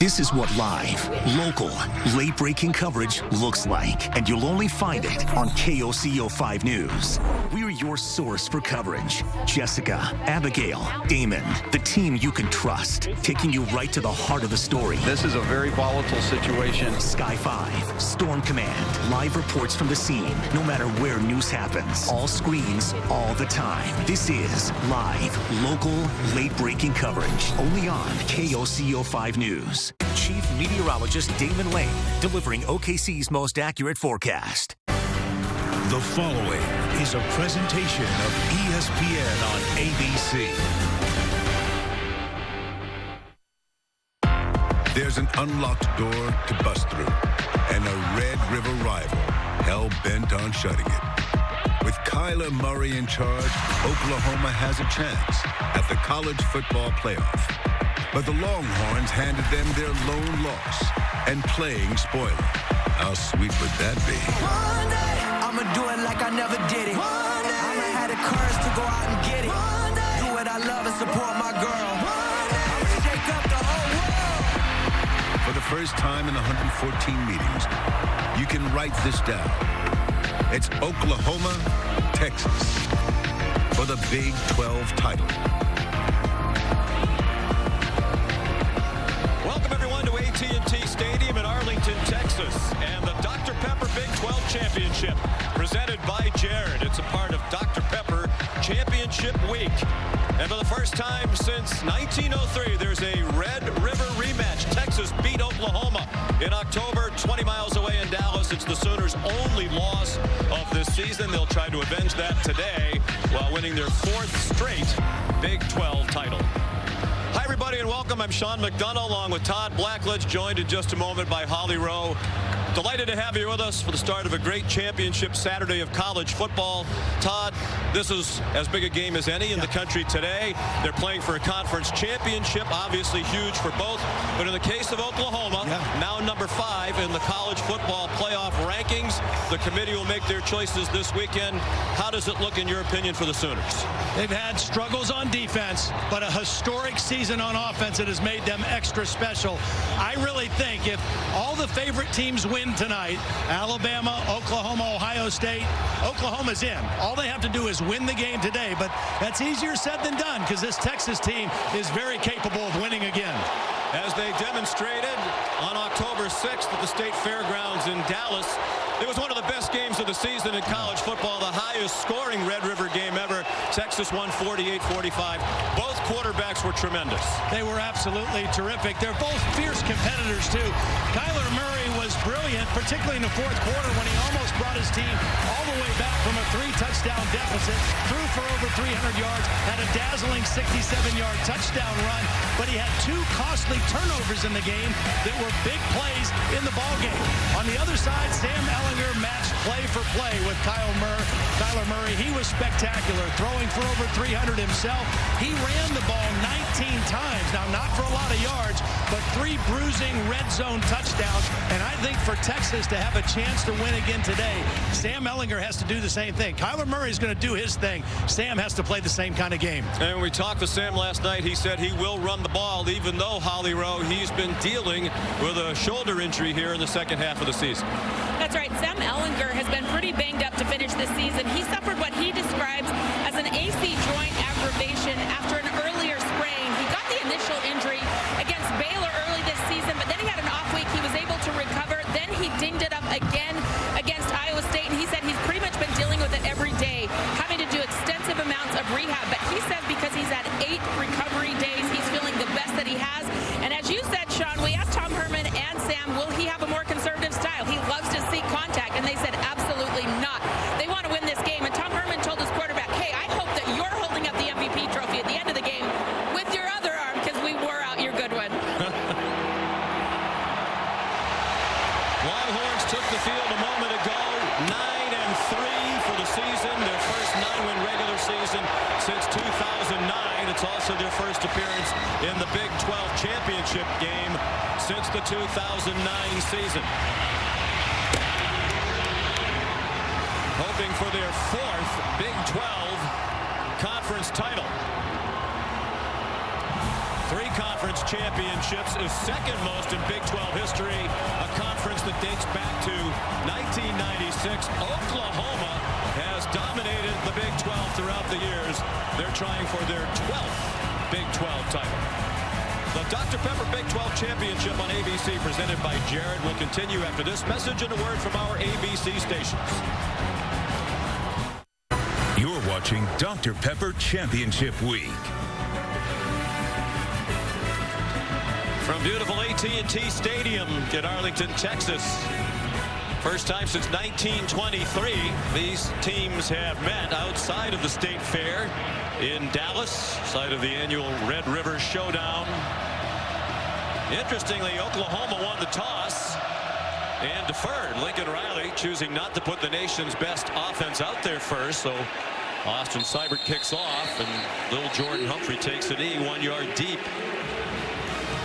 This is what live, local, late-breaking coverage looks like, and you'll only find it on KOCO 5 News. We're your source for coverage. Jessica, Abigail, Damon, the team you can trust, taking you right to the heart of the story. This is a very volatile situation. Sky 5, Storm Command, live reports from the scene, no matter where news happens. All screens, all the time. This is live, local, late-breaking coverage, only on KOCO 5 News. Chief Meteorologist Damon Lane, delivering OKC's most accurate forecast. The following is a presentation of ESPN on ABC. There's an unlocked door to bust through, and a Red River rival hell-bent on shutting it. With Kyler Murray in charge, Oklahoma has a chance at the college football playoff. But the Longhorns handed them their lone loss and playing spoiler. How sweet would that be? One day, I'ma do it like I never did it. One day, I'ma have the courage to go out and get it. One day, do what I love and support my girl. One day, I'ma shake up the whole world. For the first time in 114 meetings, you can write this down. It's Oklahoma, Texas for the Big 12 title. AT&T Stadium in Arlington, Texas, and the Dr. Pepper Big 12 Championship presented by Jared. It's a part of Dr. Pepper Championship Week. And for the first time since 1903, there's a Red River rematch. Texas beat Oklahoma in October, 20 miles away in Dallas. It's the Sooners' only loss of this season. They'll try to avenge that today while winning their fourth straight Big 12 title. Hi, everybody, and welcome. I'm Sean McDonough, along with Todd Blackledge, joined in just a moment by Holly Rowe. Delighted to have you with us for the start of a great championship Saturday of college football. Todd, this is as big a game as any in the country today. They're playing for a conference championship, obviously huge for both. But in the case of Oklahoma, now number 5 in the college football playoff rankings, the committee will make their choices this weekend. How does it look, in your opinion, for the Sooners? They've had struggles on defense, but a historic season on offense that has made them extra special. I really think if all the favorite teams win tonight, Alabama, Oklahoma, Ohio State, Oklahoma's in. All they have to do is win the game today, but that's easier said than done because this Texas team is very capable of winning again. As they demonstrated on October 6th at the State Fairgrounds in Dallas, it was one of the best games of the season in college football, the highest scoring Red River game ever. Texas won 48-45. Both quarterbacks were tremendous. They were absolutely terrific. They're both fierce competitors, too. Kyler Murray was brilliant, particularly in the fourth quarter when he almost brought his team all the way back from a 3-touchdown deficit, threw for over 300 yards, had a dazzling 67-yard touchdown run, but he had 2 costly turnovers in the game that were big plays in the ballgame. On the other side, Sam Ellinger matched play for play with Kyler Murray. He was spectacular, throwing for over 300 himself. He ran the ball 19 times. Now, not for a lot of yards, but 3 bruising red zone touchdowns. And I think for Texas to have a chance to win again today, Sam Ellinger has to do the same thing. Kyler Murray is going to do his thing. Sam has to play the same kind of game. And when we talked to Sam last night, he said he will run the ball, even though, Holly Rowe, he's been dealing with a shoulder injury here in the second half of the season. That's right. Sam Ellinger has been pretty banged up to finish this season. He suffered what he describes as an AC joint aggravation after an earlier sprain. He got the initial injury against Baylor early this season, but then he had an off week. He was able to recover. Then he dinged it up again against Iowa State, and he said he's pretty much been dealing with it every day, having to do extensive amounts of rehab. But he says because he's had 8 recovery days, he's feeling the best that he has. And as you said, Sean, we asked Tom Herman and Sam, will he have a more conservative style? He loves to seek contact, and they said absolutely not. They want to win this game, and Tom Herman told his quarterback, hey, I hope that you're holding up the MVP trophy at the end of the game with your other arm because we wore out your good one. Longhorns took the field a moment ago, 9-3 for the season, their first 9-win regular season since 2009. It's also their first appearance in the Big 12 championship game since the 2009 season. Hoping for their 4th Big 12 conference title. 3 conference conference championships is second most in Big 12 history, a conference that dates back to 1996. Oklahoma has dominated the Big 12 throughout the years. They're trying for their 12th Big 12 title. The Dr. Pepper Big 12 Championship on ABC, presented by Jared, will continue after this message and a word from our ABC stations. You're watching Dr. Pepper Championship Week. From beautiful AT&T Stadium in Arlington, Texas. First time since 1923 these teams have met outside of the State Fair in Dallas, site of the annual Red River Showdown. Interestingly, Oklahoma won the toss and deferred. Lincoln Riley choosing not to put the nation's best offense out there first, so Austin Seibert kicks off, and little Jordan Humphrey takes a knee 1 yard deep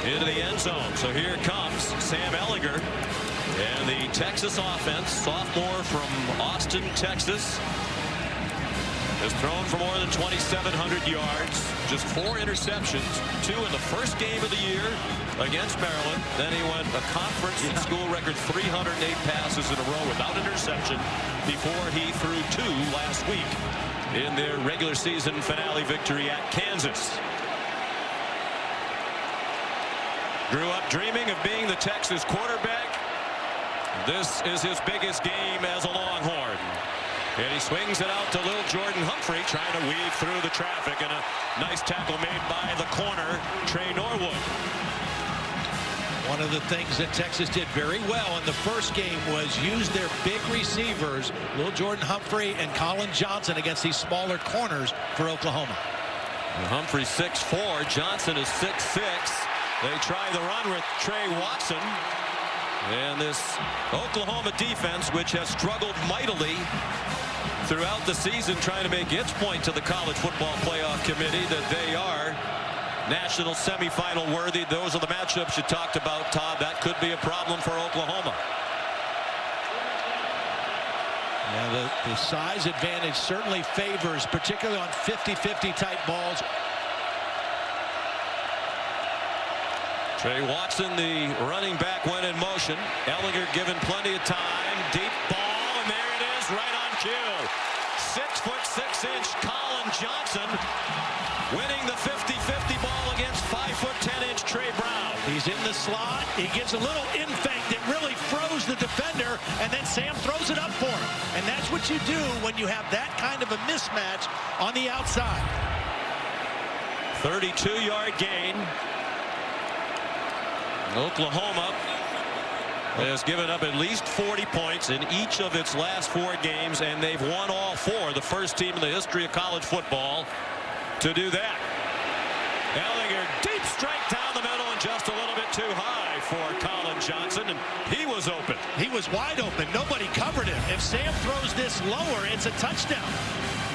into the end zone. So here comes Sam Ehlinger and the Texas offense, sophomore from Austin, Texas, has thrown for more than 2,700 yards, just 4 interceptions, 2 in the first game of the year against Maryland. Then he went a conference and school record 308 passes in a row without interception before he threw 2 last week in their regular season finale victory at Kansas. Grew up dreaming of being the Texas quarterback. This is his biggest game as a Longhorn. And he swings it out to little Jordan Humphrey, trying to weave through the traffic, and a nice tackle made by the corner, Trey Norwood. One of the things that Texas did very well in the first game was use their big receivers, little Jordan Humphrey and Colin Johnson, against these smaller corners for Oklahoma. And Humphrey's 6'4", Johnson is 6'6". They try the run with Trey Watson. And this Oklahoma defense, which has struggled mightily throughout the season, trying to make its point to the College Football Playoff Committee that they are national semifinal worthy. Those are the matchups you talked about, Todd. That could be a problem for Oklahoma. Yeah, the size advantage certainly favors, particularly on 50-50 type balls. Trey Watson, the running back, went in motion. Ehlinger given plenty of time. Deep ball, and there it is, right on cue. 6'6" Colin Johnson winning the 50-50 ball against 5'10" Trey Brown. He's in the slot. He gives a little in fake that really froze the defender, and then Sam throws it up for him. And that's what you do when you have that kind of a mismatch on the outside. 32-yard gain. Oklahoma has given up at least 40 points in each of its last 4 games, and they've won all 4. The first team in the history of college football to do that. Ehlinger, deep strike down the middle, and just a little bit too high for Colin Johnson, and he was open. He was wide open. Nobody covered him. If Sam throws this lower, it's a touchdown.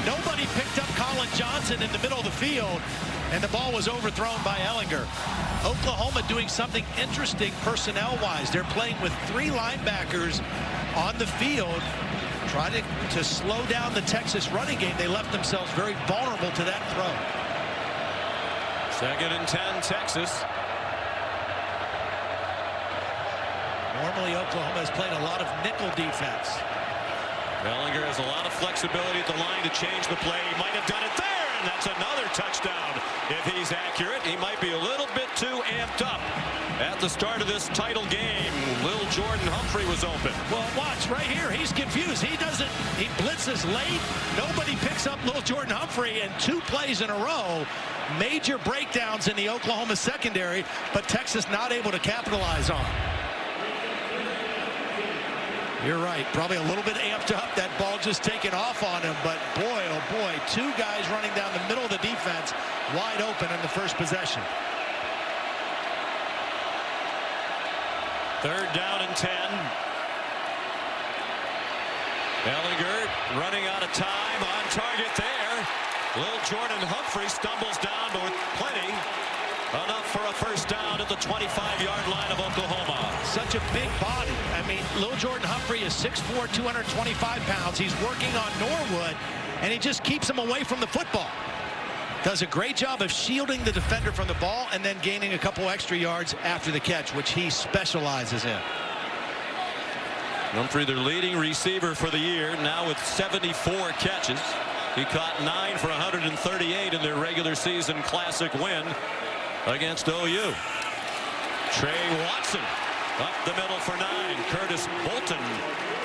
Nobody picked up Colin Johnson in the middle of the field, and the ball was overthrown by Ehlinger. Oklahoma doing something interesting personnel-wise. They're playing with 3 linebackers on the field. Trying to slow down the Texas running game. They left themselves very vulnerable to that throw. 2nd and 10, Texas. Normally, Oklahoma has played a lot of nickel defense. Ehlinger has a lot of flexibility at the line to change the play. He might have done it there, and that's another touchdown. If he's accurate, he might be a little bit too amped up. At the start of this title game, little Jordan Humphrey was open. Well, watch right here. He's confused. He blitzes late. Nobody picks up little Jordan Humphrey, and 2 plays in a row. Major breakdowns in the Oklahoma secondary, but Texas not able to capitalize on. You're right. Probably a little bit amped up. That ball just taken off on him. But boy, oh boy, 2 guys running down the middle of the defense, wide open in the first possession. 3rd down and 10. Ehlinger running out of time, on target there. Little Jordan Humphrey stumbles down, but with plenty. Enough for a first down at the 25-yard line of Oklahoma. Such a big body. I mean, little Jordan Humphrey is 6'4", 225 pounds. He's working on Norwood, and he just keeps him away from the football. Does a great job of shielding the defender from the ball and then gaining a couple extra yards after the catch, which he specializes in. Humphrey, their leading receiver for the year, now with 74 catches. He caught 9 for 138 in their regular season classic win against OU. Trey Watson up the middle for 9. Curtis Bolton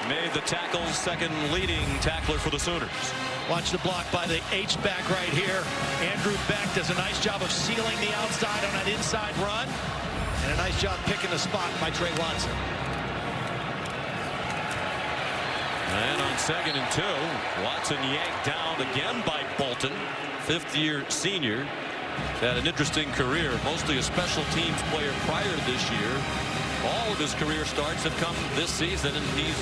made the tackle, second leading tackler for the Sooners. Watch the block by the H-back right here. Andrew Beck does a nice job of sealing the outside on that inside run. And a nice job picking the spot by Trey Watson. And on 2nd and 2, Watson yanked down again by Bolton, fifth-year senior. Had an interesting career, mostly a special teams player prior to this year. All of his career starts have come this season, and he's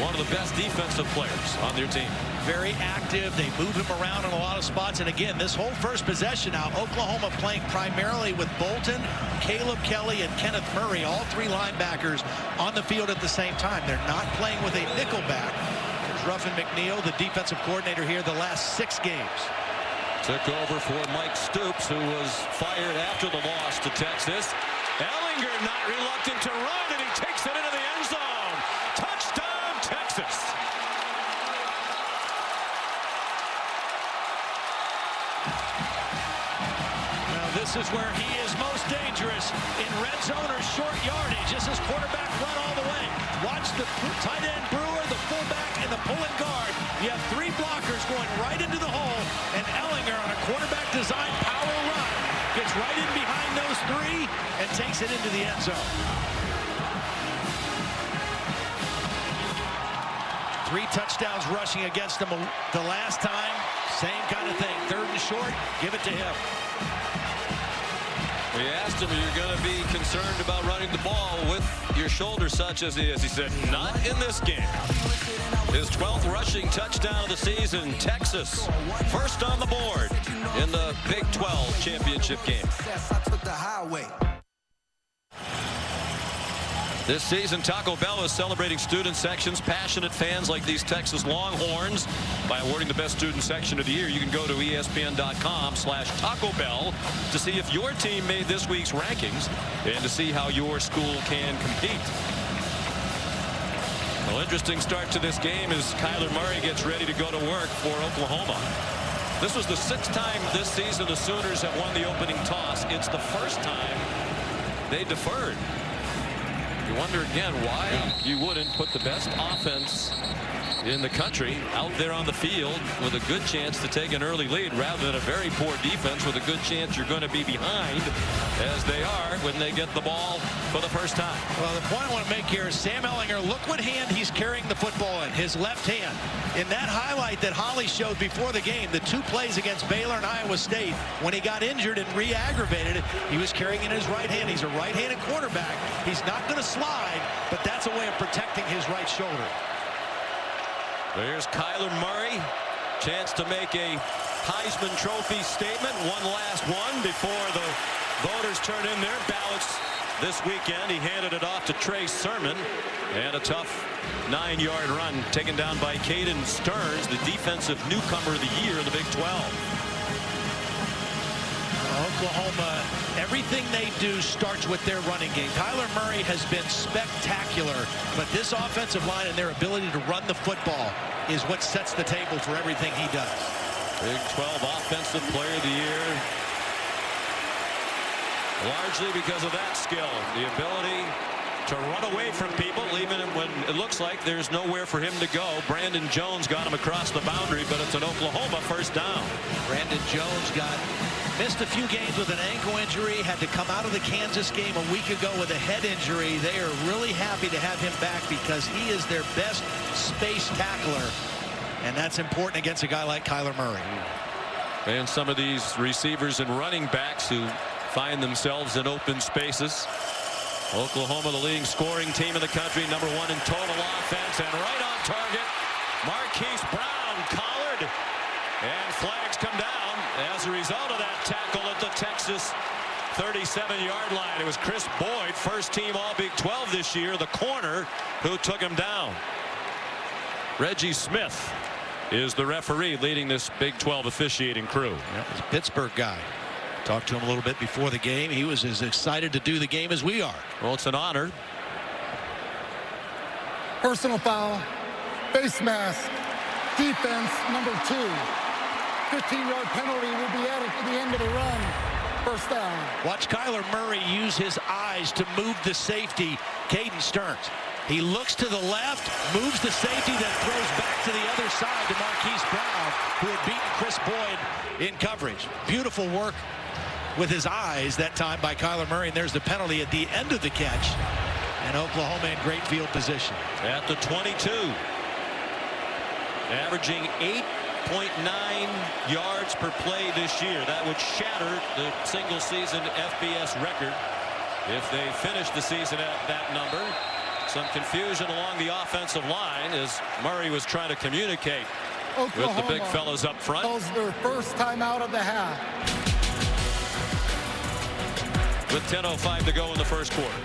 one of the best defensive players on their team. Very active. They move him around in a lot of spots. And again, this whole first possession now, Oklahoma playing primarily with Bolton, Caleb Kelly, and Kenneth Murray, all three linebackers on the field at the same time. They're not playing with a nickel back. There's Ruffin McNeil, the defensive coordinator here the last 6 games. Took over for Mike Stoops, who was fired after the loss to Texas. Ellinger not reluctant to run, and he takes it into the end zone. Touchdown, Texas. Now this is where he is most dangerous, in red zone or short yardage. Just his quarterback run all the way. Watch the tight end Brewer, the fullback, and the pulling guard. You have 3 blockers going right into the hole, and Ellinger on a quarterback design power run gets right in behind those 3 and takes it into the end zone. 3 touchdowns rushing against them the last time. Same kind of thing. 3rd and short, give it to him. We asked him, you're going to be concerned about running the ball with your shoulder such as he is. He said, not in this game. His 12th rushing touchdown of the season. Texas first on the board in the Big 12 championship game. This season, Taco Bell is celebrating student sections, passionate fans like these Texas Longhorns by awarding the best student section of the year. You can go to ESPN.com/Taco Bell to see if your team made this week's rankings and to see how your school can compete. Well, interesting start to this game as Kyler Murray gets ready to go to work for Oklahoma. This was the 6th time this season the Sooners have won the opening toss. It's the first time they deferred. You wonder again why you wouldn't put the best offense in the country out there on the field with a good chance to take an early lead rather than a very poor defense with a good chance you're going to be behind, as they are when they get the ball for the first time. Well, the point I want to make here is Sam Ellinger, look what hand he's carrying the football in, his left hand. In that highlight that Holly showed before the game, the 2 plays against Baylor and Iowa State, when he got injured and re-aggravated it, he was carrying in his right hand. He's a right-handed quarterback. He's not going to slide, but that's a way of protecting his right shoulder. There's Kyler Murray. Chance to make a Heisman Trophy statement. One last one before the voters turn in their ballots this weekend. He handed it off to Trey Sermon. And a tough 9-yard run taken down by Caden Stearns, the defensive newcomer of the year in the Big 12. Oklahoma, everything they do starts with their running game. Kyler Murray has been spectacular, but this offensive line and their ability to run the football is what sets the table for everything he does. Big 12 Offensive Player of the Year. Largely because of that skill, the ability to run away from people even when it looks like there's nowhere for him to go. Brandon Jones got him across the boundary, but it's an Oklahoma first down. Brandon Jones missed a few games with an ankle injury, had to come out of the Kansas game a week ago with a head injury. They are really happy to have him back because he is their best space tackler, and that's important against a guy like Kyler Murray. And some of these receivers and running backs who find themselves in open spaces. Oklahoma, the leading scoring team in the country, #1 in total offense, and right on target, Marquise Brown collared, and flags come down as a result of that tackle at the Texas 37-yard line. It was Chris Boyd, first team All Big 12 this year, the corner, who took him down. Reggie Smith is the referee leading this Big 12 officiating crew. Yeah, he's a Pittsburgh guy. Talked to him a little bit before the game. He was as excited to do the game as we are. Well, it's an honor. Personal foul, face mask, defense number 2. 15-yard penalty will be added to the end of the run. First down. Watch Kyler Murray use his eyes to move the safety, Caden Stearns. He looks to the left, moves the safety, then throws back to the other side to Marquise Brown, who had beaten Chris Boyd in coverage. Beautiful work with his eyes that time by Kyler Murray, and there's the penalty at the end of the catch. And Oklahoma in great field position. At the 22. Averaging 8.9 yards per play this year. That would shatter the single-season FBS record if they finish the season at that number. Some confusion along the offensive line as Murray was trying to communicate Oklahoma with the big fellas up front. calls their first time out of the half. With 10:05 to go in the first quarter.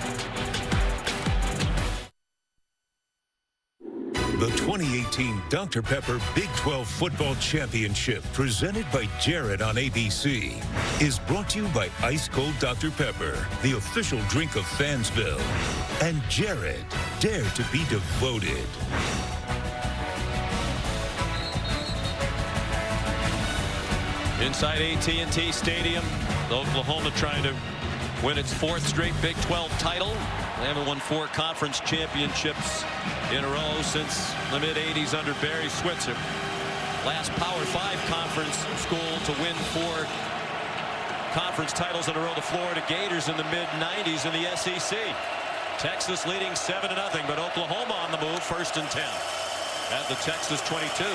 The 2018 Dr. Pepper Big 12 Football Championship, presented by Jared on ABC, is brought to you by Ice Cold Dr. Pepper, the official drink of Fansville, and Jared, dare to be devoted. Inside AT&T Stadium, Oklahoma trying to win its 4th straight Big 12 title. They haven't won 4 conference championships in a row since the mid-'80s under Barry Switzer. Last Power 5 conference school to win 4 conference titles in a row, the Florida Gators in the mid-'90s in the SEC. Texas leading 7-0, but Oklahoma on the move, 1st and 10 at the Texas 22.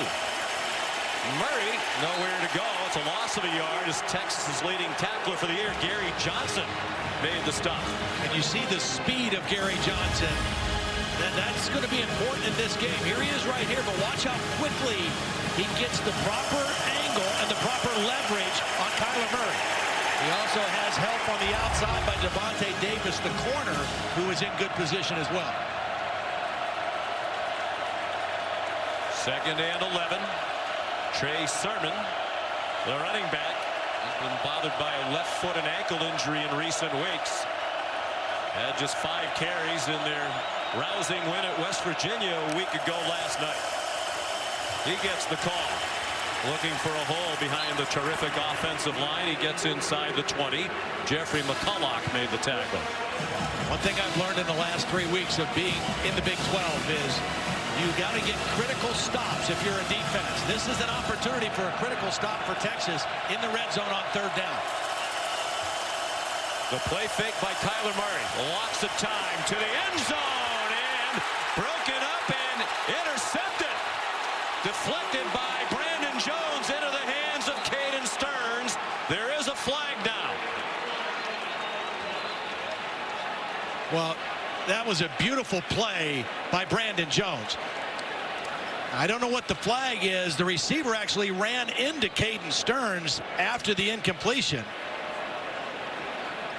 Murray nowhere to go. It's a loss of a yard as Texas' leading tackler for the year, Gary Johnson, made the stop. And you see the speed of Gary Johnson. That's going to be important in this game. Here he is right here, but watch how quickly he gets the proper angle and the proper leverage on Kyler Murray. He also has help on the outside by Devontae Davis, the corner, who is in good position as well. 2nd and 11. Trey Sermon, the running back, has been bothered by a left foot and ankle injury in recent weeks. Had just 5 carries in their rousing win at West Virginia a week ago last night. He gets the call. Looking for a hole behind the terrific offensive line. He gets inside the 20. Jeffrey McCulloch made the tackle. One thing I've learned in the last 3 weeks of being in the Big 12 is you got to get critical stops if you're a defense. This is an opportunity for a critical stop for Texas in the red zone on 3rd down. The play fake by Kyler Murray. Lots of time to the end zone and broken up and intercepted. Deflected by Brandon Jones into the hands of Caden Stearns. There is a flag down. Well, that was a beautiful play by Brandon Jones. I don't know what the flag is. The receiver actually ran into Caden Stearns after the incompletion.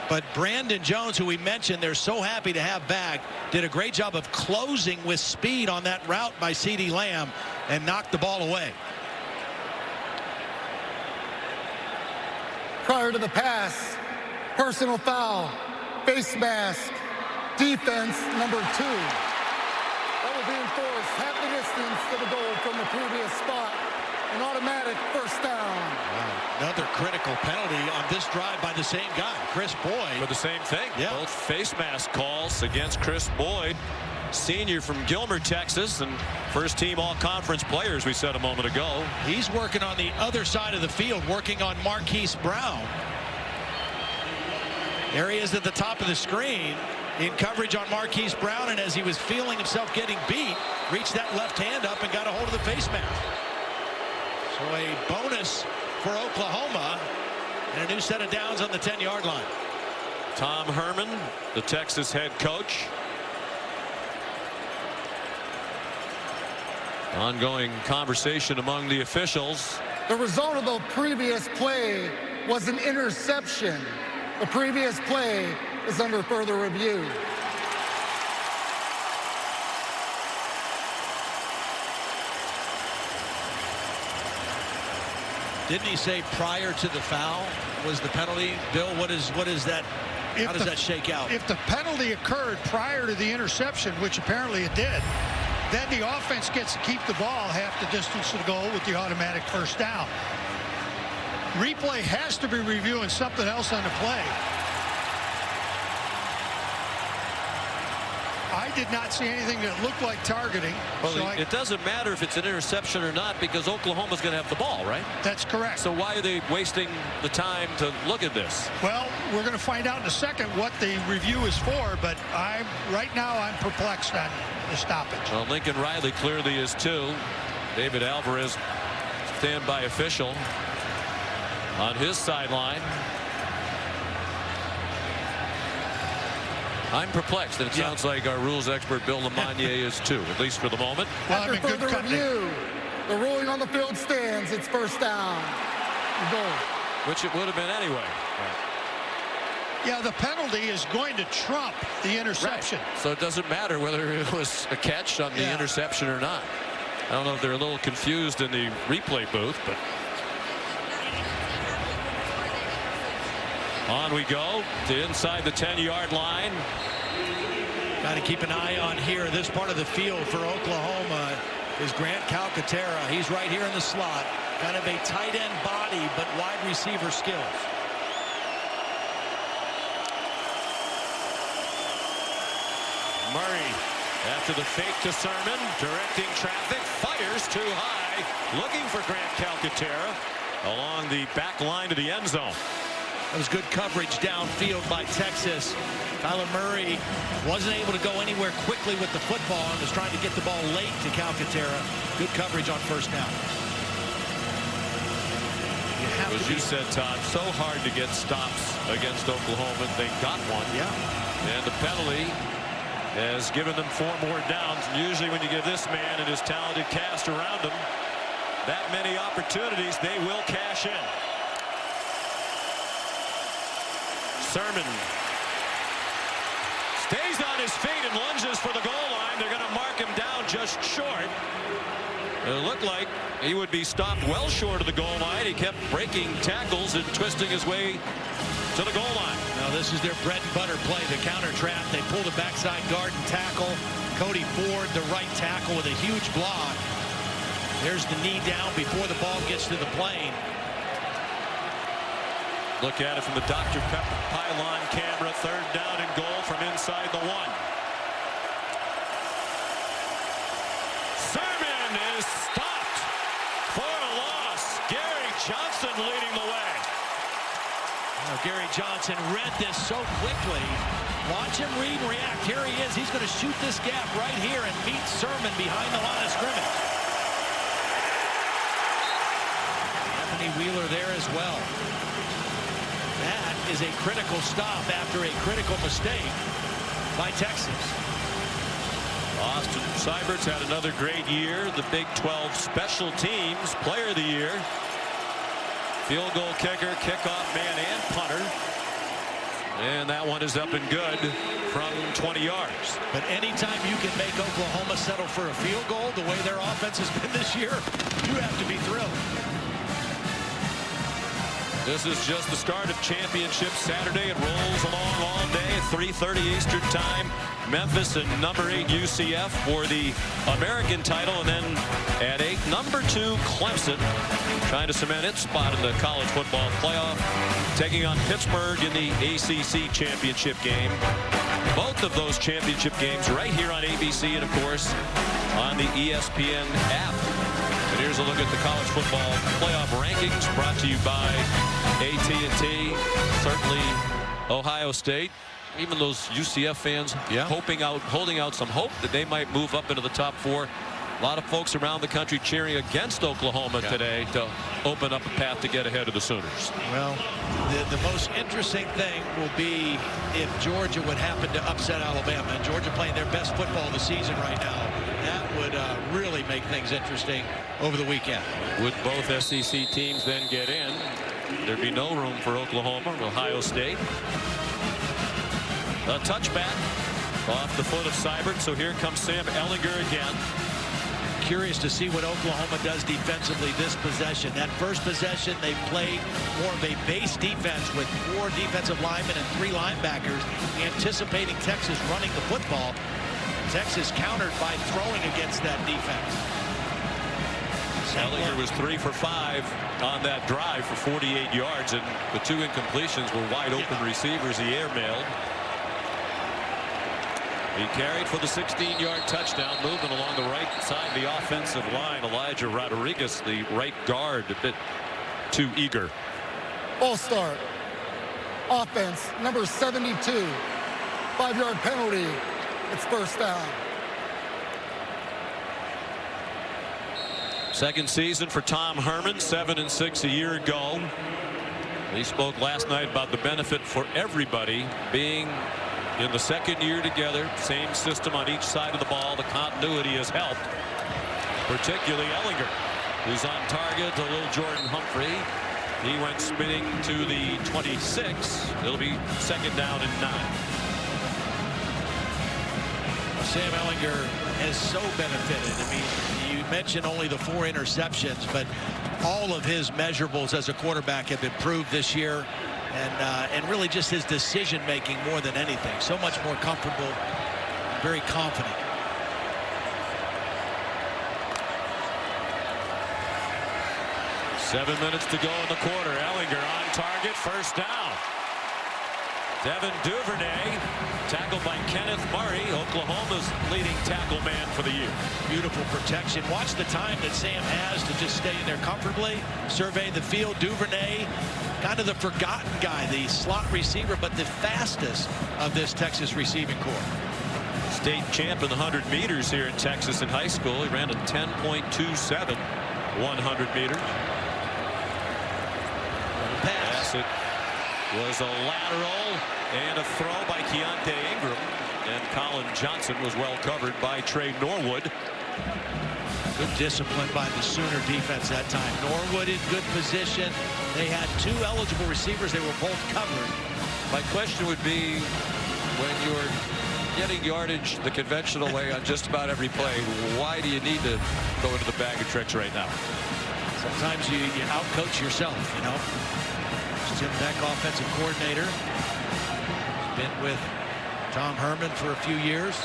But Brandon Jones, who we mentioned they're so happy to have back, did a great job of closing with speed on that route by CeeDee Lamb and knocked the ball away. Prior to the pass, personal foul, face mask, defense number 2. That will be enforced half the distance to the goal from the previous spot. An automatic first down. Wow. Another critical penalty on this drive by the same guy, Chris Boyd. For the same thing. Yeah. Both face mask calls against Chris Boyd, senior from Gilmer, Texas, and first team all-conference players, we said a moment ago. He's working on the other side of the field, working on Marquise Brown. There he is at the top of the screen in coverage on Marquise Brown, and as he was feeling himself getting beat, reached that left hand up and got a hold of the face mask. So a bonus for Oklahoma and a new set of downs on the 10-yard line. Tom Herman, the Texas head coach. Ongoing conversation among the officials. The result of the previous play was an interception. The previous play is under further review. Didn't he say prior to the foul was the penalty? Bill, what is that? How does that shake out? If the penalty occurred prior to the interception, which apparently it did, then the offense gets to keep the ball half the distance to the goal with the automatic first down. Replay has to be reviewing something else on the play. I did not see anything that looked like targeting. Well, so it doesn't matter if it's an interception or not because Oklahoma's going to have the ball, right? That's correct. So why are they wasting the time to look at this? Well, we're going to find out in a second what the review is for, but right now I'm perplexed on the stoppage. Well, Lincoln Riley clearly is too. David Alvarez, standby official, on his sideline. I'm perplexed, and it sounds like our rules expert Bill Lamagnier is too, at least for the moment. Well, After further review, the ruling on the field stands. It's first down. Goal. Which it would have been anyway. Yeah, the penalty is going to trump the interception. Right. So it doesn't matter whether it was a catch on the interception or not. I don't know if they're a little confused in the replay booth, but on we go to inside the 10-yard line. Got to keep an eye on here. This part of the field for Oklahoma is Grant Calcaterra. He's right here in the slot. Kind of a tight end body, but wide receiver skills. Murray after the fake to Sermon, directing traffic, fires too high, looking for Grant Calcaterra along the back line to the end zone. That was good coverage downfield by Texas. Kyler Murray wasn't able to go anywhere quickly with the football and was trying to get the ball late to Calcaterra. Good coverage on first down. As you said, Todd, so hard to get stops against Oklahoma. They got one. Yeah. And the penalty has given them 4 more downs. And usually when you give this man and his talented cast around him that many opportunities, they will cash in. Sermon stays on his feet and lunges for the goal line. They're going to mark him down just short. It looked like he would be stopped well short of the goal line. He kept breaking tackles and twisting his way to the goal line. Now this is their bread and butter play, the counter trap. They pull the backside guard and tackle. Cody Ford, the right tackle, with a huge block. There's the knee down before the ball gets to the plane. Look at it from the Dr. Pepper pylon camera. 3rd down and goal from inside the 1. Sermon is stopped for a loss. Gary Johnson leading the way. Gary Johnson read this so quickly. Watch him read and react. Here he is. He's going to shoot this gap right here and beat Sermon behind the line of scrimmage. Anthony Wheeler there as well. That is a critical stop after a critical mistake by Texas. Austin Seibert's had another great year. The Big 12 Special Teams Player of the Year. Field goal kicker, kickoff man, and punter. And that one is up and good from 20 yards. But anytime you can make Oklahoma settle for a field goal the way their offense has been this year, you have to be thrilled. This is just the start of Championship Saturday. It rolls along all day at 3:30 Eastern Time. Memphis and number 8 UCF for the American title. And then at 8, number 2 Clemson, trying to cement its spot in the college football playoff, taking on Pittsburgh in the ACC championship game. Both of those championship games right here on ABC and, of course, on the ESPN app. And here's a look at the college football playoff rankings brought to you by AT&T. Certainly Ohio State. Even those UCF fans holding out some hope that they might move up into the top 4. A lot of folks around the country cheering against Oklahoma today to open up a path to get ahead of the Sooners. Well, the most interesting thing will be if Georgia would happen to upset Alabama. And Georgia playing their best football of the season right now. That would really make things interesting over the weekend. Would both SEC teams then get in? There'd be no room for Oklahoma or Ohio State. A touchback off the foot of Seibert. So here comes Sam Ehlinger again. curious to see what Oklahoma does defensively this possession. That first possession, they played more of a base defense with 4 defensive linemen and 3 linebackers, anticipating Texas running the football. Texas countered by throwing against that defense. Ehlinger was 3 for 5 on that drive for 48 yards, and the 2 incompletions were wide open receivers he airmailed. He carried for the 16-yard touchdown, moving along the right side of the offensive line. Elijah Rodriguez, the right guard, a bit too eager. Ball start. Offense, number 72. 5-yard penalty. It's first down. Second season for Tom Herman, 7-6 a year ago. He spoke last night about the benefit for everybody being in the second year together, same system on each side of the ball. The continuity has helped, particularly Ehlinger, who's on target to little Jordan Humphrey. He went spinning to the 26. It'll be second down and 9. Sam Ehlinger has so benefited. I mean, you mentioned only the 4 interceptions, but all of his measurables as a quarterback have improved this year. And really just his decision making more than anything. So much more comfortable, very confident. Seven minutes to go in the quarter. Ehlinger on target, first down. Devin Duvernay tackled by Kenneth Murray, Oklahoma's leading tackle man for the year. Beautiful protection. Watch the time that Sam has to just stay in there comfortably, survey the field. Duvernay, kind of the forgotten guy, the slot receiver, but the fastest of this Texas receiving corps. State champ in the 100 meters here in Texas in high school. He ran a 10.27 100 meters. Pass. It was a lateral and a throw by Keontae Ingram, and Colin Johnson was well covered by Trey Norwood. Good discipline by the Sooner defense that time. Norwood in good position. They had 2 eligible receivers. They were both covered. My question would be, when you're getting yardage the conventional way on just about every play, why do you need to go into the bag of tricks right now? Sometimes you outcoach yourself, you know. Tim Beck, offensive coordinator. He's been with Tom Herman for a few years.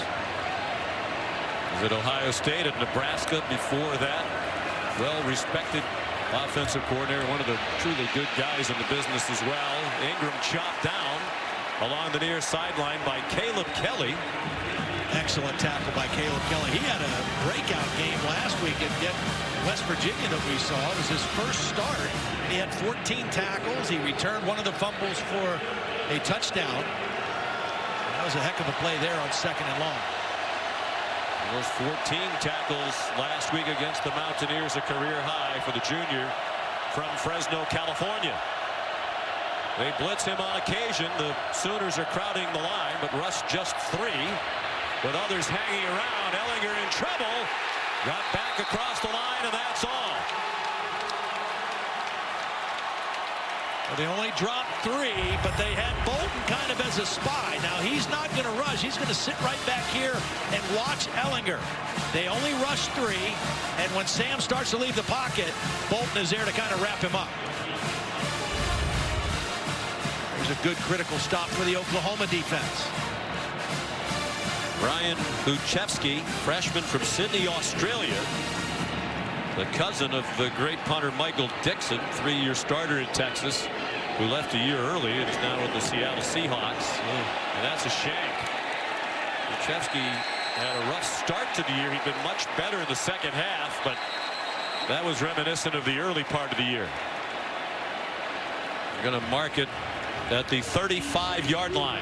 Was at Ohio State, at Nebraska before that. Well-respected offensive coordinator, one of the truly good guys in the business as well. Ingram chopped down along the near sideline by Caleb Kelly. Excellent tackle by Caleb Kelly. He had a breakout game last week at West Virginia that we saw. It was his first start. He had 14 tackles. He returned one of the fumbles for a touchdown. That was a heck of a play there on second and long. Those 14 tackles last week against the Mountaineers, a career high for the junior from Fresno, California. They blitz him on occasion. The Sooners are crowding the line, but Russ just 3. With others hanging around, Ehlinger in trouble. Got back across the line, and that's all. Well, they only dropped 3, but they had Bolton kind of as a spy. Now, he's not going to rush. He's going to sit right back here and watch Ehlinger. They only rush 3, and when Sam starts to leave the pocket, Bolton is there to kind of wrap him up. There's a good critical stop for the Oklahoma defense. Ryan Buchevsky, freshman from Sydney, Australia. The cousin of the great punter Michael Dixon, 3-year starter in Texas, who left a year early and is now with the Seattle Seahawks. And that's a shank. Buchevsky had a rough start to the year. He'd been much better in the second half, but that was reminiscent of the early part of the year. They're going to mark it at the 35-yard line.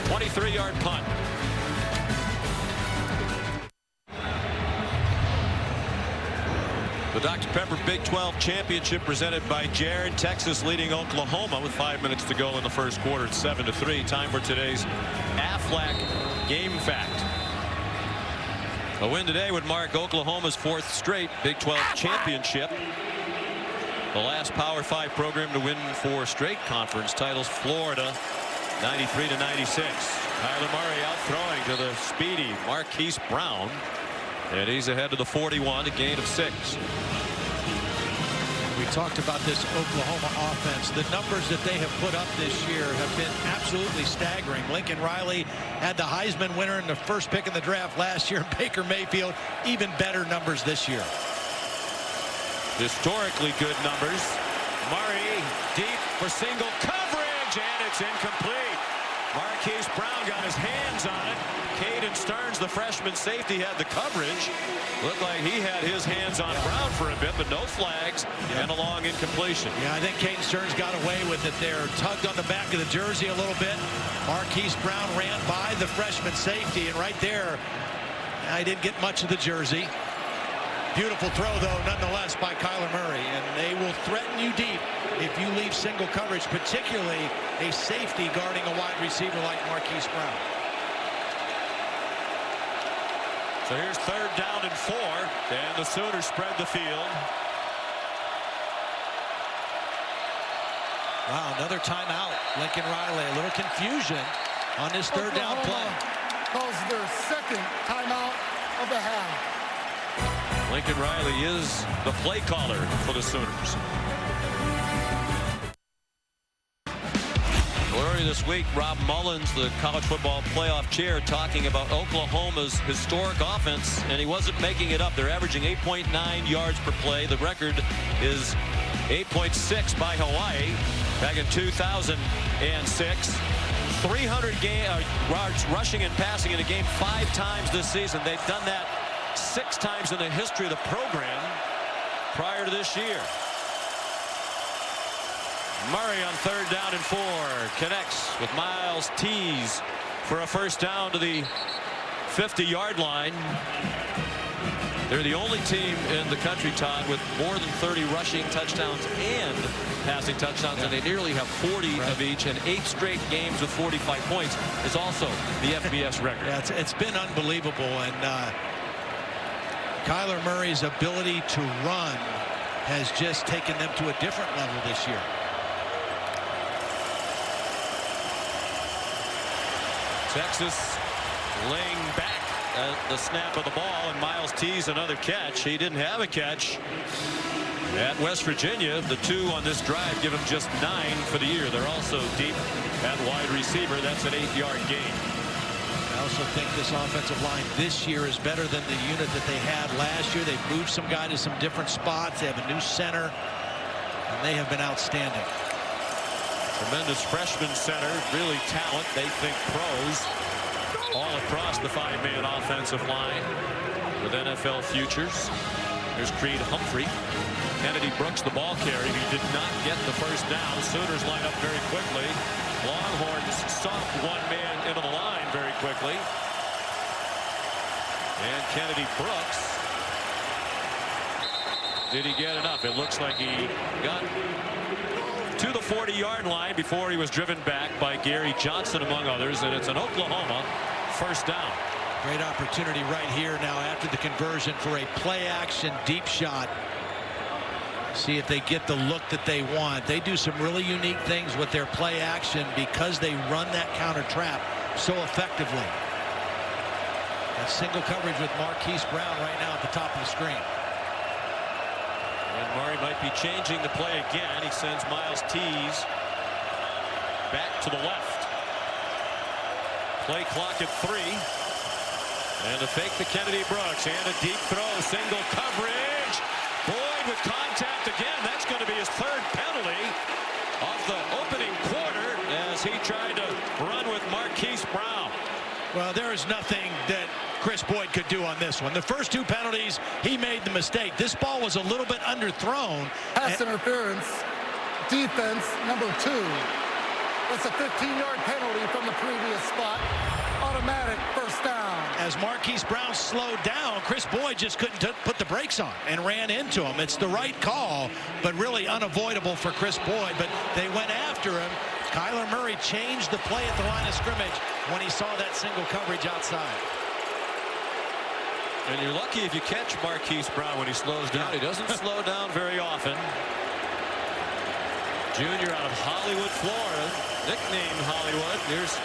23-yard punt. The Dr. Pepper Big 12 Championship presented by Jared. Texas leading Oklahoma with 5 minutes to go in the first quarter. It's 7-3. Time for today's Aflac Game Fact. A win today would mark Oklahoma's 4th straight Big 12 championship. The last Power 5 program to win 4 straight conference titles. Florida 93-96. Kyler Murray out throwing to the speedy Marquise Brown. And he's ahead to the 41, a gain of 6. We talked about this Oklahoma offense. The numbers that they have put up this year have been absolutely staggering. Lincoln Riley had the Heisman winner in the first pick in the draft last year. Baker Mayfield, even better numbers this year. Historically good numbers. Murray deep for single coverage, and it's incomplete. Marquise Brown got his hands on it. Caden Stearns, the freshman safety, had the coverage. Looked like he had his hands on Brown for a bit, but no flags and a long incompletion. Yeah, I think Caden Stearns got away with it there. Tugged on the back of the jersey a little bit. Marquise Brown ran by the freshman safety, and right there, I didn't get much of the jersey. Beautiful throw, though, nonetheless, by Kyler Murray. And they will threaten you deep if you leave single coverage, particularly a safety guarding a wide receiver like Marquise Brown. So here's 3rd down and 4, and the Sooners spread the field. Wow, another timeout. Lincoln Riley, a little confusion on this 3rd down play. Calls their 2nd timeout of the half. Lincoln Riley is the play caller for the Sooners. Earlier this week, Rob Mullins, the college football playoff chair, talking about Oklahoma's historic offense, and he wasn't making it up. They're averaging 8.9 yards per play. The record is 8.6 by Hawaii back in 2006. 300 yards rushing and passing in a game 5 times this season. They've done that 6 times in the history of the program prior to this year. Murray on 3rd down and 4 connects with Miles Tees for a first down to the 50-yard line. They're the only team in the country, Todd, with more than 30 rushing touchdowns and passing touchdowns, and they nearly have 40 of each, and 8 straight games with 45 points is also the FBS record. Yeah, it's been unbelievable, and Kyler Murray's ability to run has just taken them to a different level this year. Texas laying back at the snap of the ball, and Miles Tees another catch. He didn't have a catch at West Virginia. The 2 on this drive give him just 9 for the year. They're also deep at wide receiver. That's an 8-yard gain. I also think this offensive line this year is better than the unit that they had last year. They've moved some guys to some different spots. They have a new center, and they have been outstanding. Tremendous freshman center, really talent. They think pros all across the 5-man offensive line with NFL futures. There's Creed Humphrey. Kennedy Brooks, the ball carrier. He did not get the first down. Sooners line up very quickly. Longhorns soft 1-man into the line very quickly. And Kennedy Brooks. Did he get enough? It looks like he got to the 40-yard line before he was driven back by Gary Johnson, among others, and it's an Oklahoma first down. Great opportunity right here now after the conversion for a play-action deep shot. See if they get the look that they want. They do some really unique things with their play action because they run that counter trap so effectively. That single coverage with Marquise Brown right now at the top of the screen. And Murray might be changing the play again. He sends Miles Tees back to the left. Play clock at 3. And a fake to Kennedy Brooks. And a deep throw. Single coverage. Boyd with contact again. That's going to be his 3rd penalty of the opening quarter as he tried to run with Marquise Brown. Well, there is nothing that Chris Boyd could do on this one. The first 2 penalties, he made the mistake. This ball was a little bit underthrown. Pass interference, defense, number 2. That's a 15-yard penalty from the previous spot. Automatic first down. As Marquise Brown slowed down, Chris Boyd just couldn't put the brakes on and ran into him. It's the right call, but really unavoidable for Chris Boyd. But they went after him. Kyler Murray changed the play at the line of scrimmage when he saw that single coverage outside. And you're lucky if you catch Marquise Brown when he slows down. He doesn't slow down very often. junior out of Hollywood, Florida, nicknamed Hollywood. Here's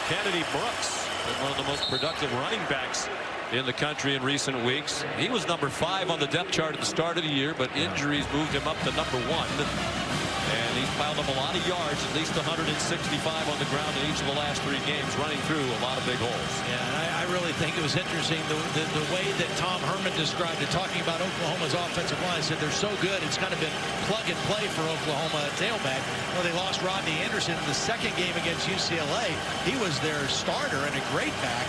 Kennedy Brooks, one of the most productive running backs in the country in recent weeks. He was number 5 on the depth chart at the start of the year, but injuries moved him up to number 1. And he's piled up a lot of yards, at least 165 on the ground in each of the last 3 games, running through a lot of big holes. Yeah, and I really think it was interesting the way that Tom Herman described it, talking about Oklahoma's offensive line. Said they're so good, it's kind of been plug and play for Oklahoma at tailback. Well, they lost Rodney Anderson in the second game against UCLA. He was their starter and a great back.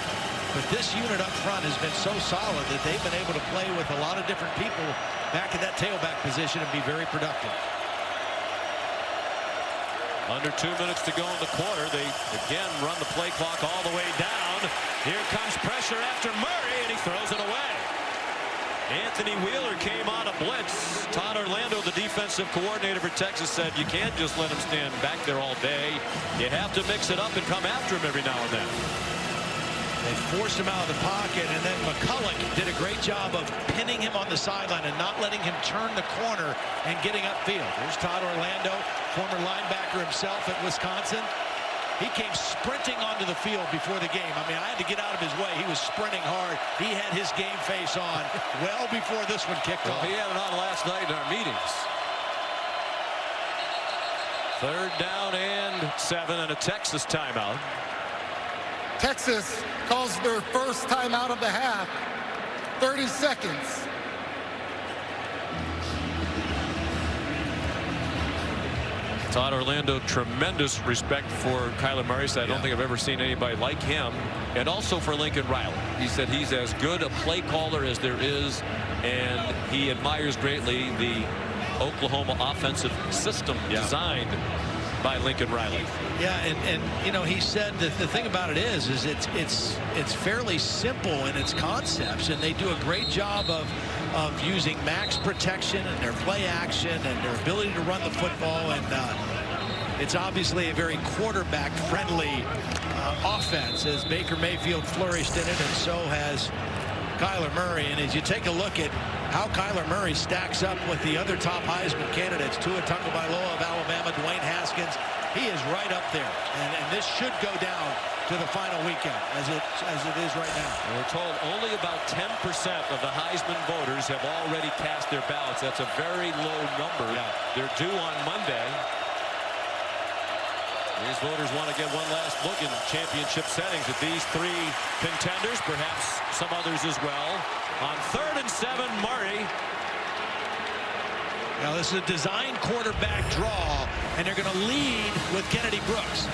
But this unit up front has been so solid that they've been able to play with a lot of different people back in that tailback position and be very productive. Under 2 minutes to go in the quarter. They again run the play clock all the way down. Here comes pressure after Murray, and he throws it away. Anthony Wheeler came on a blitz. Todd Orlando, the defensive coordinator for Texas, said you can't just let him stand back there all day. You have to mix it up and come after him every now and then. They forced him out of the pocket, and then McCulloch did a great job of pinning him on the sideline and not letting him turn the corner and getting upfield. There's Todd Orlando, former linebacker himself at Wisconsin. He came sprinting onto the field before the game. I mean, I had to get out of his way. He was sprinting hard. He had his game face on well before this one kicked off. He had it on last night in our meetings. 3rd down and 7 and a Texas timeout. Texas calls their first timeout of the half. 30 seconds. Todd Orlando, tremendous respect for Kyler Murray. Said, I don't think I've ever seen anybody like him. And also for Lincoln Riley. He said he's as good a play caller as there is, and he admires greatly the Oklahoma offensive system designed by Lincoln Riley. Yeah, and you know, he said that the thing about it is it's fairly simple in its concepts, and they do a great job of using max protection and their play action and their ability to run the football, and it's obviously a very quarterback friendly offense, as Baker Mayfield flourished in it, and so has Kyler Murray. And as you take a look at how Kyler Murray stacks up with the other top Heisman candidates, Tua Tagovailoa of Alabama, Dwayne Haskins, he is right up there, and this should go down to the final weekend as it is right now. And we're told only about 10% of the Heisman voters have already cast their ballots. That's a very low number. They're due on Monday. These voters want to get one last look in championship settings at these 3 contenders, perhaps some others as well. On 3rd and 7, Murray. Now this is a design quarterback draw, and they're going to lead with Kennedy Brooks.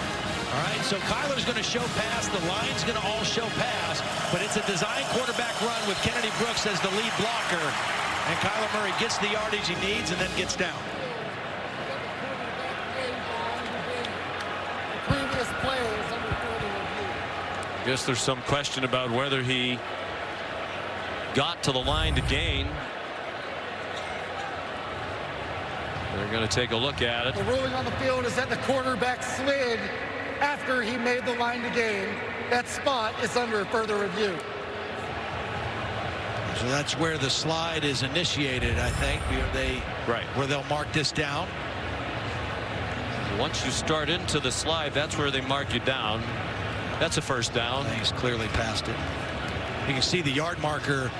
All right, so Kyler's going to show pass. The line's going to all show pass, but it's a design quarterback run with Kennedy Brooks as the lead blocker. And Kyler Murray gets the yardage he needs and then gets down. Previous players under further review. I guess there's some question about whether he got to the line to gain. They're going to take a look at it. The ruling on the field is that the quarterback slid after he made the line to gain. That spot is under further review. So that's where the slide is initiated, I think. Where they'll mark this down. Once you start into the slide, that's where they mark you down. That's a first down. He's clearly past it. You can see the yard marker.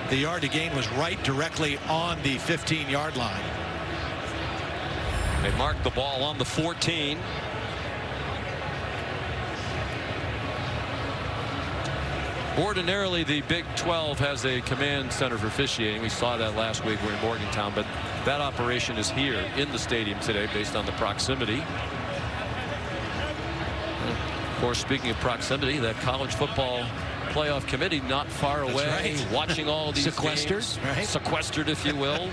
The yard to gain was right directly on the 15-yard line. They marked the ball on the 14. Ordinarily, the Big 12 has a command center for officiating. We saw that last week. We're in Morgantown, but that operation is here in the stadium today based on the proximity. Of course, speaking of proximity, that college football playoff committee not far away, watching all these games, sequestered, if you will.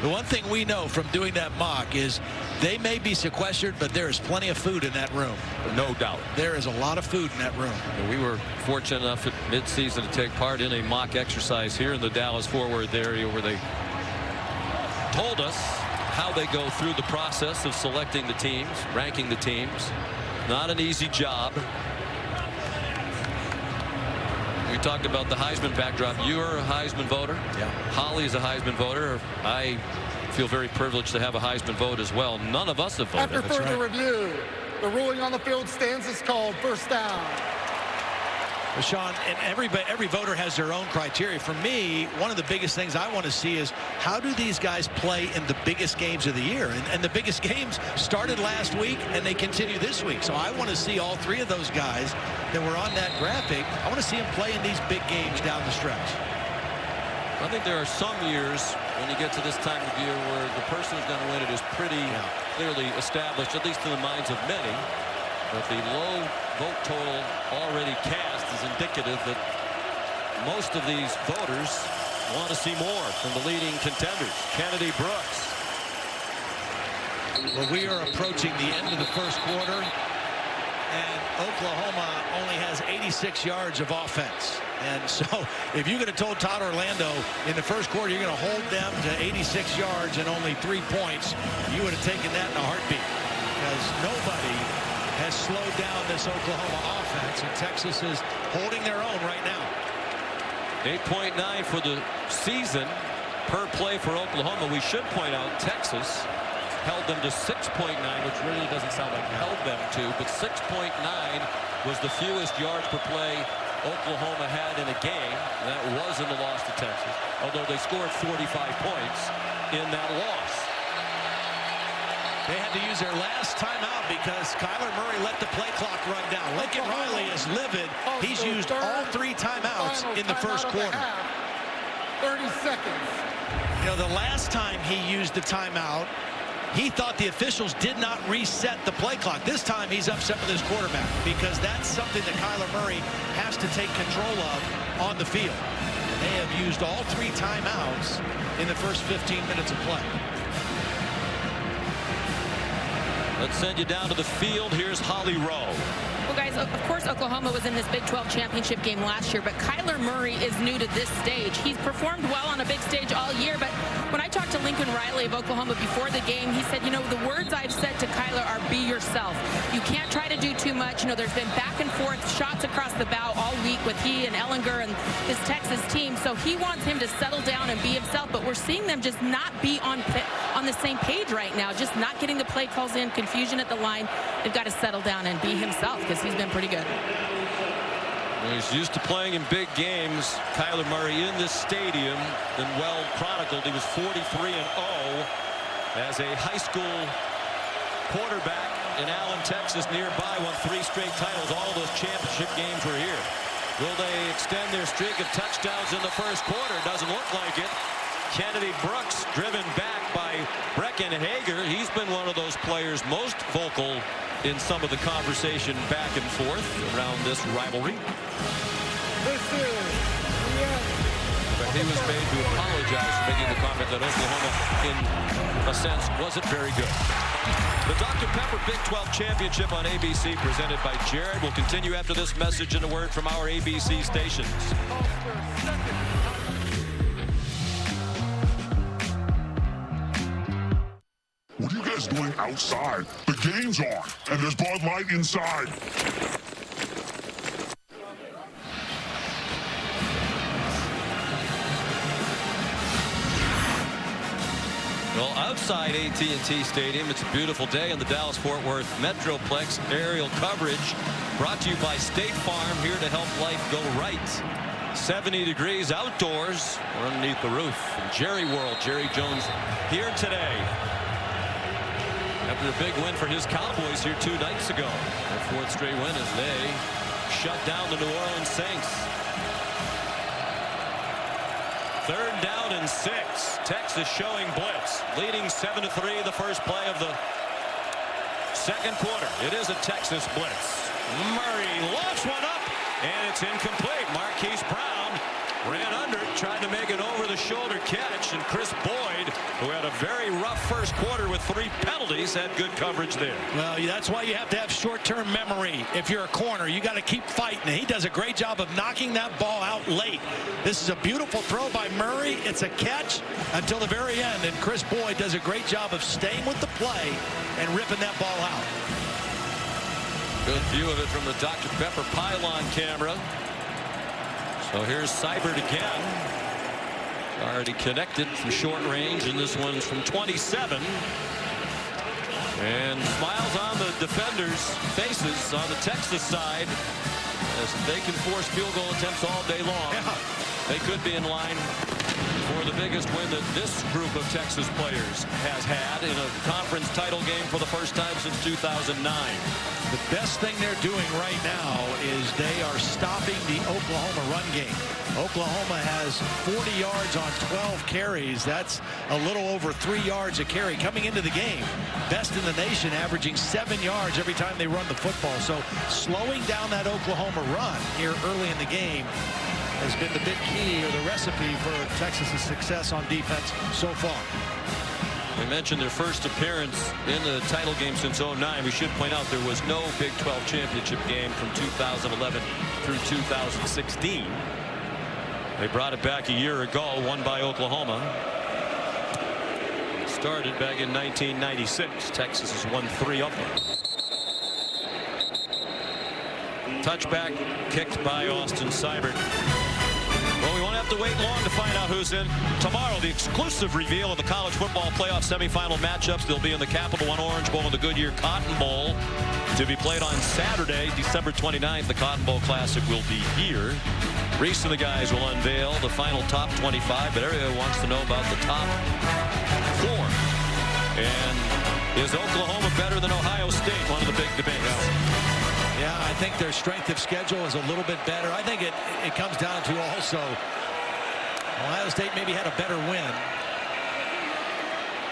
The one thing we know from doing that mock is they may be sequestered, but there is plenty of food in that room. No doubt. There is a lot of food in that room. We were fortunate enough at midseason to take part in a mock exercise here in the Dallas-Fort Worth area where they told us how they go through the process of selecting the teams, ranking the teams. Not an easy job. We talked about the Heisman backdrop. You're a Heisman voter. Yeah. Holly is a Heisman voter. I feel very privileged to have a Heisman vote as well. None of us have voted. After further review, the ruling on the field stands as called first down. Well, Sean, and every voter has their own criteria. For me, one of the biggest things I want to see is how do these guys play in the biggest games of the year? And the biggest games started last week, and they continue this week. So I want to see all three of those guys that were on that graphic. I want to see them play in these big games down the stretch. I think there are some years when you get to this time of year where the person who's going to win it is pretty clearly established, at least in the minds of many. But the low vote total already cast is indicative that most of these voters want to see more from the leading contenders. Kennedy Brooks. Well, we are approaching the end of the first quarter, and Oklahoma only has 86 yards of offense. And so if you could have told Todd Orlando in the first quarter you're going to hold them to 86 yards and only 3 points, you would have taken that in a heartbeat, because nobody has slowed down this Oklahoma offense, and Texas is holding their own right now. 8.9 for the season per play for Oklahoma. We should point out Texas held them to 6.9, which really doesn't sound like held them to, but 6.9 was the fewest yards per play Oklahoma had in a game. That was in the loss to Texas, although they scored 45 points in that loss. They had to use their last timeout because Kyler Murray let the play clock run down. Lincoln Riley is livid. He's used all 3 timeouts in the first quarter. 30 seconds. You know, the last time he used the timeout, he thought the officials did not reset the play clock. This time he's upset with his quarterback because that's something that Kyler Murray has to take control of on the field. They have used all 3 timeouts in the first 15 minutes of play. Let's send you down to the field. Here's Holly Rowe. Well, guys, of course, Oklahoma was in this Big 12 championship game last year, but Kyler Murray is new to this stage. He's performed well on a big stage all year, but when I talked to Lincoln Riley of Oklahoma before the game, he said, you know, the words I've said to Kyler are be yourself. You can't try to do too much. You know, there's been back and forth shots across the bow all week with he and Ellinger and this Texas team, so he wants him to settle down and be himself, but we're seeing them just not be on the same page right now, just not getting the play calls in, confusion at the line. They've got to settle down and be himself because he's been pretty good. He's used to playing in big games. Kyler Murray in this stadium, been well chronicled. He was 43-0 as a high school quarterback in Allen, Texas, nearby. Won 3 straight titles. All those championship games were here. Will they extend their streak of touchdowns in the first quarter? Doesn't look like it. Kennedy Brooks driven back by Brecken Hager. He's been one of those players most vocal in some of the conversation back and forth around this rivalry. This is the end. But he was made to apologize for making the comment that Oklahoma, in a sense, wasn't very good. The Dr. Pepper Big 12 Championship on ABC, presented by Jared, will continue after this message and a word from our ABC stations. What are you guys doing outside? The game's on, and there's Bud Light inside. Well, outside AT&T Stadium, it's a beautiful day in the Dallas-Fort Worth Metroplex. Aerial coverage brought to you by State Farm, here to help life go right. 70 degrees outdoors. We're underneath the roof. In Jerry World, Jerry Jones here today. After a big win for his Cowboys here 2 nights ago. Their 4th straight win as they shut down the New Orleans Saints. 3rd down and 6. Texas showing blitz. Leading 7-3 the first play of the second quarter. It is a Texas blitz. Murray lofts one up, and it's incomplete. Marquise Brown ran under it, tried to make an over-the-shoulder catch, and Chris Boyd, who had a very rough first quarter with 3 penalties, had good coverage there. Well, that's why you have to have short-term memory. If you're a corner, you got to keep fighting. He does a great job of knocking that ball out late. This is a beautiful throw by Murray. It's a catch until the very end, and Chris Boyd does a great job of staying with the play and ripping that ball out. Good view of it from the Dr. Pepper pylon camera. So here's Seibert again. Already connected from short range, and this one's from 27. And smiles on the defenders' faces on the Texas side as they can force field goal attempts all day long. Yeah. They could be in line for the biggest win that this group of Texas players has had in a conference title game for the first time since 2009. The best thing they're doing right now is they are stopping the Oklahoma run game. Oklahoma has 40 yards on 12 carries. That's a little over 3 yards a carry coming into the game. Best in the nation, averaging 7 yards every time they run the football. So slowing down that Oklahoma run here early in the game has been the big key or the recipe for Texas's success on defense so far. We mentioned their first appearance in the title game since 2009. We should point out there was no Big 12 championship game from 2011 through 2016. They brought it back a year ago, won by Oklahoma. It started back in 1996. Texas has won 3 of them. Touchback kicked by Austin Seibert. Well, we won't have to wait long to find out who's in tomorrow. The exclusive reveal of the college football playoff semifinal matchups. They'll be in the Capital One Orange Bowl and the Goodyear Cotton Bowl to be played on Saturday, December 29th. The Cotton Bowl Classic will be here. Reese and the guys will unveil the final top 25, but everybody wants to know about the top 4. And is Oklahoma better than Ohio State? One of the big debates. Yeah, I think their strength of schedule is a little bit better. I think it comes down to also Ohio State maybe had a better win.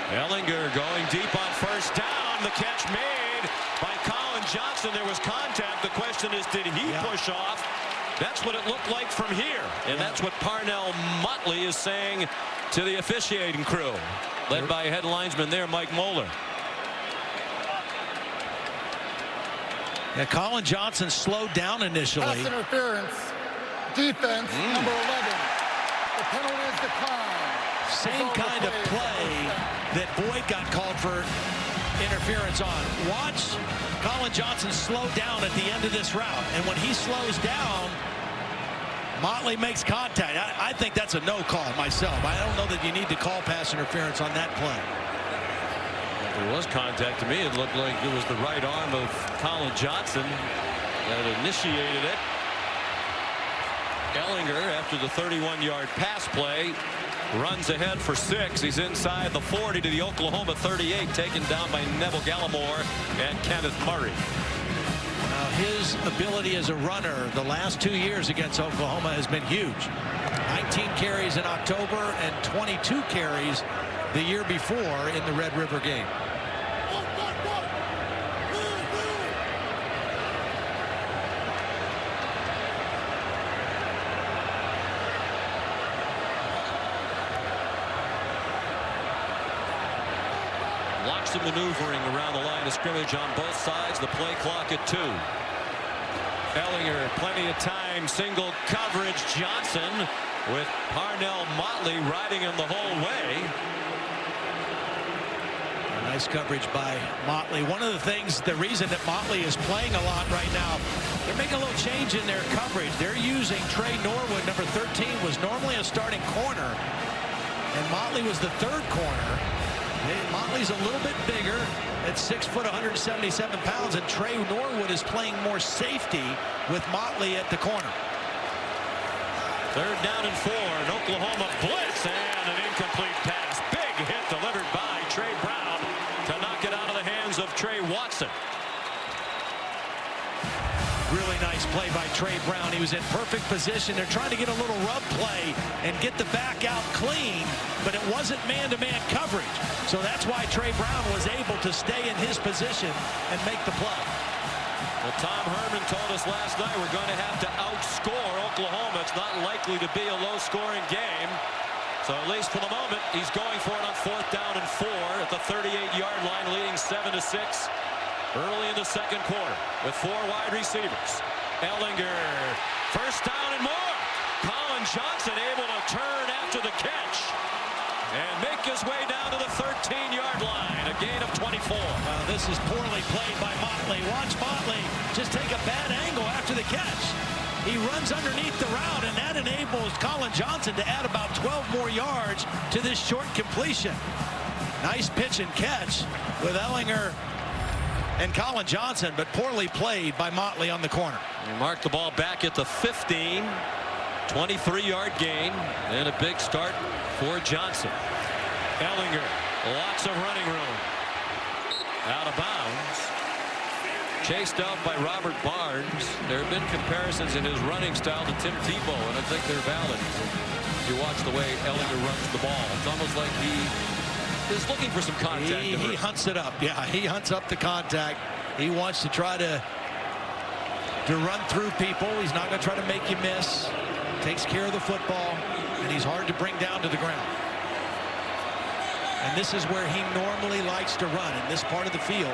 Ellinger going deep on first down. The catch made by Colin Johnson. There was contact. The question is, did he push off? That's what it looked like from here. And that's what Parnell Motley is saying to the officiating crew, led by head linesman there, Mike Moeller. Yeah, Colin Johnson slowed down initially. Pass interference. Defense, number 11. The penalty is declined. Same kind of play that Boyd got called for interference on. Watch Colin Johnson slow down at the end of this route. And when he slows down, Motley makes contact. I think that's a no call myself. I don't know that you need to call pass interference on that play. There was contact. To me, it looked like it was the right arm of Colin Johnson that initiated it. Ellinger, after the 31-yard pass play, runs ahead for 6. He's inside the 40 to the Oklahoma 38, taken down by Neville Gallimore and Kenneth Murray. Now, his ability as a runner the last 2 years against Oklahoma has been huge. 19 carries in October and 22 carries the year before in the Red River game. Lots of maneuvering around the line of scrimmage on both sides. The play clock at 2. Ellinger, plenty of time, single coverage. Johnson with Parnell Motley riding him the whole way. Nice coverage by Motley. One of the things, the reason that Motley is playing a lot right now, they're making a little change in their coverage. They're using Trey Norwood, number 13, was normally a starting corner, and Motley was the 3rd corner. Motley's a little bit bigger at 6 foot, 177 pounds, and Trey Norwood is playing more safety with Motley at the corner. 3rd down and 4, and Oklahoma blitz, and an incomplete pass. Big hit delivered by Trey Brown to knock it out of the hands of Trey Watson. Really nice play by Trey Brown. He was in perfect position. They're trying to get a little rub play and get the back out clean, but it wasn't man-to-man coverage. So that's why Trey Brown was able to stay in his position and make the play. Well, Tom Herman told us last night we're going to have to outscore Oklahoma. It's not likely to be a low-scoring game. So at least for the moment, he's going for it on 4th down and 4 at the 38-yard line, leading 7-6 early in the 2nd quarter with 4 wide receivers. Ellinger, first down and more. Colin Johnson able to turn after the catch and make his way down to the 13-yard line, a gain of 24. This is poorly played by Motley. Watch Motley just take a bad angle after the catch. He runs underneath the route, and that enables Colin Johnson to add about 12 more yards to this short completion. Nice pitch and catch with Ellinger and Colin Johnson, but poorly played by Motley on the corner. He marked the ball back at the 15. 23-yard gain and a big start for Johnson. Ellinger, lots of running room. Out of bounds. Chased out by Robert Barnes. There have been comparisons in his running style to Tim Tebow, and I think they're valid. You watch the way Ellinger runs the ball. It's almost like he is looking for some contact. He hunts it up. Yeah, he hunts up the contact. He wants to try to run through people. He's not going to try to make you miss. Takes care of the football, and he's hard to bring down to the ground. And this is where he normally likes to run, in this part of the field,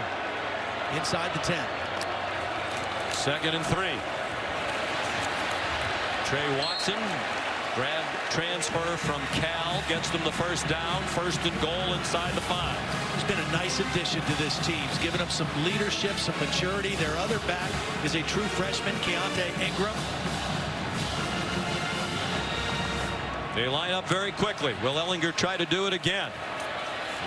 inside the 10. 2nd and 3. Trey Watson, grab transfer from Cal, gets them the first down, 1st and goal inside the 5. He's been a nice addition to this team. He's given them some leadership, some maturity. Their other back is a true freshman, Keontae Ingram. They line up very quickly. Will Ellinger try to do it again?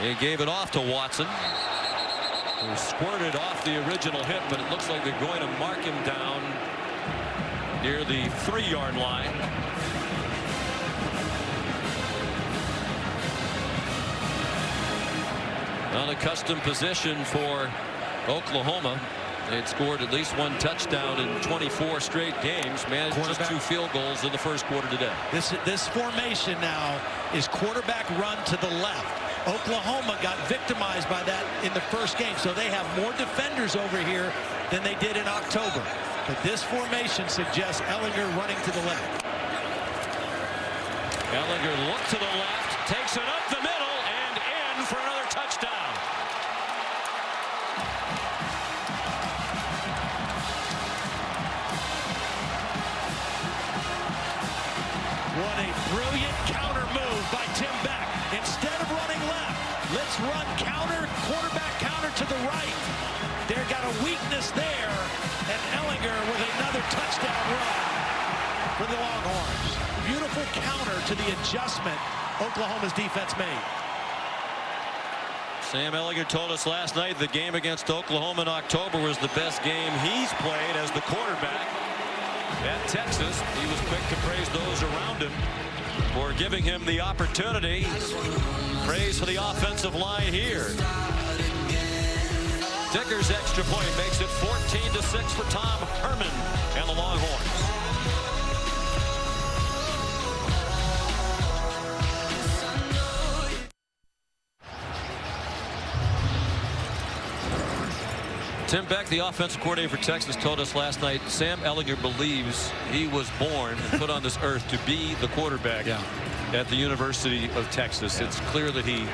He gave it off to Watson, who squirted off the original hit, but it looks like they're going to mark him down near the 3-yard line. Unaccustomed position for Oklahoma. They'd scored at least 1 touchdown in 24 straight games. Managed just 2 field goals in the first quarter today. This formation now is quarterback run to the left. Oklahoma got victimized by that in the first game, so they have more defenders over here than they did in October. But this formation suggests Ellinger running to the left. Ellinger looked to the left, takes it up the middle, and in for another touchdown. What a brilliant counter move by Tim Beck. Instead of running left, let's run counter, quarterback counter to the right. They've got a weakness there, and Ellinger with another touchdown run for the Longhorns. Beautiful counter to the adjustment Oklahoma's defense made. Sam Ellinger told us last night the game against Oklahoma in October was the best game he's played as the quarterback at Texas. He was quick to praise those around him for giving him the opportunity. Praise for the offensive line here. Dicker's extra point makes it 14-6 for Tom Herman and the Longhorns. Tim Beck, the offensive coordinator for Texas, told us last night Sam Ellinger believes he was born and put on this earth to be the quarterback at the University of Texas. It's clear that he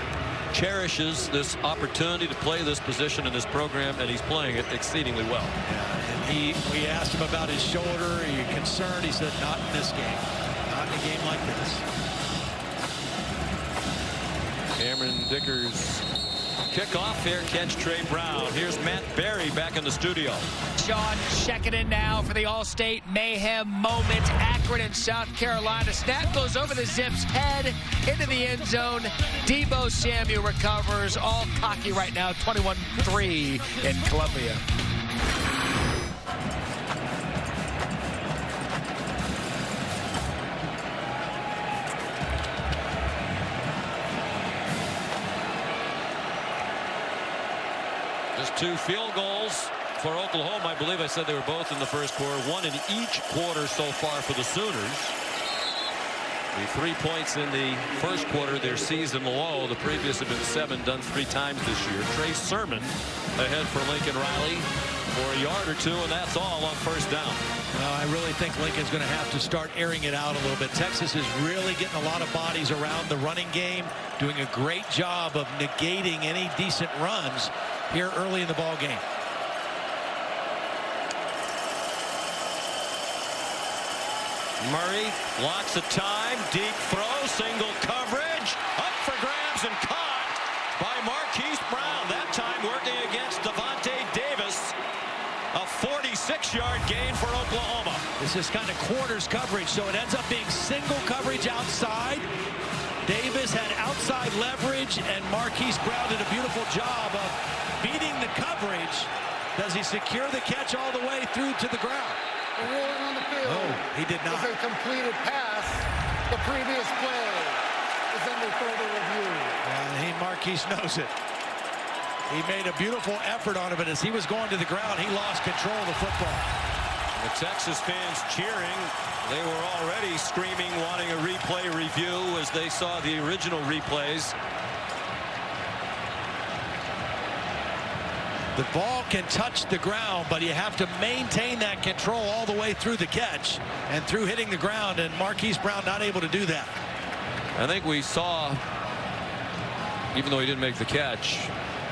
cherishes this opportunity to play this position in this program, and he's playing it exceedingly well. And we asked him about his shoulder. Are you concerned? He said, not in this game. Not in a game like this. Cameron Dicker's kickoff here, catch Trey Brown. Here's Matt Berry back in the studio. Sean checking in now for the All-State Mayhem moment. Akron in South Carolina. Snap goes over the Zips' head into the end zone. Deebo Samuel recovers. All cocky right now. 21-3 in Columbia. Just 2 field goals for Oklahoma. I believe I said they were both in the first quarter. 1 in each quarter so far for the Sooners. The 3 points in the first quarter, their season low. The previous have been 7, done 3 times this year. Trey Sermon ahead for Lincoln Riley for a yard or 2, and that's all on first down. Well, I really think Lincoln's going to have to start airing it out a little bit. Texas is really getting a lot of bodies around the running game, doing a great job of negating any decent runs here early in the ball game. Murray, lots of time, deep throw, single coverage, up for grabs and caught by Marquise Brown. That time working against Devontae Davis. A 46-yard gain for Oklahoma. This This is kind of quarters coverage, so it ends up being single coverage outside. Davis had outside leverage, and Marquise Brown did a beautiful job of beating the coverage. Does he secure the catch all the way through to the ground? The ruling on the field. Oh, he did not. Was a completed pass. The previous play is under further review. And Marquise knows it. He made a beautiful effort on it, but as he was going to the ground, he lost control of the football. The Texas fans cheering. They were already screaming, wanting a replay review as they saw the original replays. The ball can touch the ground, but you have to maintain that control all the way through the catch and through hitting the ground, and Marquise Brown not able to do that. I think we saw, even though he didn't make the catch,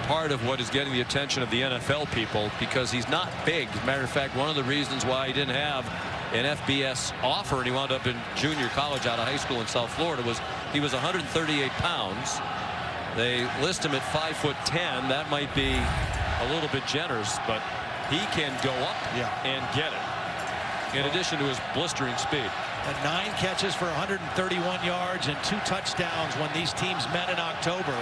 part of what is getting the attention of the NFL people, because he's not big. As a matter of fact, one of the reasons why he didn't have an FBS offer and he wound up in junior college out of high school in South Florida was he was 138 pounds. They list him at 5'10". That might be a little bit generous, but he can go up and get it, in addition to his blistering speed. And 9 catches for 131 yards and 2 touchdowns when these teams met in October.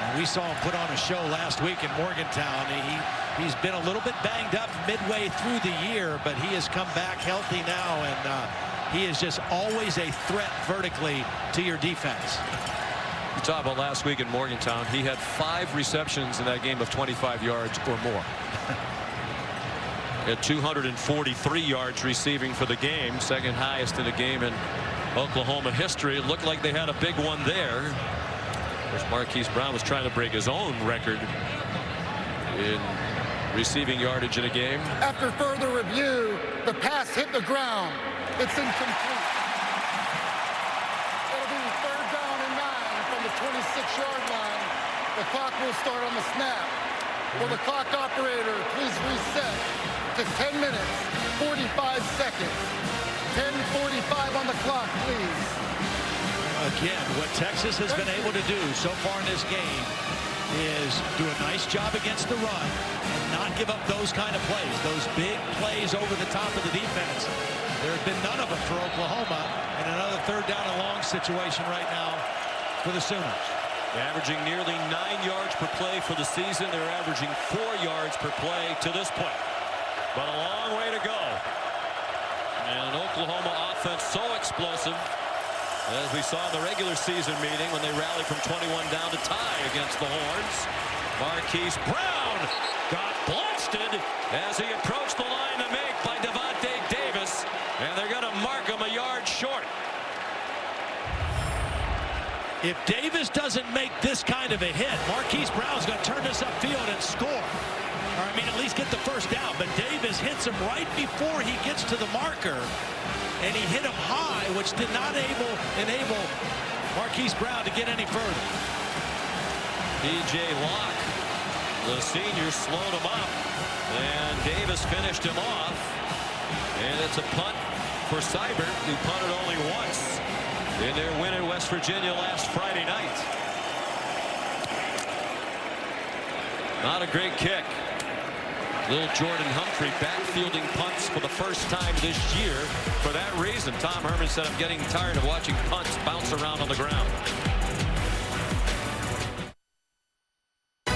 And we saw him put on a show last week in Morgantown. He's been a little bit banged up midway through the year, but he has come back healthy now, and he is just always a threat vertically to your defense. You talk about last week in Morgantown, he had 5 receptions in that game of 25 yards or more. At 243 yards receiving for the game, second highest in a game in Oklahoma history. It looked like they had a big one there. Of course, Marquise Brown was trying to break his own record in receiving yardage in a game. After further review, the pass hit the ground. It's incomplete. It'll be 3rd down and 9 from the 26-yard line. The clock will start on the snap. Will the clock operator please reset to 10 minutes, 45 seconds. 10:45 on the clock, please. Again, what Texas has been able to do so far in this game is do a nice job against the run and not give up those kind of plays, those big plays over the top of the defense. There have been none of them for Oklahoma, and another 3rd down and long situation right now for the Sooners. Averaging nearly 9 yards per play for the season. They're averaging 4 yards per play to this point. But a long way to go. And an Oklahoma offense so explosive, as we saw in the regular season meeting when they rallied from 21 down to tie against the Horns. Marquise Brown got blasted as he approached the line to make by Devontae Davis, and they're going to mark him a yard short. If Davis doesn't make this kind of a hit, Marquise Brown's going to turn this upfield and score. Or, I mean, at least get the first down. But Davis hits him right before he gets to the marker. And he hit him high, which did not enable Marquise Brown to get any further. P.J. Locke, the senior, slowed him up. And Davis finished him off. And it's a punt for Seibert, who punted only once in their win in West Virginia last Friday night. Not a great kick. Little Jordan Humphrey backfielding punts for the first time this year. For that reason, Tom Herman said, I'm getting tired of watching punts bounce around on the ground.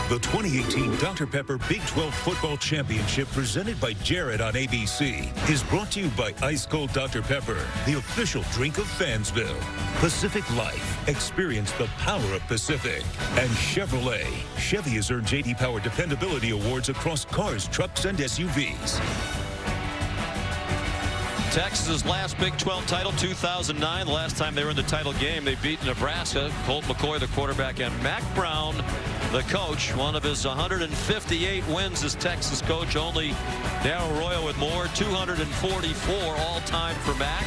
The 2018 Dr. Pepper Big 12 Football Championship, presented by Jared on ABC, is brought to you by Ice Cold Dr. Pepper, the official drink of Fansville. Pacific Life. Experience the power of Pacific. And Chevrolet. Chevy has earned J.D. Power Dependability Awards across cars, trucks, and SUVs. Texas's last Big 12 title, 2009. The last time they were in the title game, they beat Nebraska. Colt McCoy, the quarterback, and Mack Brown, the coach. One of his 158 wins as Texas coach. Only Darrell Royal with more. 244 all-time for Mack.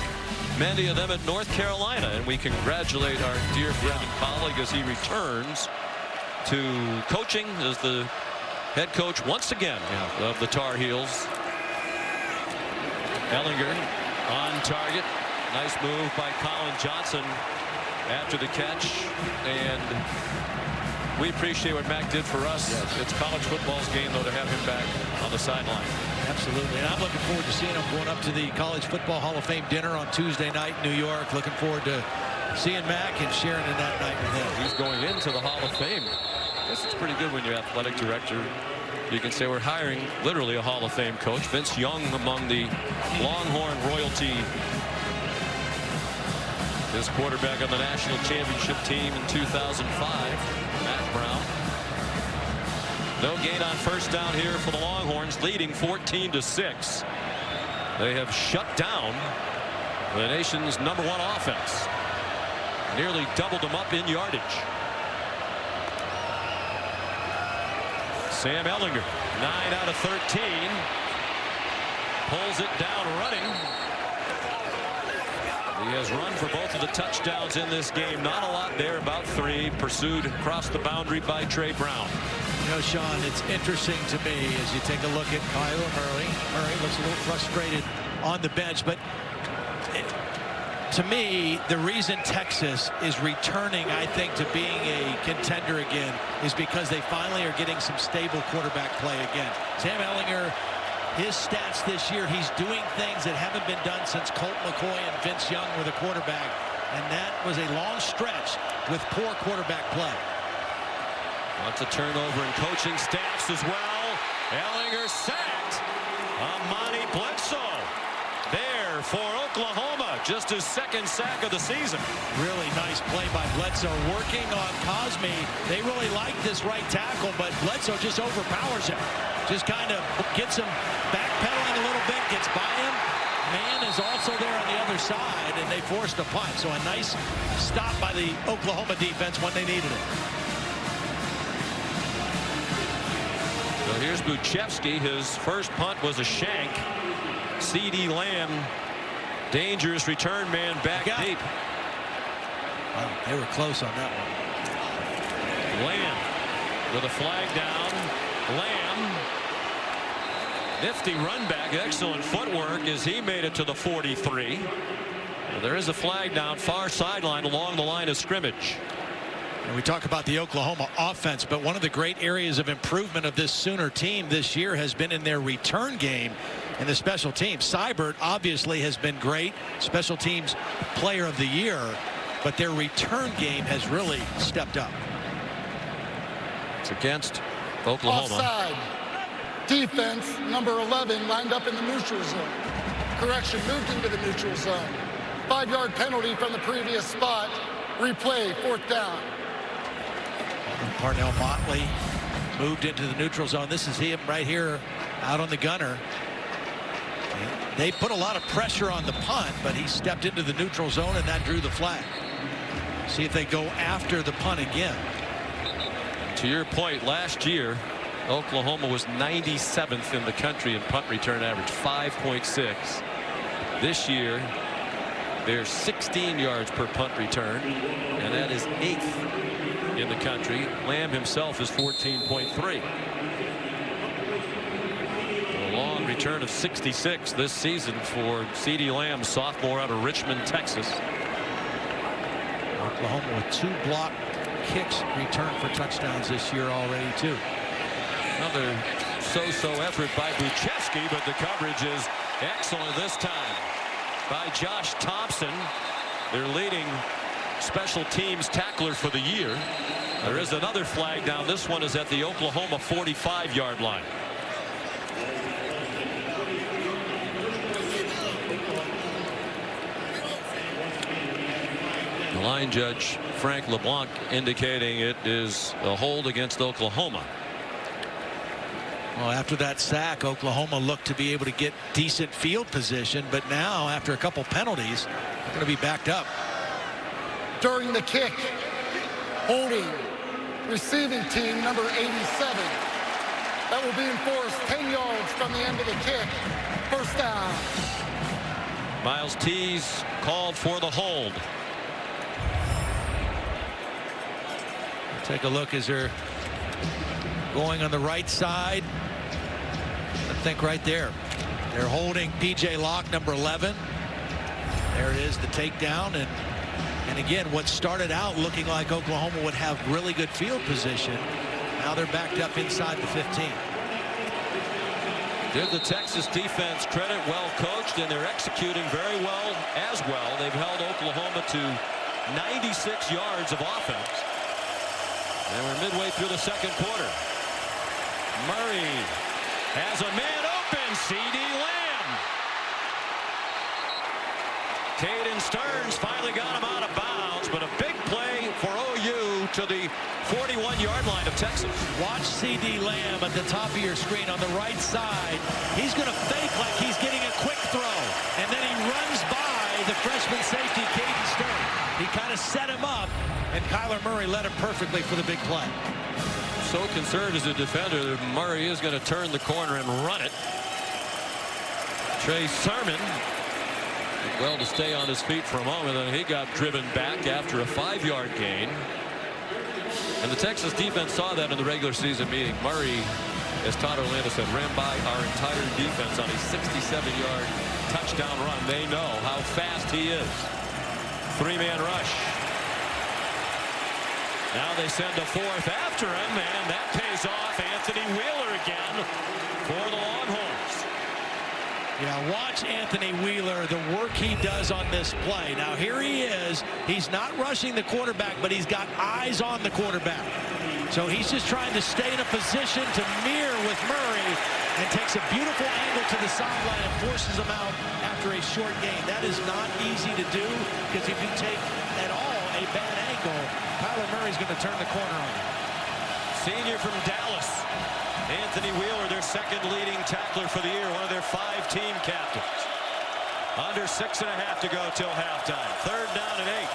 Many of them at North Carolina. And we congratulate our dear friend and colleague as he returns to coaching as the head coach once again of the Tar Heels. Ellinger on target. Nice move by Colin Johnson after the catch. And We appreciate what Mac did for us. Yes. It's college football's game, though, to have him back on the sideline. Absolutely. And I'm looking forward to seeing him going up to the College Football Hall of Fame dinner on Tuesday night in New York. Looking forward to seeing Mac and sharing in that night with him. He's going into the Hall of Fame. This is pretty good when you're athletic director. You can say we're hiring literally a Hall of Fame coach. Vince Young among the Longhorn royalty. His quarterback on the national championship team in 2005, Matt Brown. No gain on first down here for the Longhorns, leading 14-6. They have shut down the nation's #1 offense. Nearly doubled them up in yardage. Sam Ehlinger, 9 out of 13. Pulls it down running. He has run for both of the touchdowns in this game. Not a lot there, about 3. Pursued across the boundary by Trey Brown. You know, Sean, it's interesting to me as you take a look at Kyler Murray. Murray looks a little frustrated on the bench, but to me, the reason Texas is returning, I think, to being a contender again is because they finally are getting some stable quarterback play again. Sam Ehlinger, his stats this year, he's doing things that haven't been done since Colt McCoy and Vince Young were the quarterback, and that was a long stretch with poor quarterback play. Lots of turnover in coaching staffs as well. Ehlinger sacked. Amani Bledsoe there for Oklahoma. Just his 2nd sack of the season. Really nice play by Bledsoe. Working on Cosme. They really like this right tackle, but Bledsoe just overpowers him. Just kind of gets him backpedaling a little bit, gets by him. Man is also there on the other side, and they forced a punt. So a nice stop by the Oklahoma defense when they needed it. So here's Buchevsky. His first punt was a shank. C.D. Lamb, dangerous return man back deep. Wow, they were close on that one. Lamb with a flag down. Lamb, nifty run back, excellent footwork as he made it to the 43. Well, there is a flag down far sideline along the line of scrimmage. And we talk about the Oklahoma offense, but one of the great areas of improvement of this Sooner team this year has been in their return game and the special teams. Seibert obviously has been great, special teams player of the year, but their return game has really stepped up. It's against Oklahoma. Offside. Defense, number 11, lined up in the neutral zone. Correction, moved into the neutral zone. 5-yard penalty from the previous spot. Replay, 4th down. Parnell Motley moved into the neutral zone. This is him right here out on the gunner. They put a lot of pressure on the punt, but he stepped into the neutral zone, and that drew the flag. See if they go after the punt again. To your point, last year, Oklahoma was 97th in the country in punt return average, 5.6. This year, they're 16 yards per punt return, and that is 8th in the country. Lamb himself is 14.3. A long return of 66 this season for C.D. Lamb, sophomore out of Richmond, Texas. Oklahoma with 2 block kicks returned for touchdowns this year already, too. Another so-so effort by Buchevsky, but the coverage is excellent this time by Josh Thompson, their leading special teams tackler for the year. There is another flag down. This one is at the Oklahoma 45-yard line. The line judge, Frank LeBlanc, indicating it is a hold against Oklahoma. Well, after that sack, Oklahoma looked to be able to get decent field position, but now, after a couple penalties, they're going to be backed up. During the kick, holding receiving team number 87. That will be enforced 10 yards from the end of the kick. 1st down. Miles Tees called for the hold. Take a look as they're going on the right side. I think right there. They're holding P.J. Locke, number 11. There it is, the takedown, and And again, what started out looking like Oklahoma would have really good field position, now they're backed up inside the 15. Give the Texas defense credit, well coached, and they're executing very well as well. They've held Oklahoma to 96 yards of offense. And we're midway through the second quarter. Murray has a man open, C.D. Lamb. Caden Stearns finally got him out of bounds, but a big play for OU to the 41-yard line of Texas. Watch C.D. Lamb at the top of your screen on the right side. He's going to fake like he's getting a quick throw, and then he runs by the freshman safety, Caden Stearns. He kind of set him up, and Kyler Murray led him perfectly for the big play. So concerned as a defender that Murray is going to turn the corner and run it. Trey Sermon, well, to stay on his feet for a moment, and he got driven back after a 5-yard gain. And the Texas defense saw that in the regular season meeting. Murray, as Todd Orlando said, ran by our entire defense on a 67-yard touchdown run. They know how fast he is. 3-man rush. Now they send a fourth after him, and that pays off. Anthony Wheeler again for the Longhorns. Yeah, watch Anthony Wheeler, the work he does on this play. Now here he is. He's not rushing the quarterback, but he's got eyes on the quarterback. So he's just trying to stay in a position to mirror with Murray and takes a beautiful angle to the sideline and forces him out after a short gain. That is not easy to do, because if you take at all a bad angle, Kyler Murray's going to turn the corner on you. Senior from Dallas, Anthony Wheeler, their second leading tackler for the year, one of their 5 team captains. Under 6.5 to go till halftime. 3rd down and 8.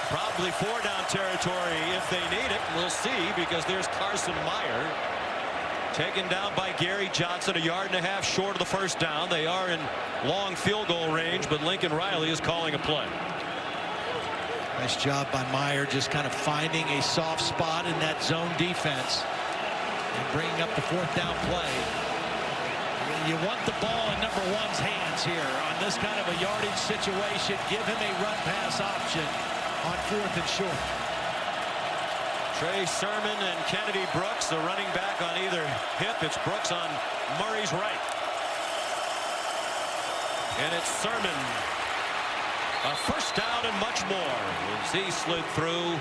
Probably 4-down territory if they need it. We'll see, because there's Carson Meyer. Taken down by Gary Johnson, 1.5 yards short of the first down. They are in long field goal range, but Lincoln Riley is calling a play. Nice job by Meyer, just kind of finding a soft spot in that zone defense and bringing up the 4th down play. You want the ball in number 1's hands here on this kind of a yardage situation. Give him a run pass option on 4th and short. Trey Sermon and Kennedy Brooks, the running back on either hip. It's Brooks on Murray's right. And it's Sermon. A first down and much more as he slid through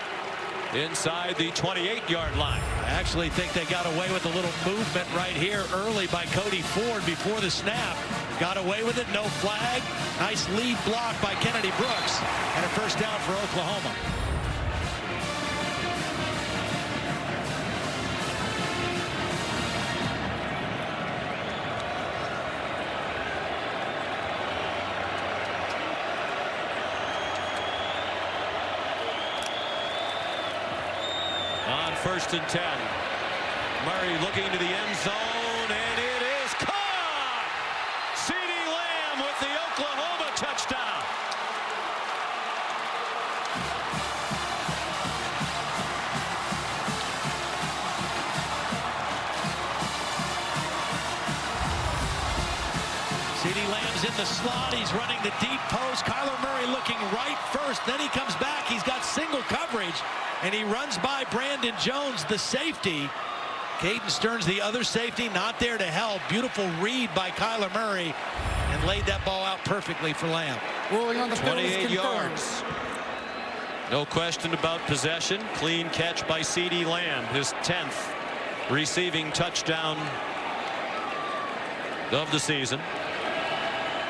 inside the 28-yard line. I actually think they got away with a little movement right here early by Cody Ford before the snap. Got away with it, no flag. Nice lead block by Kennedy Brooks, and a first down for Oklahoma. On 1st and 10. Murray looking to the end zone, and it is caught! C.D. Lamb with the Oklahoma touchdown. C.D. Lamb's in the slot. He's running the deep post. Kyler Murray looking right first. Then he comes back. He's got single coverage, and he runs by Brandon Jones, the safety. Caden Stearns, the other safety, not there to help. Beautiful read by Kyler Murray, and laid that ball out perfectly for Lamb. Ruling on the 28 yards. No question about possession. Clean catch by C.D. Lamb, his 10th receiving touchdown of the season.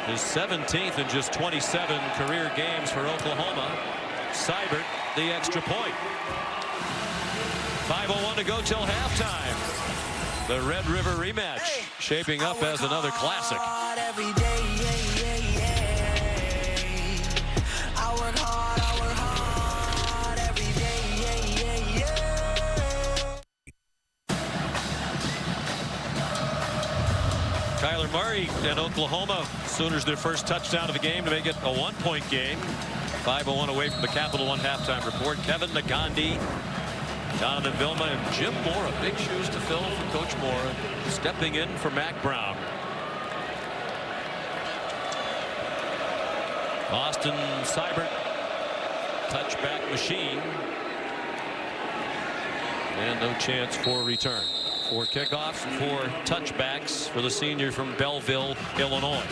His 17th in just 27 career games for Oklahoma. Seibert, the extra point. 5:01 to go till halftime. The Red River rematch shaping up as another classic. Kyler Murray and Oklahoma. Sooners their first touchdown of the game to make it a 1-point game. 5:01 away from the Capital One halftime report. Kevin Nagandi, Jonathan Vilma, and Jim Mora. Big shoes to fill for Coach Mora, stepping in for Mac Brown. Austin Seibert touchback machine. And no chance for a return. 4 kickoffs and 4 touchbacks for the senior from Belleville, Illinois.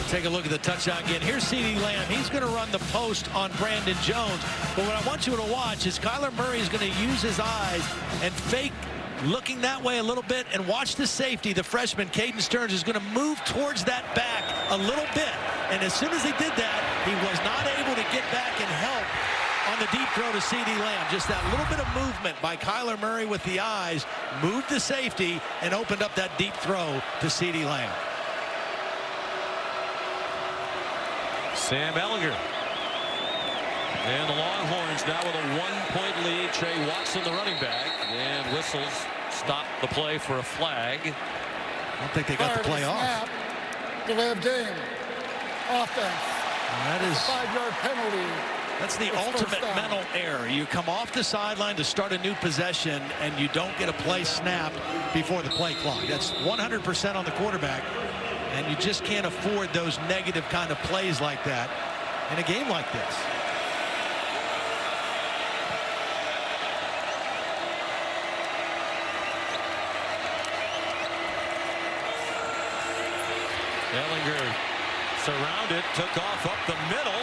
Take a look at the touchdown again. Here's CeeDee Lamb. He's going to run the post on Brandon Jones. But what I want you to watch is Kyler Murray is going to use his eyes and fake looking that way a little bit, and watch the safety. The freshman, Caden Stearns, is going to move towards that back a little bit. And as soon as he did that, he was not able to get back and help on the deep throw to CeeDee Lamb. Just that little bit of movement by Kyler Murray with the eyes moved the safety and opened up that deep throw to CeeDee Lamb. Sam Ehlinger. And the Longhorns now with a 1-point lead. Trey Watson, the running back, and whistles stop the play for a flag. I don't think they got the play off. Delay of game. Offense. That is 5-yard penalty. That's the ultimate mental error. You come off the sideline to start a new possession, and you don't get a play snapped before the play clock. That's 100% on the quarterback, and you just can't afford those negative kind of plays like that in a game like this. Ehlinger surrounded, took off up the middle,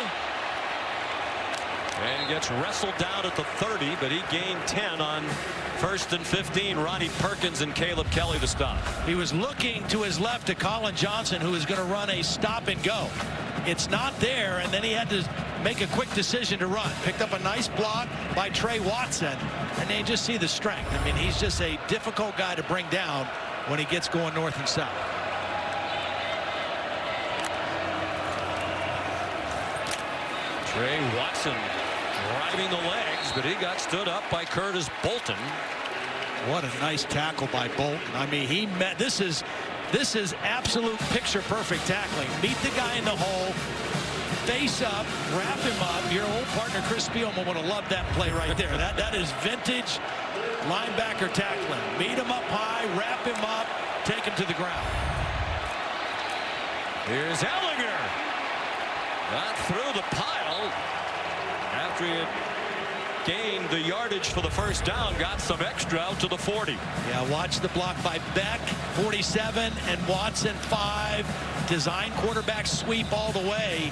and gets wrestled down at the 30, but he gained 10 on 1st and 15. Ronnie Perkins and Caleb Kelly to stop. He was looking to his left to Colin Johnson, who is going to run a stop and go. It's not there, and then he had to make a quick decision to run. Picked up a nice block by Trey Watson, and they just see the strength. I mean, he's just a difficult guy to bring down when he gets going north and south. Trey Watson driving the legs, but he got stood up by Curtis Bolton. What a nice tackle by Bolton. I mean, he met. This is absolute picture perfect tackling. Meet the guy in the hole, face up, wrap him up. Your old partner Chris Spielman would have loved that play right there. That is vintage linebacker tackling. Meet him up high, wrap him up, take him to the ground. Here's Ehlinger. Got through the pile after he had gained the yardage for the first down, got some extra out to the 40. Yeah, watch the block by Beck, 47, and Watson, 5. Design quarterback sweep all the way.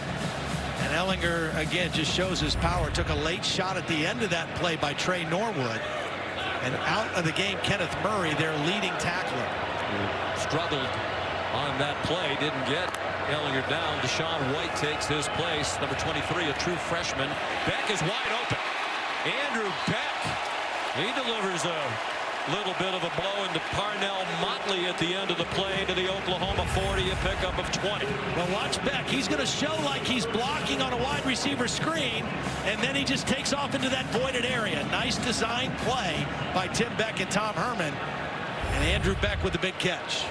And Ehlinger, again, just shows his power. Took a late shot at the end of that play by Trey Norwood. And out of the game, Kenneth Murray, their leading tackler. Struggled on that play, didn't get Ehlinger down. Deshaun White takes his place. Number 23, a true freshman. Beck is wide open. Andrew Beck, he delivers a little bit of a blow into Parnell Motley at the end of the play to the Oklahoma 40, a pickup of 20. Well, watch Beck. He's going to show like he's blocking on a wide receiver screen, and then he just takes off into that voided area. Nice design play by Tim Beck and Tom Herman. And Andrew Beck with the big catch.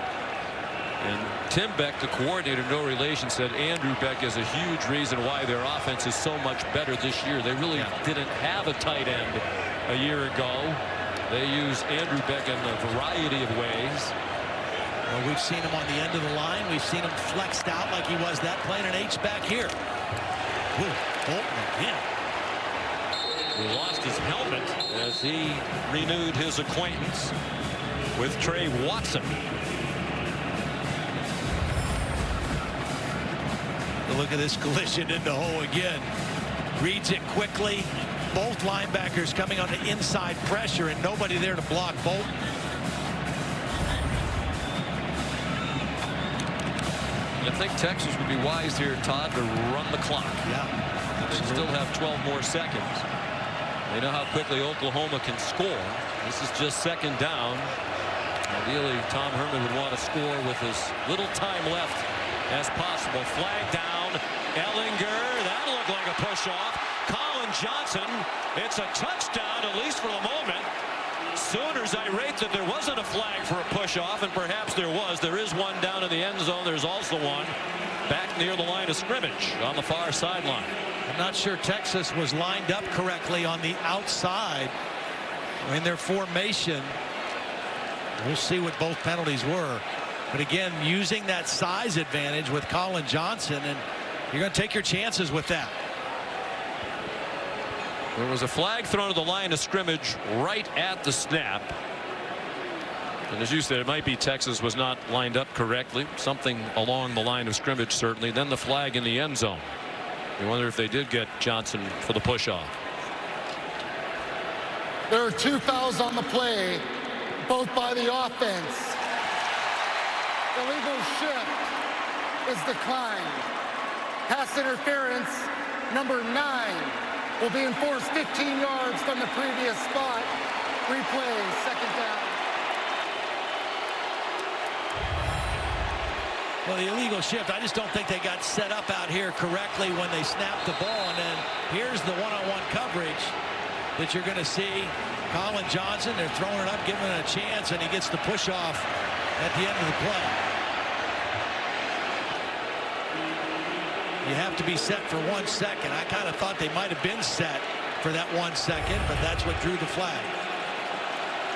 And Tim Beck, the coordinator, no relation, said Andrew Beck is a huge reason why their offense is so much better this year. They really didn't have a tight end a year ago. They use Andrew Beck in a variety of ways. Well, we've seen him on the end of the line. We've seen him flexed out like he was that play, an H-back here. Ooh, Bolton again. He lost his helmet as he renewed his acquaintance with Trey Watson. Look at this collision in the hole again. Reads it quickly. Both linebackers coming on the inside pressure and nobody there to block Bolton. I think Texas would be wise here, Todd, to run the clock. Yeah. They still have 12 more seconds. They know how quickly Oklahoma can score. This is just second down. Ideally, Tom Herman would want to score with as little time left as possible. Flag down. Ehlinger, that looked like a push-off. Colin Johnson, it's a touchdown, at least for the moment. Sooners irate that there wasn't a flag for a push-off, and perhaps there was. There is one down in the end zone. There's also one back near the line of scrimmage on the far sideline. I'm not sure Texas was lined up correctly on the outside in their formation. We'll see what both penalties were. But again, using that size advantage with Colin Johnson, and you're going to take your chances with that. There was a flag thrown at the line of scrimmage right at the snap. And as you said, it might be Texas was not lined up correctly. Something along the line of scrimmage, certainly. Then the flag in the end zone. You wonder if they did get Johnson for the push-off. There are 2 fouls on the play, both by the offense. Illegal shift is declined. Pass interference, number 9, will be enforced 15 yards from the previous spot. Replay, second down. Well, the illegal shift, I just don't think they got set up out here correctly when they snapped the ball. And then here's the one-on-one coverage that you're going to see. Colin Johnson, they're throwing it up, giving it a chance, and he gets the push off at the end of the play. You have to be set for 1 second. I kind of thought they might have been set for that 1 second, but that's what drew the flag.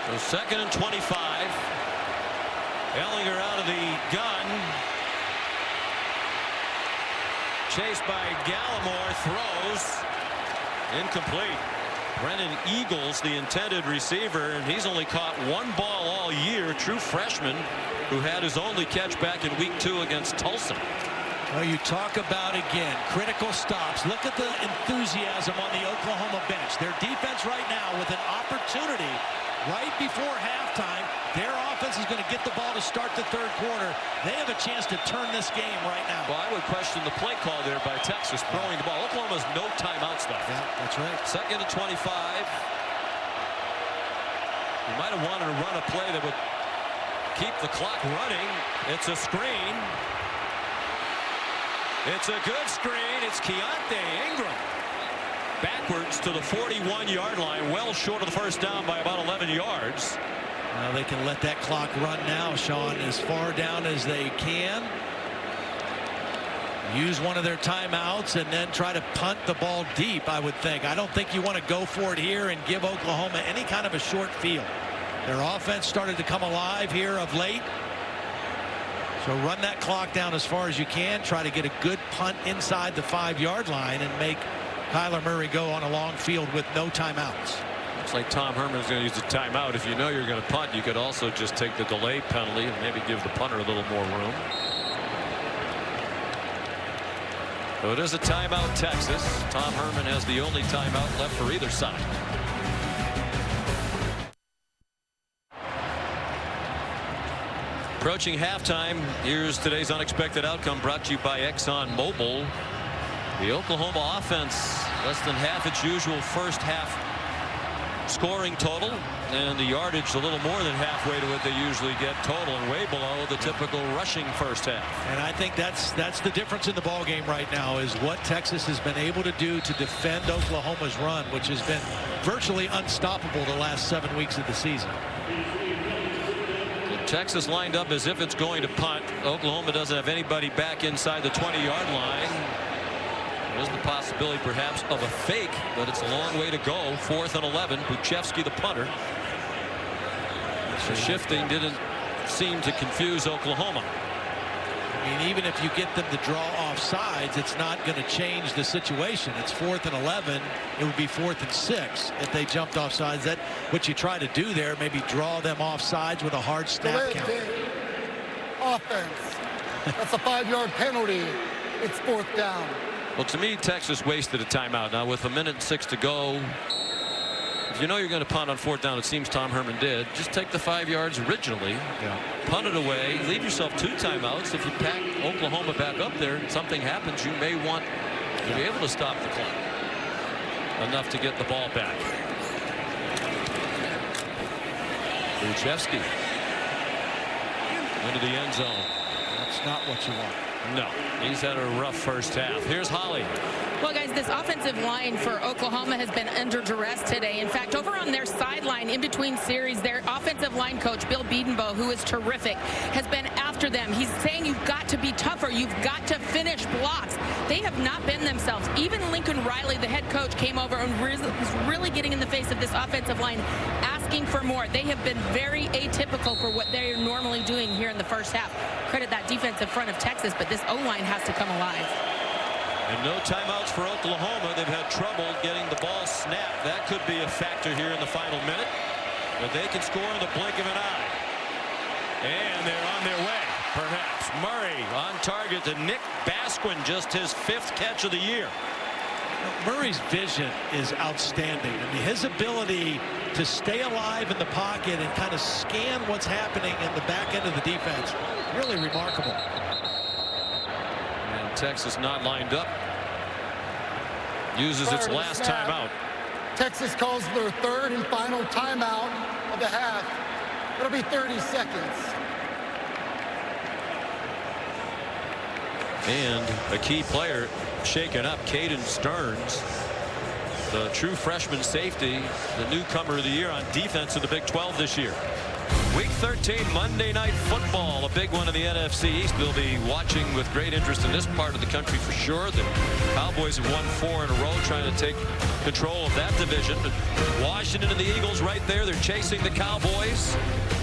So 2nd and 25. Ehlinger out of the gun. Chased by Gallimore, throws. Incomplete. Brennan Eagles, the intended receiver, and he's only caught 1 ball all year. True freshman who had his only catch back in week 2 against Tulsa. Well, you talk about, again, critical stops. Look at the enthusiasm on the Oklahoma bench. Their defense right now with an opportunity right before halftime. Their offense is going to get the ball to start the 3rd quarter. They have a chance to turn this game right now. Well, I would question the play call there by Texas throwing the ball. Oklahoma has no timeouts left. Yeah, that's right. 2nd and 25. You might have wanted to run a play that would keep the clock running. It's a screen. It's a good screen. It's Keontae Ingram. Backwards to the 41-yard line, well short of the first down by about 11 yards. Now they can let that clock run now, Sean, as far down as they can. Use one of their timeouts and then try to punt the ball deep, I would think. I don't think you want to go for it here and give Oklahoma any kind of a short field. Their offense started to come alive here of late. So run that clock down as far as you can. Try to get a good punt inside the 5-yard line and make Kyler Murray go on a long field with no timeouts. Looks like Tom Herman is going to use the timeout. If you know you're going to punt, you could also just take the delay penalty and maybe give the punter a little more room. So it is a timeout, Texas. Tom Herman has the only timeout left for either side. Approaching halftime, here's today's unexpected outcome brought to you by ExxonMobil. The Oklahoma offense less than half its usual first half scoring total, and the yardage a little more than halfway to what they usually get total, and way below the typical rushing first half. And I think that's the difference in the ball game right now, is what Texas has been able to do to defend Oklahoma's run, which has been virtually unstoppable the last 7 weeks of the season. Texas lined up as if it's going to punt. Oklahoma doesn't have anybody back inside the 20-yard line. There's the possibility perhaps of a fake, but it's a long way to go. 4th and 11. Buchevsky the punter. The shifting didn't seem to confuse Oklahoma. I mean, even if you get them to draw off sides, it's not going to change the situation. It's 4th and 11. It would be 4th and 6 if they jumped off sides. That what you try to do there, maybe draw them off sides with a hard snap count. Offense. That's a 5-yard penalty. It's 4th down. Well, to me, Texas wasted a timeout. Now, with 1:06 to go, if you know you're going to punt on 4th down, it seems Tom Herman did, just take the 5 yards originally, punt it away, leave yourself 2 timeouts. If you pack Oklahoma back up there and something happens, you may want to be able to stop the clock enough to get the ball back. Buchevsky into the end zone. That's not what you want. No, he's had a rough first half. Here's Holly. Well, guys, this offensive line for Oklahoma has been under duress today. In fact, over on their sideline, in between series, their offensive line coach, Bill Biedenbow, who is terrific, has been after them. He's saying you've got to be tougher. You've got to finish blocks. They have not been themselves. Even Lincoln Riley, the head coach, came over and was really getting in the face of this offensive line, asking for more. They have been very atypical for what they're normally doing here in the first half. Credit that defensive front of Texas, but this O-line has to come alive. And no timeouts for Oklahoma. They've had trouble getting the ball snapped. That could be a factor here in the final minute. But they can score in the blink of an eye. And they're on their way, perhaps. Murray on target to Nick Basquin, just his 5th catch of the year. Murray's vision is outstanding. I mean, his ability to stay alive in the pocket and kind of scan what's happening in the back end of the defense, really remarkable. And Texas not lined up. Uses its last timeout. Texas calls their 3rd and final timeout of the half. It'll be 30 seconds. And a key player shaken up, Caden Stearns, the true freshman safety, the newcomer of the year on defense in the Big 12 this year. Week 13 Monday Night Football, a big one in the NFC East. We'll be watching with great interest in this part of the country for sure. The Cowboys have won 4 in a row, trying to take control of that division. But Washington and the Eagles right there. They're chasing the Cowboys,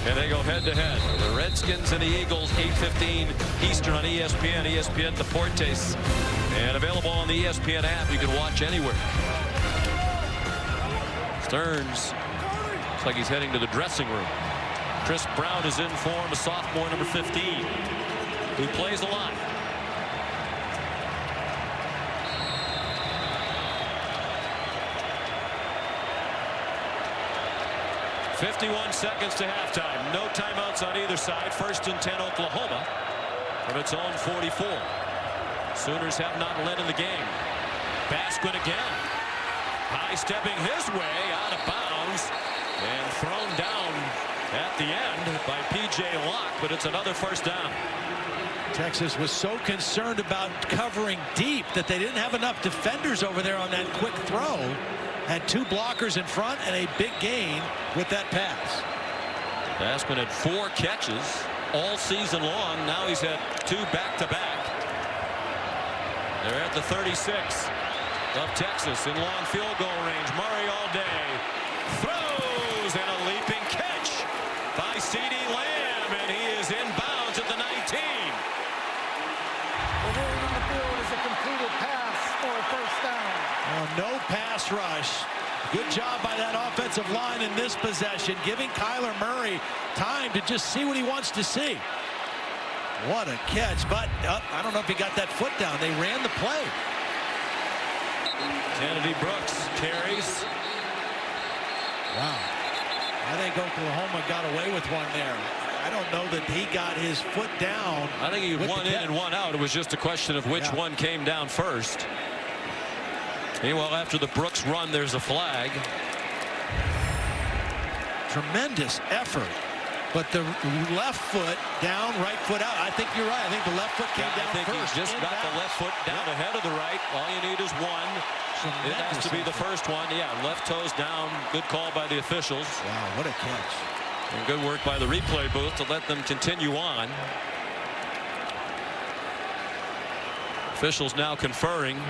and they go head to head. The Redskins and the Eagles, 8:15 Eastern on ESPN, ESPN Deportes, and available on the ESPN app. You can watch anywhere. Stearns looks like he's heading to the dressing room. Chris Brown is in form, a sophomore, number 15, who plays the line. .51 seconds to halftime. No timeouts on either side. 1st and 10 Oklahoma from its own 44. Sooners have not led in the game. Basquin again. High stepping his way out of bounds and thrown down at the end by P.J. Locke, but it's another 1st down. Texas was so concerned about covering deep that they didn't have enough defenders over there on that quick throw. Had 2 blockers in front and a big gain with that pass. Basquin had 4 catches all season long. Now he's had 2 back-to-back. They're at the 36 of Texas in long field goal range. Murray all day. Throws and a leaping catch by C.D. Lamb, and he is inbounds at the 19. The ruling on the field is a completed pass for a 1st down. No pass rush. Good job by that offensive line in this possession, giving Kyler Murray time to just see what he wants to see. What a catch, but I don't know if he got that foot down. They ran the play. Kennedy Brooks carries. Wow. I think Oklahoma got away with one there. I don't know that he got his foot down. I think he had 1 in and 1 out. It was just a question of which one came down first. Meanwhile, after the Brooks run, there's a flag. Tremendous effort. But the left foot down, right foot out. I think you're right. I think the left foot came down first. I think he just got the left foot down ahead of the right. All you need is one. It has to be the first one. Yeah, left toes down. Good call by the officials. Wow, what a catch. And good work by the replay booth to let them continue on. Officials now conferring.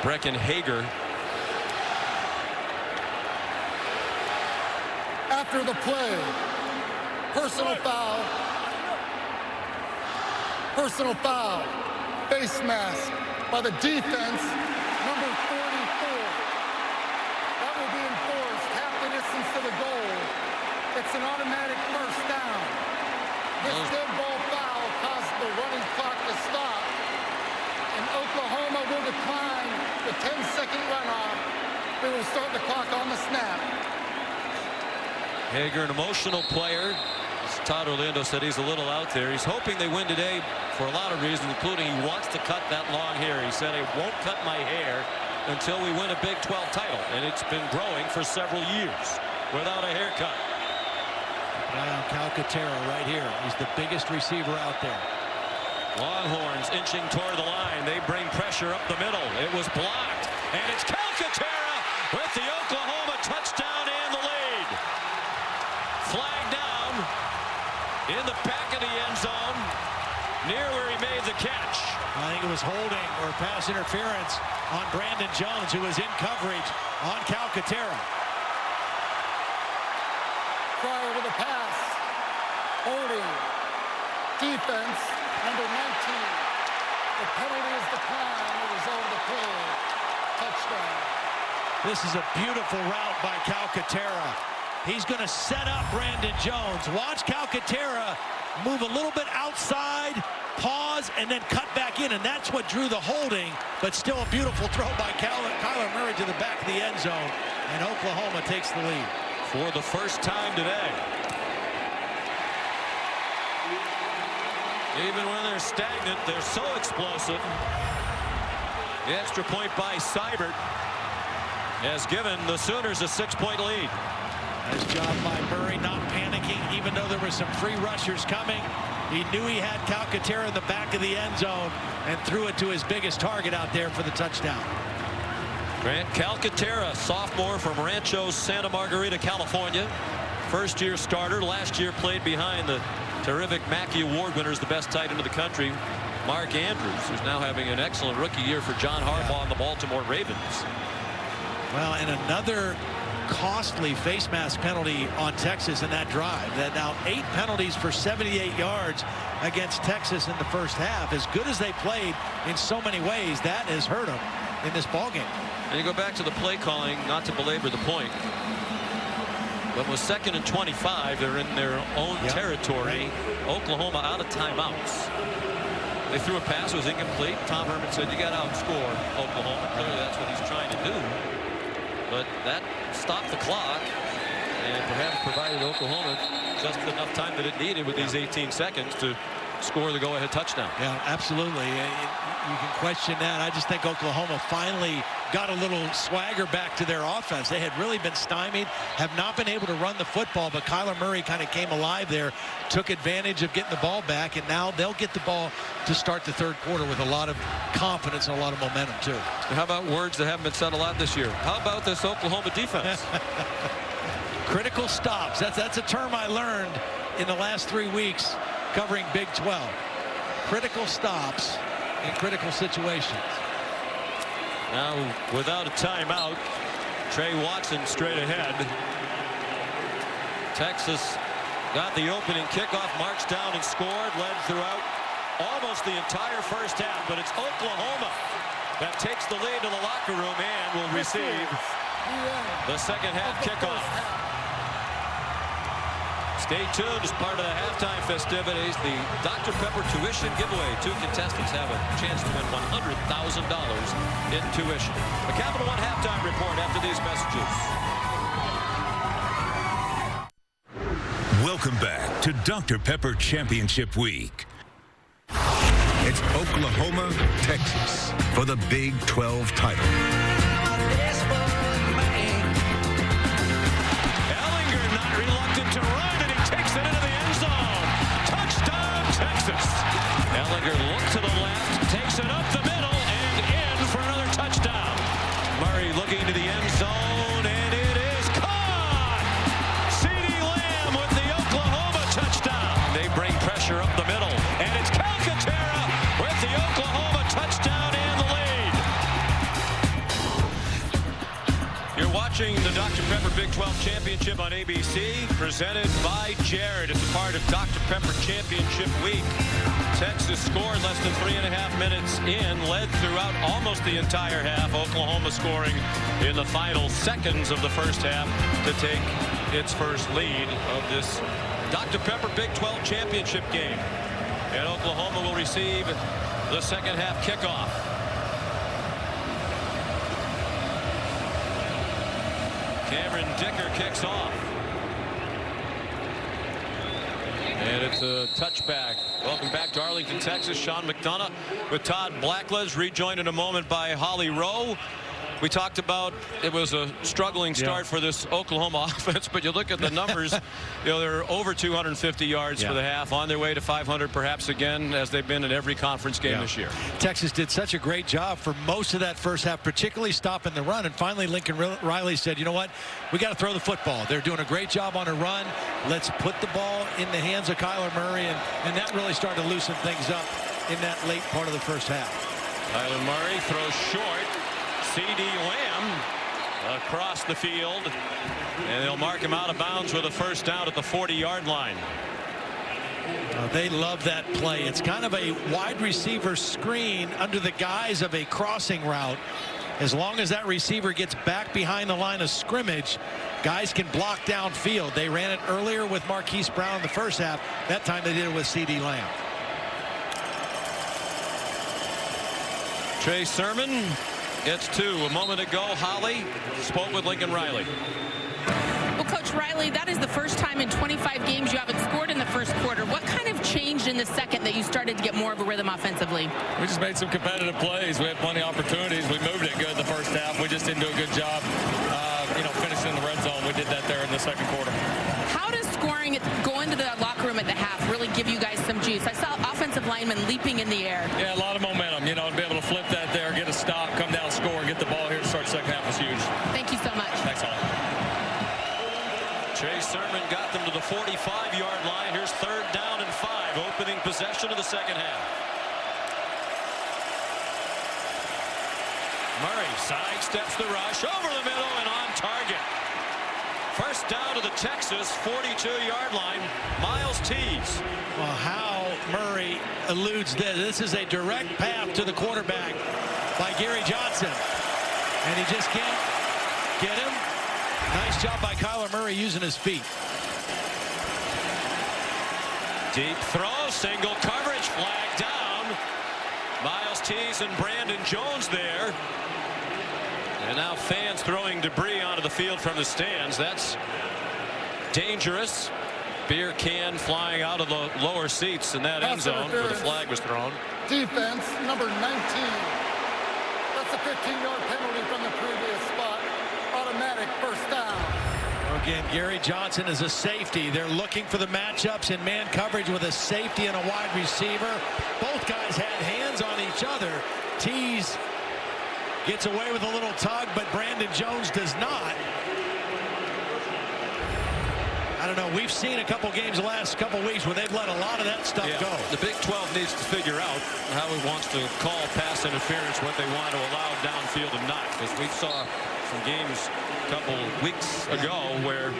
Brecken Hager. After the play, personal foul, face mask by the defense, number 44. That will be enforced half the distance to the goal. It's an automatic 1st down. This dead ball foul caused the running clock to stop, and Oklahoma will decline the 10-second runoff. They will start the clock on the snap. Hager, an emotional player. As Todd Orlando said, he's a little out there. He's hoping they win today for a lot of reasons, including he wants to cut that long hair. He said, "I won't cut my hair until we win a Big 12 title." And it's been growing for several years without a haircut. Eye on Calcaterra right here. He's the biggest receiver out there. Longhorns inching toward the line. They bring pressure up the middle. It was blocked. And it's Calcaterra with the Oklahoma touchdown and the lead. Flag down in the back of the end zone near where he made the catch. I think it was holding or pass interference on Brandon Jones, who was in coverage on Calcaterra. Prior to the pass, holding, defense, number 19. The penalty is declined. It is over the play. Touchdown. This is a beautiful route by Calcaterra. He's going to set up Brandon Jones. Watch Calcaterra move a little bit outside, pause, and then cut back in, and that's what drew the holding, but still a beautiful throw by Kyler Murray to the back of the end zone, and Oklahoma takes the lead. For the first time today. Even when they're stagnant, they're so explosive. The extra point by Seibert has given the Sooners a 6-point lead. Nice job by Murray, not panicking, even though there were some free rushers coming. He knew he had Calcaterra in the back of the end zone and threw it to his biggest target out there for the touchdown. Grant Calcaterra, sophomore from Rancho Santa Margarita, California. First-year starter. Last year played behind the terrific Mackey Award winners, the best tight end of the country, Mark Andrews, who's now having an excellent rookie year for John Harbaugh and the Baltimore Ravens. Well, and another costly face mask penalty on Texas in that drive. That now 8 penalties for 78 yards against Texas in the first half. As good as they played in so many ways, that has hurt them in this ballgame. And you go back to the play calling, not to belabor the point. But with 2nd and 25, they're in their own territory. Oklahoma out of timeouts. They threw a pass, it was incomplete. Tom Herman said, you got to outscore Oklahoma. Clearly that's what he's trying to do. But that stopped the clock and perhaps provided Oklahoma just enough time that it needed with these 18 seconds to score the go-ahead touchdown. Yeah, absolutely. You can question that. I just think Oklahoma finally got a little swagger back to their offense. They had really been stymied, have not been able to run the football, but Kyler Murray kind of came alive there, took advantage of getting the ball back, and now they'll get the ball to start the third quarter with a lot of confidence and a lot of momentum, too. How about words that haven't been said a lot this year? How about this Oklahoma defense? Critical stops. That's a term I learned in the last 3 weeks covering Big 12. Critical stops in critical situations. Now, without a timeout, Trey Watson straight ahead. Texas got the opening kickoff, marched down and scored, led throughout almost the entire first half, but it's Oklahoma that takes the lead to the locker room and will receive the second half kickoff. Stay tuned as part of the halftime festivities. The Dr. Pepper tuition giveaway. 2 contestants have a chance to win $100,000 in tuition. A Capital One halftime report after these messages. Welcome back to Dr. Pepper Championship Week. It's Oklahoma, Texas for the Big 12 title. Ellinger not reluctant to run, and he takes it into the end zone. Touchdown, Texas. Ellinger looks to the left, takes it up the middle, and in for another touchdown. Murray looking to the end zone, and it is caught. CeeDee Lamb with the Oklahoma touchdown. They bring pressure up the middle, and it's Calcaterra with the Oklahoma touchdown and the lead. You're watching the Dr. Pepper Big 12 Championship on ABC, presented by Jared. It's a part of Dr. Pepper Championship Week. Texas scored less than 3.5 minutes in, led throughout almost the entire half. Oklahoma scoring in the final seconds of the first half to take its first lead of this Dr. Pepper Big 12 Championship game. And Oklahoma will receive the second half kickoff. Cameron Dicker kicks off. And it's a touchback. Welcome back to Arlington, Texas. Sean McDonough with Todd Blackledge, rejoined in a moment by Holly Rowe. We talked about it was a struggling start for this Oklahoma offense, but you look at the numbers, they're over 250 yards for the half, on their way to 500 perhaps again, as they've been in every conference game this year. Texas did such a great job for most of that first half, particularly stopping the run, and finally Lincoln Riley said, you know what, we got to throw the football. They're doing a great job on a run. Let's put the ball in the hands of Kyler Murray, and that really started to loosen things up in that late part of the first half. Kyler Murray throws short. CeeDee Lamb across the field, and they'll mark him out of bounds with a first down at the 40-yard line. They love that play. It's kind of a wide receiver screen under the guise of a crossing route. As long as that receiver gets back behind the line of scrimmage, guys can block downfield. They ran it earlier with Marquise Brown in the first half. That time they did it with C.D. Lamb. Trey Sermon gets 2. A moment ago, Holly spoke with Lincoln Riley. Well, Coach Riley, that is the first time in 25 games you haven't scored in the first quarter. What kind of changed in the second that you started to get more of a rhythm offensively? We just made some competitive plays. We had plenty of opportunities. We moved it good the first half. We just didn't do a good job, finishing in the red zone. We did that there in the second quarter. How does scoring go into the locker room at the half really give you guys some juice? I saw offensive linemen leaping in the air. Yeah, a lot of momentum. To be able to flip that there, get a stop, come down, score, get the ball here to start the second half is huge. Thank you so much. Thanks, Holly. Trey Sermon got them to the 45-yard line. Here's 3rd down and 5. Opening possession of the second half. Murray sidesteps the rush over the middle and on target. First down to the Texas 42-yard line. Miles Tees. Well, how Murray eludes this. This is a direct path to the quarterback by Gary Johnson. And he just can't get him. Nice job by Kyler Murray using his feet. Deep throw, single coverage, flag down. Miles Tees and Brandon Jones there. And now fans throwing debris onto the field from the stands. That's dangerous. Beer can flying out of the lower seats in that end zone where the flag was thrown. Defense, number 19. That's a 15-yard penalty from the previous spot. Automatic first down. Again, Gary Johnson is a safety. They're looking for the matchups in man coverage with a safety and a wide receiver. Both guys had hands on each other. Tees gets away with a little tug, but Brandon Jones does not. I don't know. We've seen a couple games the last couple weeks where they've let a lot of that stuff go. The Big 12 needs to figure out how it wants to call pass interference, what they want to allow downfield and not. Because we saw some games a couple weeks ago where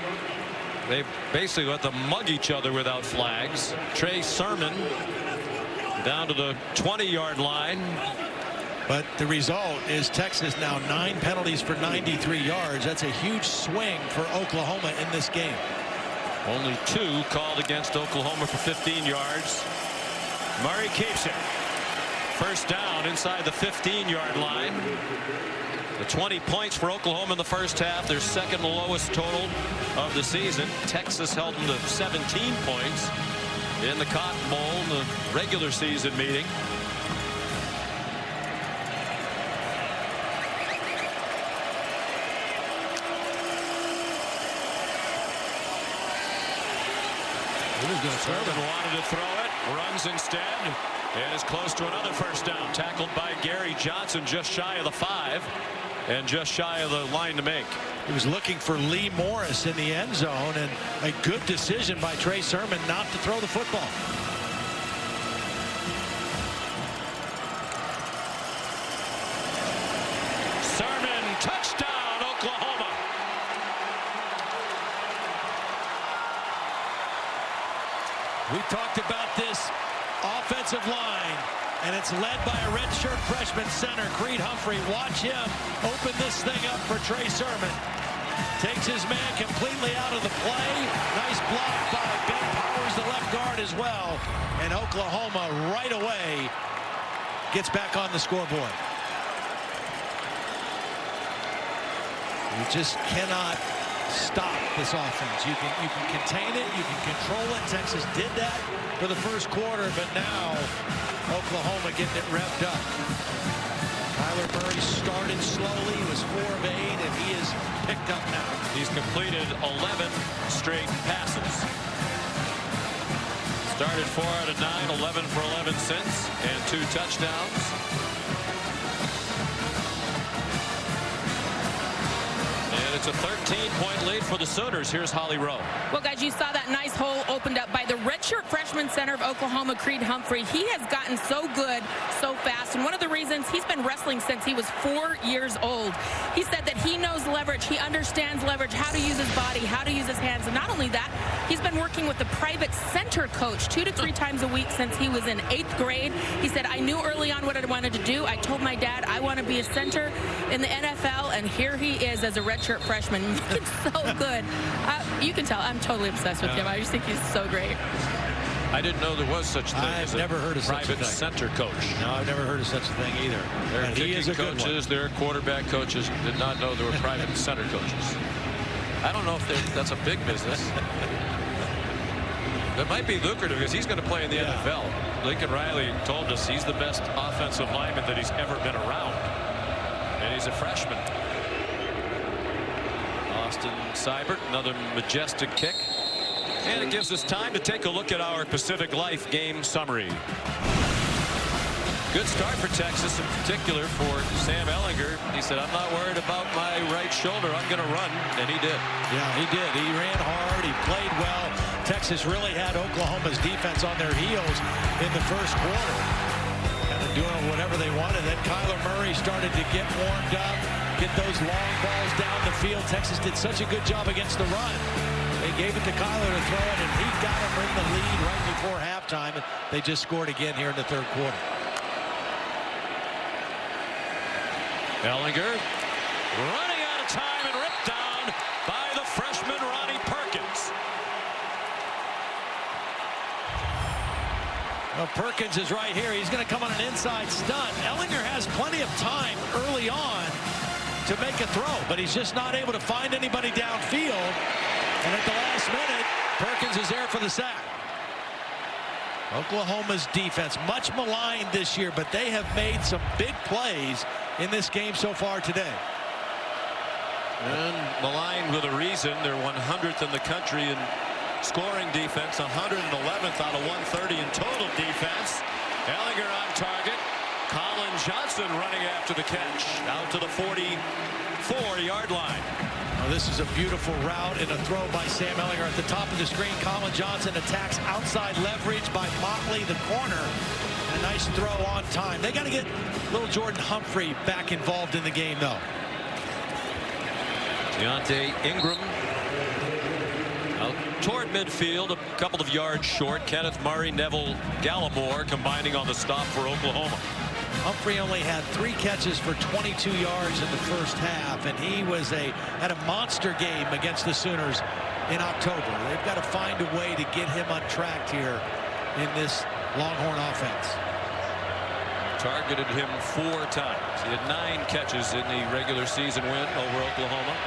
they basically let them mug each other without flags. Trey Sermon down to the 20-yard line. But the result is Texas now 9 penalties for 93 yards. That's a huge swing for Oklahoma in this game. Only 2 called against Oklahoma for 15 yards. Murray keeps it. First down inside the 15-yard line. The 20 points for Oklahoma in the first half. Their second lowest total of the season. Texas held them to 17 points in the Cotton Bowl in the regular season meeting. Sermon wanted to throw it, runs instead, and is close to another first down. Tackled by Gary Johnson just shy of the 5 and just shy of the line to make. He was looking for Lee Morris in the end zone, and a good decision by Trey Sermon not to throw the football. Sermon, touchdown, Oklahoma. We talked about this offensive line, and it's led by a redshirt freshman center, Creed Humphrey. Watch him open this thing up for Trey Sermon. Takes his man completely out of the play. Nice block by Ben Powers, the left guard as well. And Oklahoma right away gets back on the scoreboard. You just cannot stop this offense. You can contain it, you can control it. Texas did that for the first quarter, but now Oklahoma getting it revved up. Kyler Murray started slowly. He was 4 of 8, and he is picked up now. He's completed 11 straight passes. Started 4 out of 9, 11 for 11 since, and 2 touchdowns. And it's a 13-point lead for the Sooners. Here's Holly Rowe. Well, guys, you saw that nice hole opened up by the redshirt freshman center of Oklahoma, Creed Humphrey. He has gotten so good so fast, and one of the reasons he's been wrestling since he was 4 years old. He said that he knows leverage, he understands leverage, how to use his body, how to use his hands. And not only that, he's been working with a private center coach 2 to 3 times a week since he was in 8th grade. He said, I knew early on what I wanted to do. I told my dad I want to be a center in the NFL, and here he is as a redshirt freshman. Looking so good. You can tell I'm totally obsessed with him. I just think he's so great. I didn't know there was such a thing as never heard of such a private thing. center coach. No, I've never heard of such a thing either. There are And he is kicking a good coaches, one. there are quarterback coaches. Did not know there were private center coaches. I don't know if that's a big business. That might be lucrative because he's going to play in the NFL. Lincoln Riley told us he's the best offensive lineman that he's ever been around. And he's a freshman. Austin Seibert, another majestic kick. And it gives us time to take a look at our Pacific Life game summary. Good start for Texas, in particular for Sam Ehlinger. He said, I'm not worried about my right shoulder. I'm going to run. And he did. Yeah, he did. He ran hard. He played well. Texas really had Oklahoma's defense on their heels in the first quarter. Kind of doing whatever they wanted. Then Kyler Murray started to get warmed up, get those long balls down the field. Texas did such a good job against the run. They gave it to Kyler to throw it, and he got them in the lead right before halftime. And they just scored again here in the third quarter. Ehlinger running out of time and ripped down by the freshman Ronnie Perkins. Well, Perkins is right here. He's going to come on an inside stunt. Ehlinger has plenty of time early on to make a throw, but he's just not able to find anybody downfield. And at the last minute, Perkins is there for the sack. Oklahoma's defense, much maligned this year, but they have made some big plays in this game so far today. And maligned with a reason. They're 100th in the country in scoring defense, 111th out of 130 in total defense. Ehlinger on target. Colin Johnson running after the catch out to the 44-yard line. Oh, this is a beautiful route and a throw by Sam Ehlinger at the top of the screen. Colin Johnson attacks outside leverage by Motley, the corner. And a nice throw on time. They got to get little Jordan Humphrey back involved in the game, though. Deontay Ingram out toward midfield, a couple of yards short. Kenneth Murray, Neville Gallimore combining on the stop for Oklahoma. Humphrey only had 3 catches for 22 yards in the first half, and he had a monster game against the Sooners in October. They've got to find a way to get him on track here in this Longhorn offense. Targeted him 4 times. He had 9 catches in the regular season win over Oklahoma.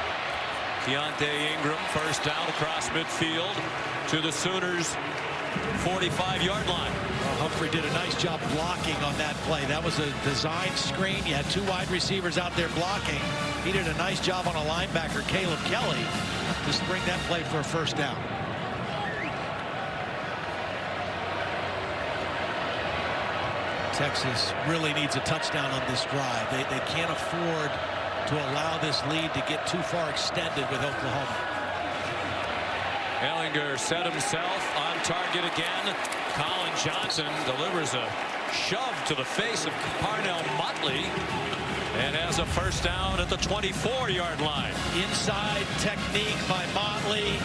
Deontay Ingram, first down across midfield to the Sooners' 45-yard line. Well, Humphrey did a nice job blocking on that play. That was a designed screen. You had 2 wide receivers out there blocking. He did a nice job on a linebacker, Caleb Kelly, to spring that play for a first down. Texas really needs a touchdown on this drive. They can't afford to allow this lead to get too far extended with Oklahoma. Ehlinger set himself on target again. Colin Johnson delivers a shove to the face of Parnell Motley and has a first down at the 24-yard line. Inside technique by Motley.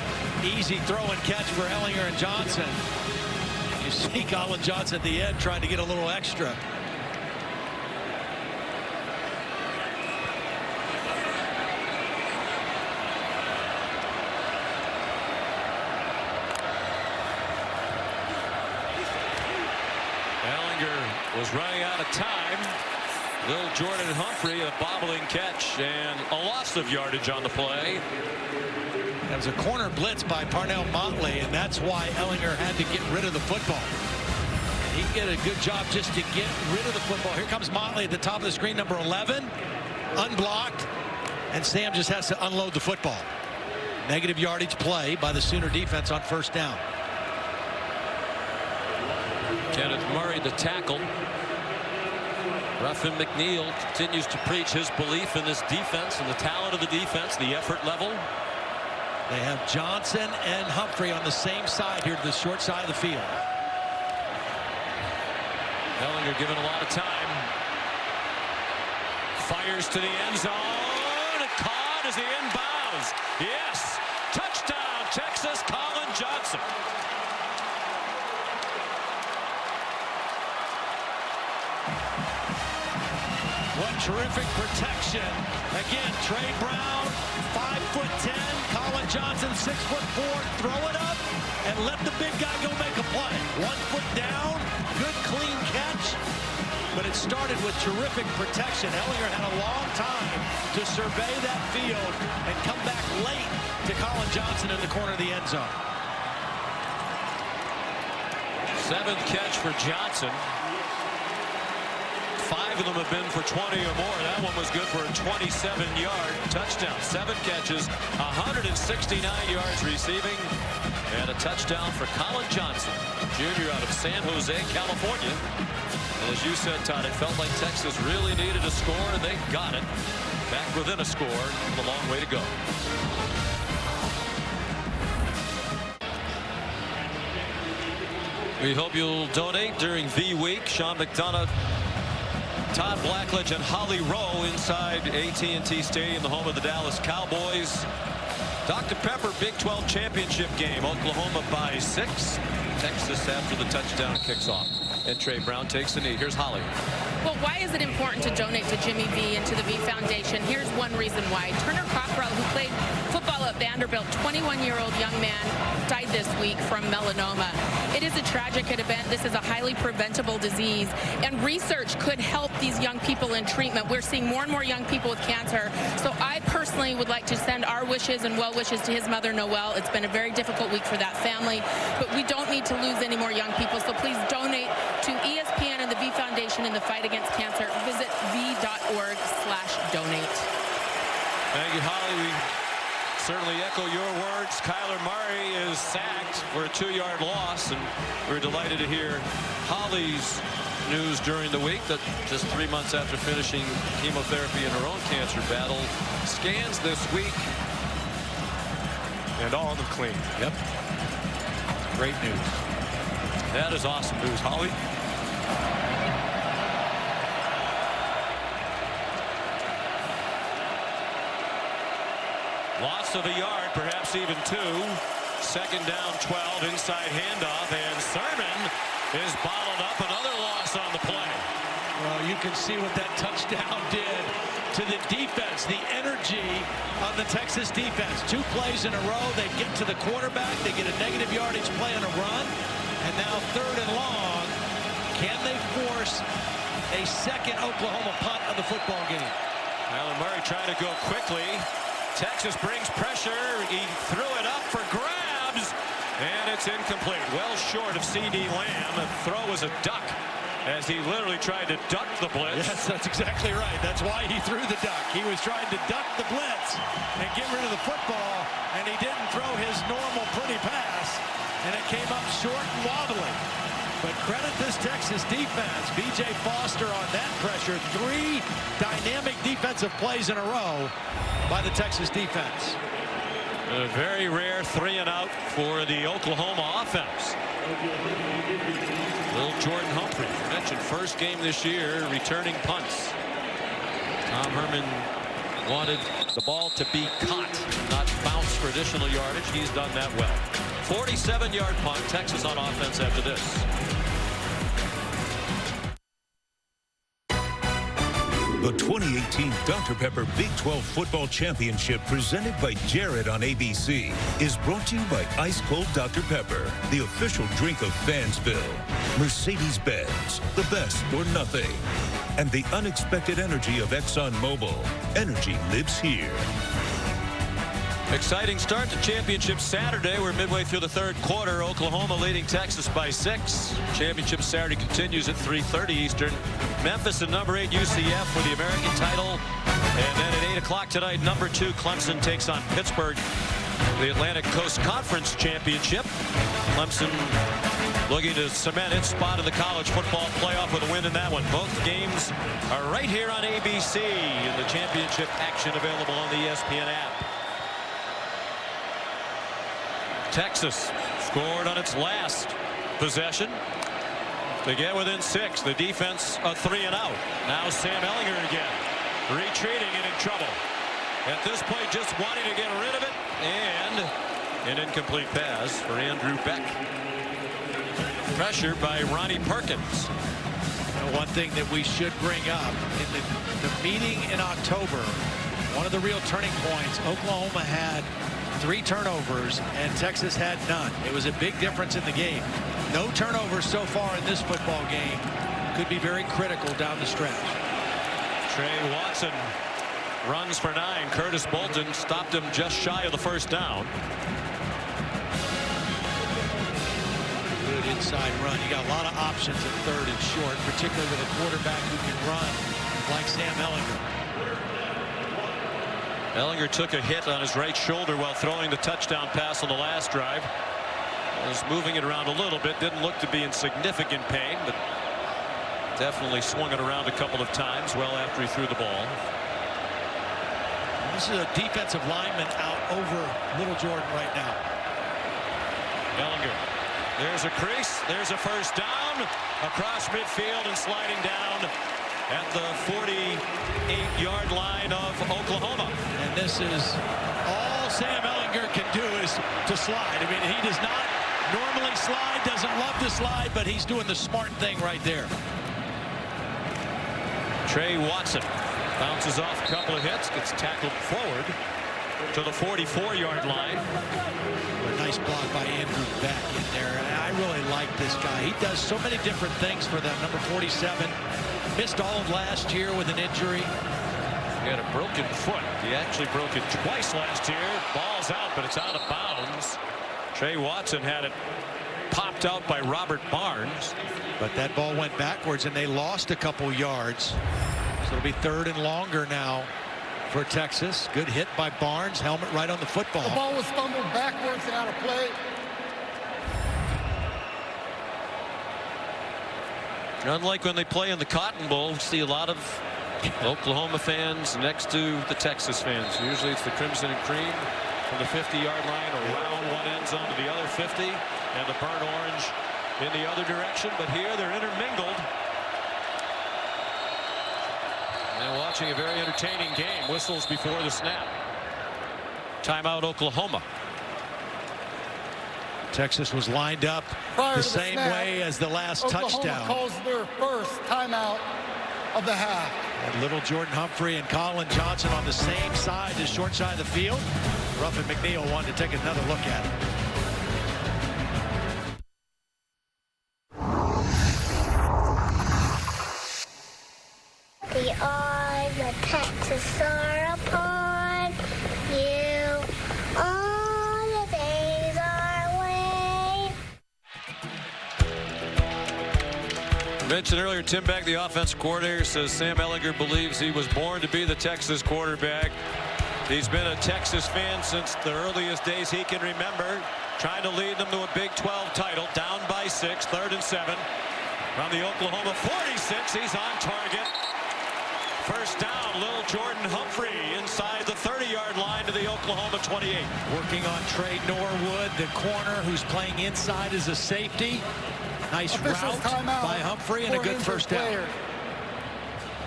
Easy throw and catch for Ehlinger and Johnson. You see Colin Johnson at the end trying to get a little extra. Ehlinger was running out of time. Little Jordan Humphrey, a bobbling catch and a loss of yardage on the play. That was a corner blitz by Parnell Motley, and that's why Ehlinger had to get rid of the football. He did a good job just to get rid of the football. Here comes Motley at the top of the screen, number 11, unblocked, and Sam just has to unload the football. Negative yardage play by the Sooner defense on first down. Kenneth Murray, the tackle. Ruffin McNeil continues to preach his belief in this defense and the talent of the defense, the effort level. They have Johnson and Humphrey on the same side here to the short side of the field. Ehlinger given a lot of time. Fires to the end zone. Caught as he inbounds. Yes. Touchdown, Texas. Colin Johnson. What terrific protection. Again, Trey Brown, 5'10". Colin Johnson, 6'4". Throw it up and let the big guy go make a play. 1 foot down. Good, clean catch. But it started with terrific protection. Ellinger had a long time to survey that field and come back late to Colin Johnson in the corner of the end zone. 7th catch for Johnson. 5 of them have been for 20 or more. That one was good for a 27-yard touchdown. 7 catches, 169 yards receiving, and a touchdown for Colin Johnson, junior out of San Jose, California. And as you said, Todd, it felt like Texas really needed a score, and they got it. Back within a score, a long way to go. We hope you'll donate during the week. Sean McDonough, Todd Blackledge, and Holly Rowe inside AT&T Stadium, the home of the Dallas Cowboys. Dr. Pepper Big 12 championship game. Oklahoma by 6. Texas after the touchdown kicks off. And Trey Brown takes the knee. Here's Holly. Well, why is it important to donate to Jimmy V and to the V Foundation? Here's one reason why. Turner Cockrell, who played football at Vanderbilt, 21-year-old young man, died this week from melanoma. It is a tragic event. This is a highly preventable disease, and research could help these young people in treatment. We're seeing more and more young people with cancer. So I personally would like to send our wishes and well wishes to his mother, Noelle. It's been a very difficult week for that family, but we don't need to lose any more young people. So please donate to ESPN and the V Foundation in the fight against cancer. Visit v.org/donate. Thank you, Holly. We certainly echo your words. Kyler Murray is sacked for a 2-yard loss, and we're delighted to hear Holly's news during the week that just 3 months after finishing chemotherapy in her own cancer battle, scans this week, and all of them clean. Yep. Great news. That is awesome news, Holly. Loss of a yard, perhaps even 2. 2nd down, 12, inside handoff, and Sermon is bottled up. Another loss on the play. Well, you can see what that touchdown did to the defense, the energy on the Texas defense. 2 plays in a row, they get to the quarterback, they get a negative yardage play on a run, and now 3rd and long. Can they force a second Oklahoma punt of the football game? Kyler Murray trying to go quickly. Texas brings pressure. He threw it up for grabs, and it's incomplete. Well short of C.D. Lamb. The throw was a duck as he literally tried to duck the blitz. Yes, that's exactly right. That's why he threw the duck. He was trying to duck the blitz and get rid of the football, and he didn't throw his normal pretty pass, and it came up short and wobbly. But credit this Texas defense. B.J. Foster on that pressure. 3 dynamic defensive plays in a row by the Texas defense. A very rare 3-and-out for the Oklahoma offense. Little Jordan Humphrey, mentioned first game this year, returning punts. Tom Herman wanted the ball to be caught, not bounce for additional yardage. He's done that well. 47-yard punt, Texas on offense after this. The 2018 Dr. Pepper Big 12 Football Championship, presented by Jared on ABC, is brought to you by Ice Cold Dr. Pepper, the official drink of Fansville, Mercedes-Benz, the best or nothing, and the unexpected energy of ExxonMobil. Energy lives here. Exciting start to championship Saturday. We're midway through the 3rd quarter. Oklahoma leading Texas by 6. Championship Saturday continues at 3:30 Eastern. Memphis and number 8 UCF for the American title. And then at 8 o'clock tonight, number 2 Clemson takes on Pittsburgh, the Atlantic Coast Conference Championship. Clemson looking to cement its spot in the college football playoff with a win in that one. Both games are right here on ABC, and the championship action available on the ESPN app. Texas scored on its last possession to get within 6. The defense a 3-and-out. Now Sam Ellinger again. retreating and in trouble. At this point, just wanting to get rid of it, and an incomplete pass for Andrew Beck. Pressure by Ronnie Perkins. One thing that we should bring up in the meeting in October, one of the real turning points, Oklahoma had 3 turnovers and Texas had none. It was a big difference in the game. No turnovers so far in this football game. Could be very critical down the stretch. Trey Watson runs for 9. Curtis Bolton stopped him just shy of the first down. Good inside run. You got a lot of options at 3rd and short, particularly with a quarterback who can run like Sam Ehlinger. Ehlinger took a hit on his right shoulder while throwing the touchdown pass on the last drive. Was moving it around a little bit. Didn't look to be in significant pain, but definitely swung it around a couple of times well after he threw the ball. This is a defensive lineman out over Little Jordan right now. Ehlinger. There's a crease. There's a first down across midfield and sliding down at the 48-yard line of Oklahoma. And this is all Sam Ehlinger can do is to slide. I mean, he does not normally slide, doesn't love to slide, but he's doing the smart thing right there. Trey Watson bounces off a couple of hits, gets tackled forward to the 44-yard line. A nice block by Andrew Beck in there. And I really like this guy. He does so many different things for them. Number 47 missed all of last year with an injury. He had a broken foot. He actually broke it twice last year. Ball's out, but it's out of bounds. Trey Watson had it popped out by Robert Barnes. But that ball went backwards and they lost a couple yards. So it'll be 3rd and longer now for Texas. Good hit by Barnes. Helmet right on the football. The ball was fumbled backwards and out of play. Unlike when they play in the Cotton Bowl, we see a lot of Oklahoma fans next to the Texas fans. Usually it's the Crimson and Cream from the 50-yard line around one end zone to the other 50, and the burnt orange in the other direction. But here they're intermingled. And watching a very entertaining game. Whistles before the snap. Timeout, Oklahoma. Texas was lined up the same way as the last touchdown. Oklahoma calls their first timeout of the half. And little Jordan Humphrey and Colin Johnson on the same side, the short side of the field. Ruff and McNeil wanted to take another look at it. The eyes of Texas are upon you. All the days are away. Mentioned earlier, Tim Beck, the offensive coordinator, says Sam Ehlinger believes he was born to be the Texas quarterback. He's been a Texas fan since the earliest days he can remember, trying to lead them to a Big 12 title. Down by 6, 3rd and 7. From the Oklahoma 46, he's on target. First down, little Jordan Humphrey inside the 30-yard line to the Oklahoma 28. Working on Trey Norwood, the corner who's playing inside as a safety. Nice route by Humphrey and a good first down.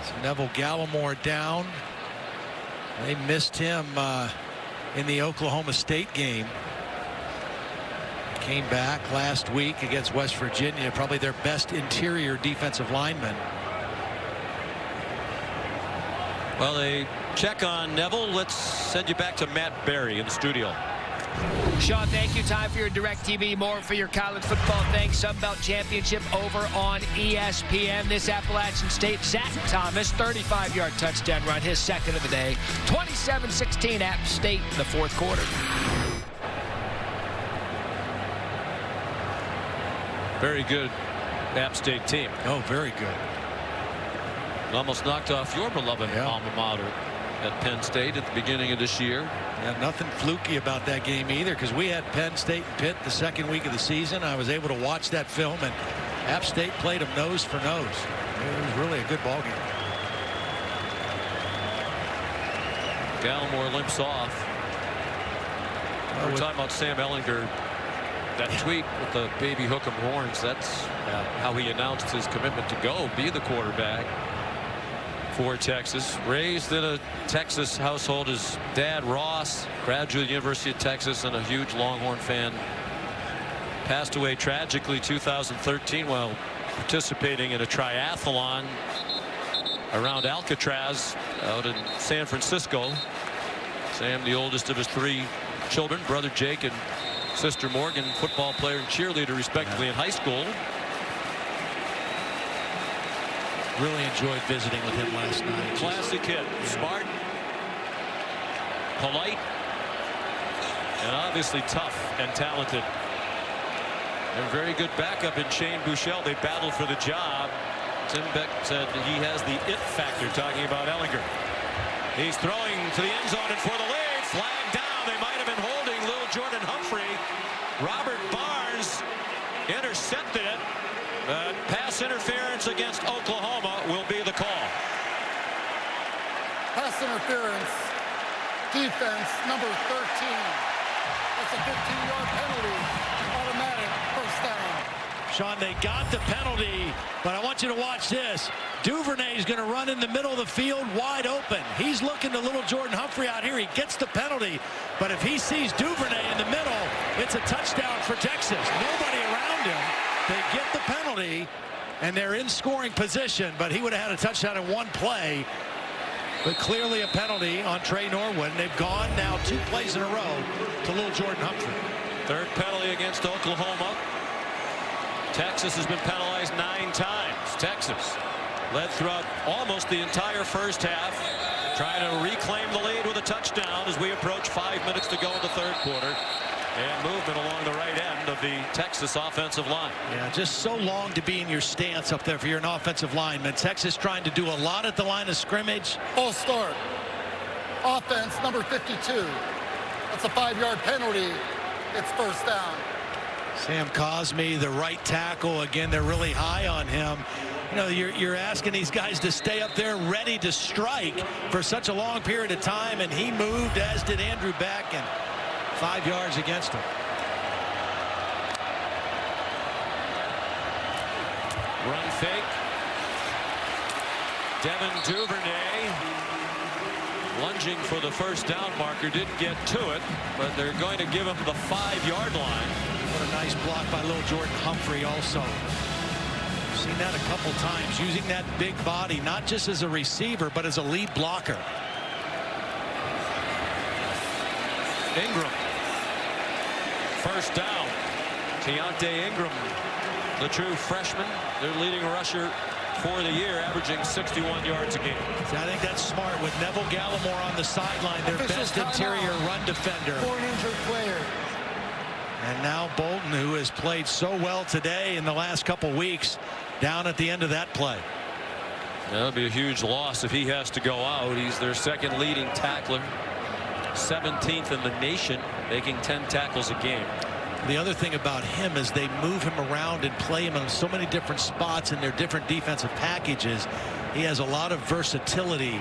So Neville Gallimore down. They missed him in the Oklahoma State game. Came back last week against West Virginia, probably their best interior defensive lineman. Well, they check on Neville. Let's send you back to Matt Berry in the studio. Sean, thank you. Time for your DirecTV. More for your college football. Thanks. Sunbelt Championship over on ESPN. This Appalachian State, Zach Thomas, 35-yard touchdown run, his second of the day. 27-16 App State in the 4th quarter. Very good App State team. Oh, very good. Almost knocked off your beloved alma mater at Penn State at the beginning of this year. Yeah, nothing fluky about that game either, because we had Penn State and Pitt the second week of the season. I was able to watch that film, and App State played them nose for nose. It was really a good ball game. Gallimore limps off. We're talking about Sam Ehlinger. That tweet with the baby hook 'em horns, that's how he announced his commitment to be the quarterback. for Texas. Raised in a Texas household. His dad, Ross, graduate University of Texas and a huge Longhorn fan. Passed away tragically 2013 while participating in a triathlon around Alcatraz out in San Francisco. Sam, the oldest of his 3 children, brother Jake and sister Morgan, football player and cheerleader respectively in high school. Really enjoyed visiting with him last night. Classic kid, smart, polite, and obviously tough and talented. A very good backup in Shane Buechele. They battled for the job. Tim Beck said he has the it factor, talking about Ellinger. He's throwing to the end zone and for the lead. Flag down. They might have been holding Lil Jordan Humphrey. Robert Barnes intercepted it. But pass interference against Oklahoma will be the call. Pass interference. Defense number 13. That's a 15-yard penalty. Automatic first down. Sean, they got the penalty, but I want you to watch this. Duvernay is going to run in the middle of the field wide open. He's looking to little Jordan Humphrey out here. He gets the penalty, but if he sees Duvernay in the middle, it's a touchdown for Texas. Nobody around him. They get the penalty, and they're in scoring position, but he would have had a touchdown in one play. But clearly a penalty on Trey Norwood. And they've gone now 2 plays in a row to little Jordan Humphrey. Third penalty against Oklahoma. Texas has been penalized 9 times. Texas led throughout almost the entire first half, trying to reclaim the lead with a touchdown as we approach 5 minutes to go in the third quarter. And movement along the right end of the Texas offensive line. Yeah, just so long to be in your stance up there if you're an offensive lineman. Texas trying to do a lot at the line of scrimmage. False start. Offense number 52. That's a 5-yard penalty. It's first down. Sam Cosme, the right tackle. Again, they're really high on him. You know, you're asking these guys to stay up there ready to strike for such a long period of time, and he moved, as did Andrew Beck, and 5 yards against him. Run fake. Devin Duvernay lunging for the first down marker. Didn't get to it, but they're going to give him the 5-yard line. What a nice block by little Jordan Humphrey also. Seen that a couple times, using that big body, not just as a receiver, but as a lead blocker. Ingram. First down. Keontae Ingram, the true freshman, their leading rusher for the year, averaging 61 yards a game. So I think that's smart with Neville Gallimore on the sideline, their best interior run defender. For an injured player. And now Bolton, who has played so well today in the last couple weeks, down at the end of that play. That'll be a huge loss if he has to go out. He's their second leading tackler, 17th in the nation, making 10 tackles a game. The other thing about him is they move him around and play him in so many different spots in their different defensive packages. He has a lot of versatility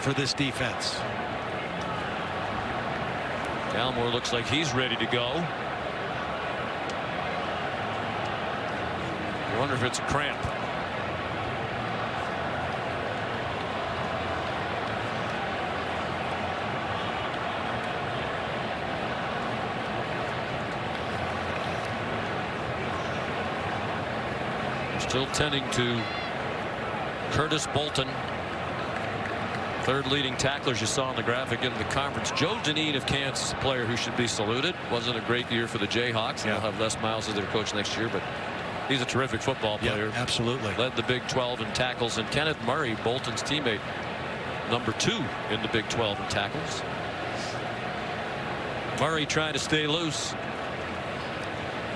for this defense. Gallimore looks like he's ready to go. I wonder if it's a cramp. Still tending to Curtis Bolton, third leading tackler, as you saw in the graphic in the conference. Joe Dineen of Kansas, a player who should be saluted. Wasn't a great year for the Jayhawks. They'll have Les Miles as their coach next year, but he's a terrific football player. Yeah, absolutely. Led the Big 12 in tackles. And Kenneth Murray, Bolton's teammate, number 2 in the Big 12 in tackles. Murray trying to stay loose.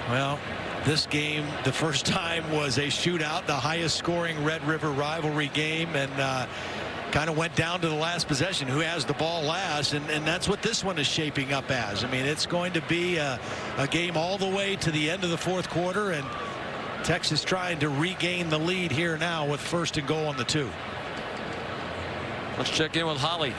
Well, this game, the first time, was a shootout, the highest scoring Red River rivalry game, and kind of went down to the last possession, who has the ball last, and that's what this one is shaping up as. I mean, it's going to be a game all the way to the end of the fourth quarter, and Texas trying to regain the lead here now with 1st and goal on the 2. Let's check in with Holly.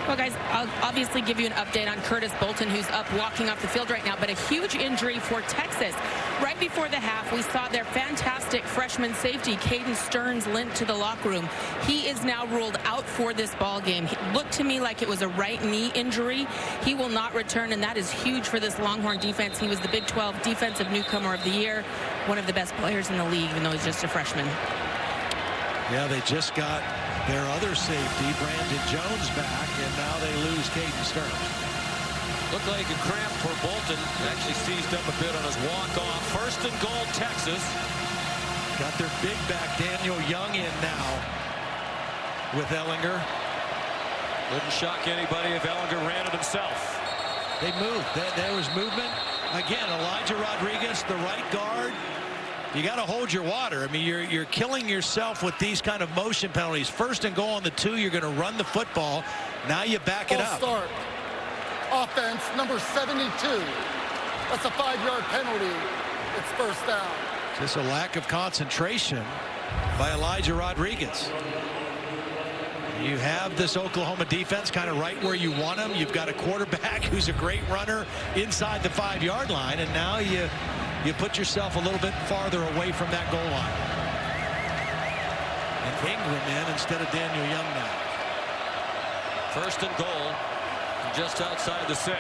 Well, guys, I'll obviously give you an update on Curtis Bolton, who's up walking off the field right now, but a huge injury for Texas. Right before the half, we saw their fantastic freshman safety, Caden Stearns, limped to the locker room. He is now ruled out for this ball game. It looked to me like it was a right knee injury. He will not return, and that is huge for this Longhorn defense. He was the Big 12 Defensive Newcomer of the Year, one of the best players in the league, even though he's just a freshman. Yeah, they just got their other safety, Brandon Jones, back, and now they lose Caden Stearns. Looked like a cramp for Bolton. Actually seized up a bit on his walk-off. First and goal, Texas. Got their big back, Daniel Young, in now with Ellinger. Wouldn't shock anybody if Ellinger ran it himself. They moved. There was movement. Again, Elijah Rodriguez, the right guard. You got to hold your water. I mean, you're killing yourself with these kind of motion penalties. First and goal on the 2, you're going to run the football. Now you back it up. Start. Offense, number 72. That's a 5-yard penalty. It's first down. Just a lack of concentration by Elijah Rodriguez. You have this Oklahoma defense kind of right where you want them. You've got a quarterback who's a great runner inside the 5-yard line, and now you put yourself a little bit farther away from that goal line. And Ingram in instead of Daniel Young now. First and goal, just outside the 6.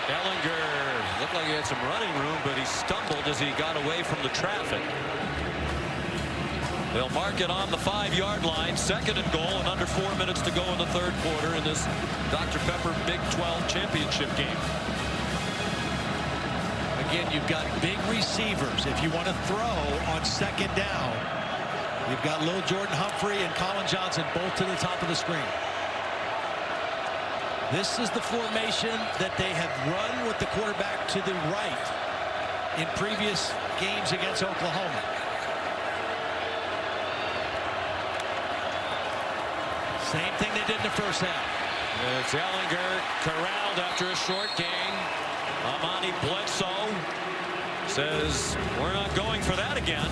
Ellinger looked like he had some running room, but he stumbled as he got away from the traffic. They'll mark it on the 5-yard line. Second and goal, and under 4 minutes to go in the third quarter in this Dr. Pepper Big 12 championship game. Again, you've got big receivers. If you want to throw on second down, you've got Lil Jordan Humphrey and Colin Johnson both to the top of the screen. This is the formation that they have run with the quarterback to the right in previous games against Oklahoma. Same thing they did in the first half. It's Ellinger corralled after a short gain. Amani Bledsoe says, we're not going for that again.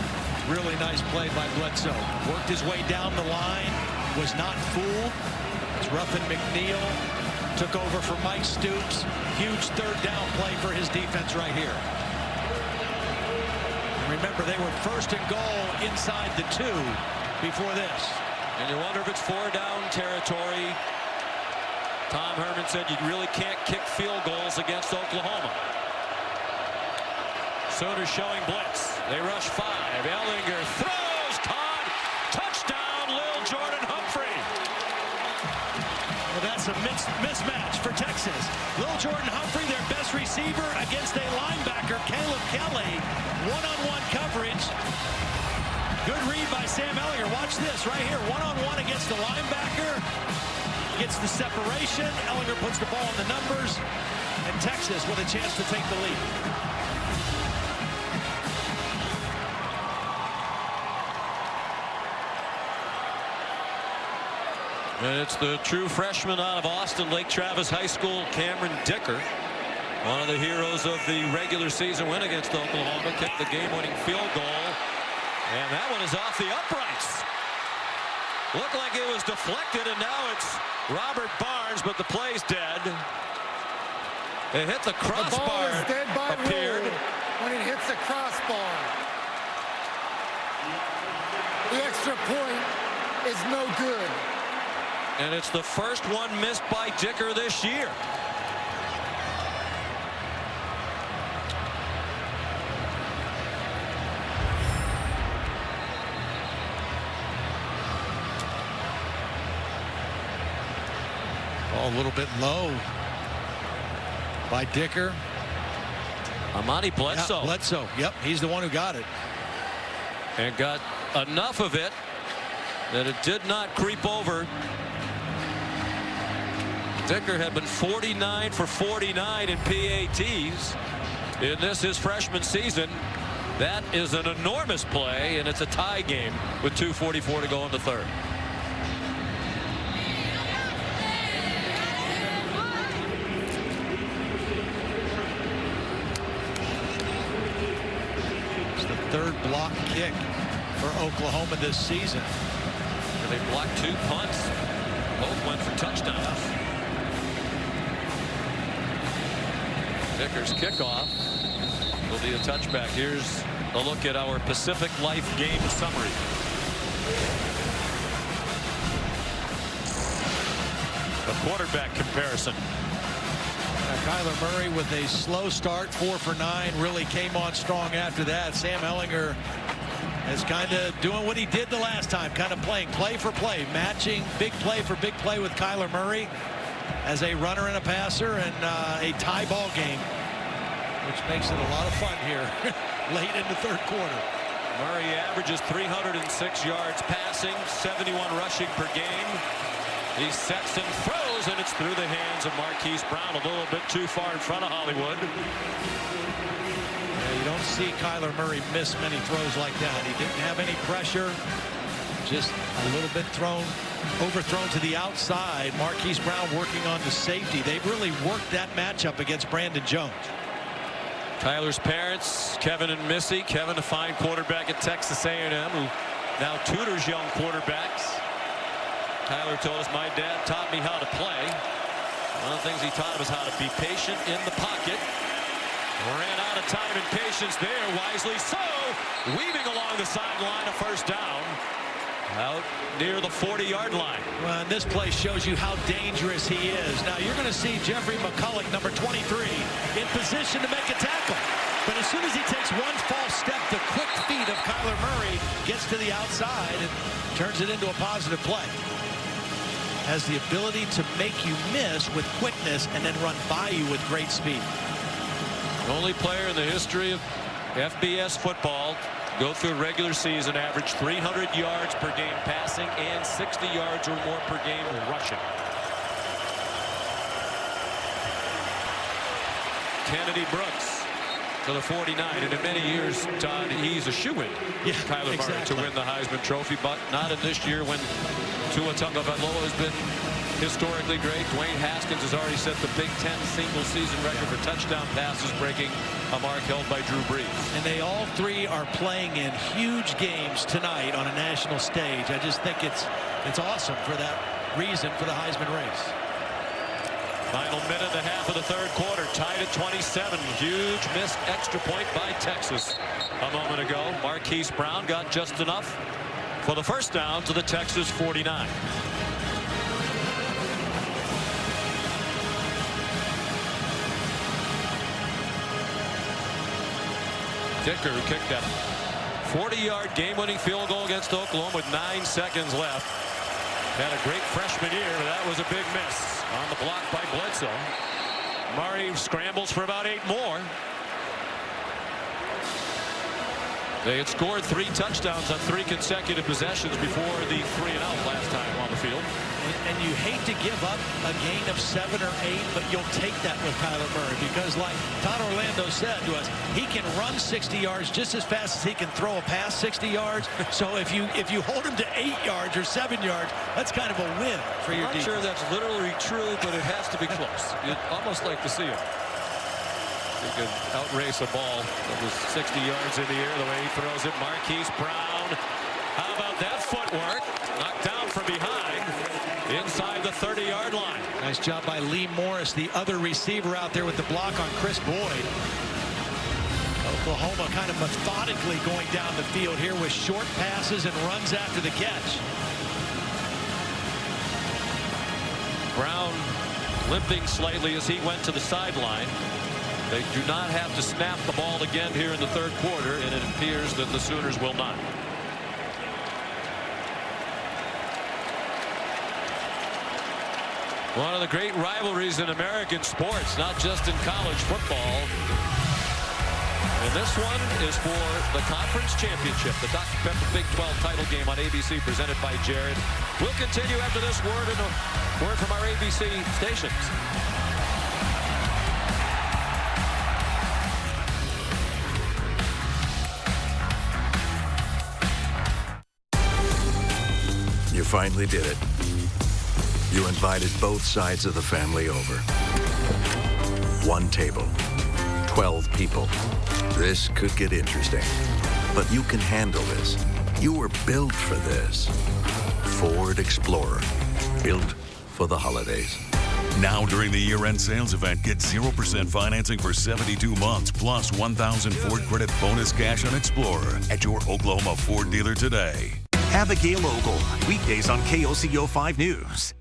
Really nice play by Bledsoe. Worked his way down the line, was not fooled. It's Ruffin McNeil. Took over for Mike Stoops. Huge third down play for his defense right here. And remember, they were first and goal inside the 2 before this. And you wonder if it's 4-down territory. Tom Herman said you really can't kick field goals against Oklahoma. Sooners showing blitz. They rush 5. Ellinger throws, caught, touchdown, Lil Jordan Humphrey. Well, that's a mismatch for Texas. Lil Jordan Humphrey, their best receiver, against a linebacker, Caleb Kelly. One-on-one coverage. Good read by Sam Ellinger. Watch this right here. One-on-one against the linebacker. Gets the separation. Ellinger puts the ball in the numbers. And Texas with a chance to take the lead. And it's the true freshman out of Austin, Lake Travis High School, Cameron Dicker. One of the heroes of the regular season win against Oklahoma. Kicked the game-winning field goal. And that one is off the uprights. Looked like it was deflected, and now it's Robert Barnes, but the play's dead. It hit the crossbar. The ball is dead by appeared. rule when it hits the crossbar. The extra point is no good. And it's the first one missed by Dicker this year. A little bit low by Dicker. Amani Bledsoe. Yeah, Bledsoe. Yep, he's the one who got it. And got enough of it that it did not creep over. Dicker had been 49 for 49 in PATs in this his freshman season. That is an enormous play, and it's a tie game with 2:44 to go in the third. Third block kick for Oklahoma this season. And they blocked 2 punts. Both went for touchdowns. Dicker's kickoff will be a touchback. Here's a look at our Pacific Life game summary. A quarterback comparison. Kyler Murray with a slow start, 4 for 9, really came on strong after that. Sam Ehlinger is kind of doing what he did the last time, kind of playing play for play, matching big play for big play with Kyler Murray as a runner and a passer, and a tie ball game, which makes it a lot of fun here late in the third quarter. Murray averages 306 yards passing, 71 rushing per game. He sets and throws, and it's through the hands of Marquise Brown, a little bit too far in front of Hollywood. Yeah, you don't see Kyler Murray miss many throws like that. He didn't have any pressure, just a little bit overthrown to the outside. Marquise Brown working on the safety. They've really worked that matchup against Brandon Jones. Kyler's parents, Kevin and Missy. Kevin, a fine quarterback at Texas A&M, who now tutors young quarterbacks. Kyler told us, my dad taught me how to play. One of the things he taught him is how to be patient in the pocket. Ran out of time and patience there, wisely so. Weaving along the sideline, a first down. Out near the 40-yard line. Well, and this play shows you how dangerous he is. Now, you're going to see Jeffrey McCulloch, number 23, in position to make a tackle. But as soon as he takes one false step, the quick feet of Kyler Murray gets to the outside and turns it into a positive play. Has the ability to make you miss with quickness and then run by you with great speed. The only player in the history of FBS football go through a regular season, average 300 yards per game passing and 60 yards or more per game rushing. Kennedy Brooks to the 49, and in many years, Todd, he's a shoo-in, Kyler Murray, to win the Heisman Trophy, but not in this year when Tua Tagovailoa has been historically great. Dwayne Haskins has already set the Big Ten single-season record for touchdown passes, breaking a mark held by Drew Brees. And they all three are playing in huge games tonight on a national stage. I just think it's awesome for that reason for the Heisman race. Final minute and a half of the third quarter, tied at 27. Huge missed extra point by Texas a moment ago. Marquise Brown got just enough for the first down to the Texas 49. Dicker, who kicked that 40-yard game-winning field goal against Oklahoma with 9 seconds left. Had a great freshman year, but that was a big miss on the block by Bledsoe. Murray scrambles for about 8 more. They had scored 3 touchdowns on 3 consecutive possessions before the 3-and-out last time on the field. And you hate to give up a gain of 7 or 8, but you'll take that with Kyler Murray because, like Todd Orlando said to us, he can run 60 yards just as fast as he can throw a pass 60 yards. So if you hold him to 8 yards or 7 yards, that's kind of a win for your defense. I'm not sure that's literally true, but it has to be close. You'd almost like to see him. He could outrace a ball that was 60 yards in the air the way he throws it. Marquise Brown. How about that footwork? Knocked down from behind inside the 30-yard line. Nice job by Lee Morris, the other receiver out there with the block on Chris Boyd. Oklahoma kind of methodically going down the field here with short passes and runs after the catch. Brown limping slightly as he went to the sideline. They do not have to snap the ball again here in the third quarter, and it appears that the Sooners will not. One of the great rivalries in American sports, not just in college football. And this one is for the conference championship, the Dr. Pepper Big 12 title game on ABC, presented by Jared. We'll continue after this word and a word from our ABC stations. You finally did it. You invited both sides of the family over. One table, 12 people. This could get interesting, but you can handle this. You were built for this. Ford Explorer, built for the holidays. Now during the year-end sales event, get 0% financing for 72 months plus 1,000 Ford credit bonus cash on Explorer at your Oklahoma Ford dealer today. Abigail Ogle, weekdays on KOCO 5 News.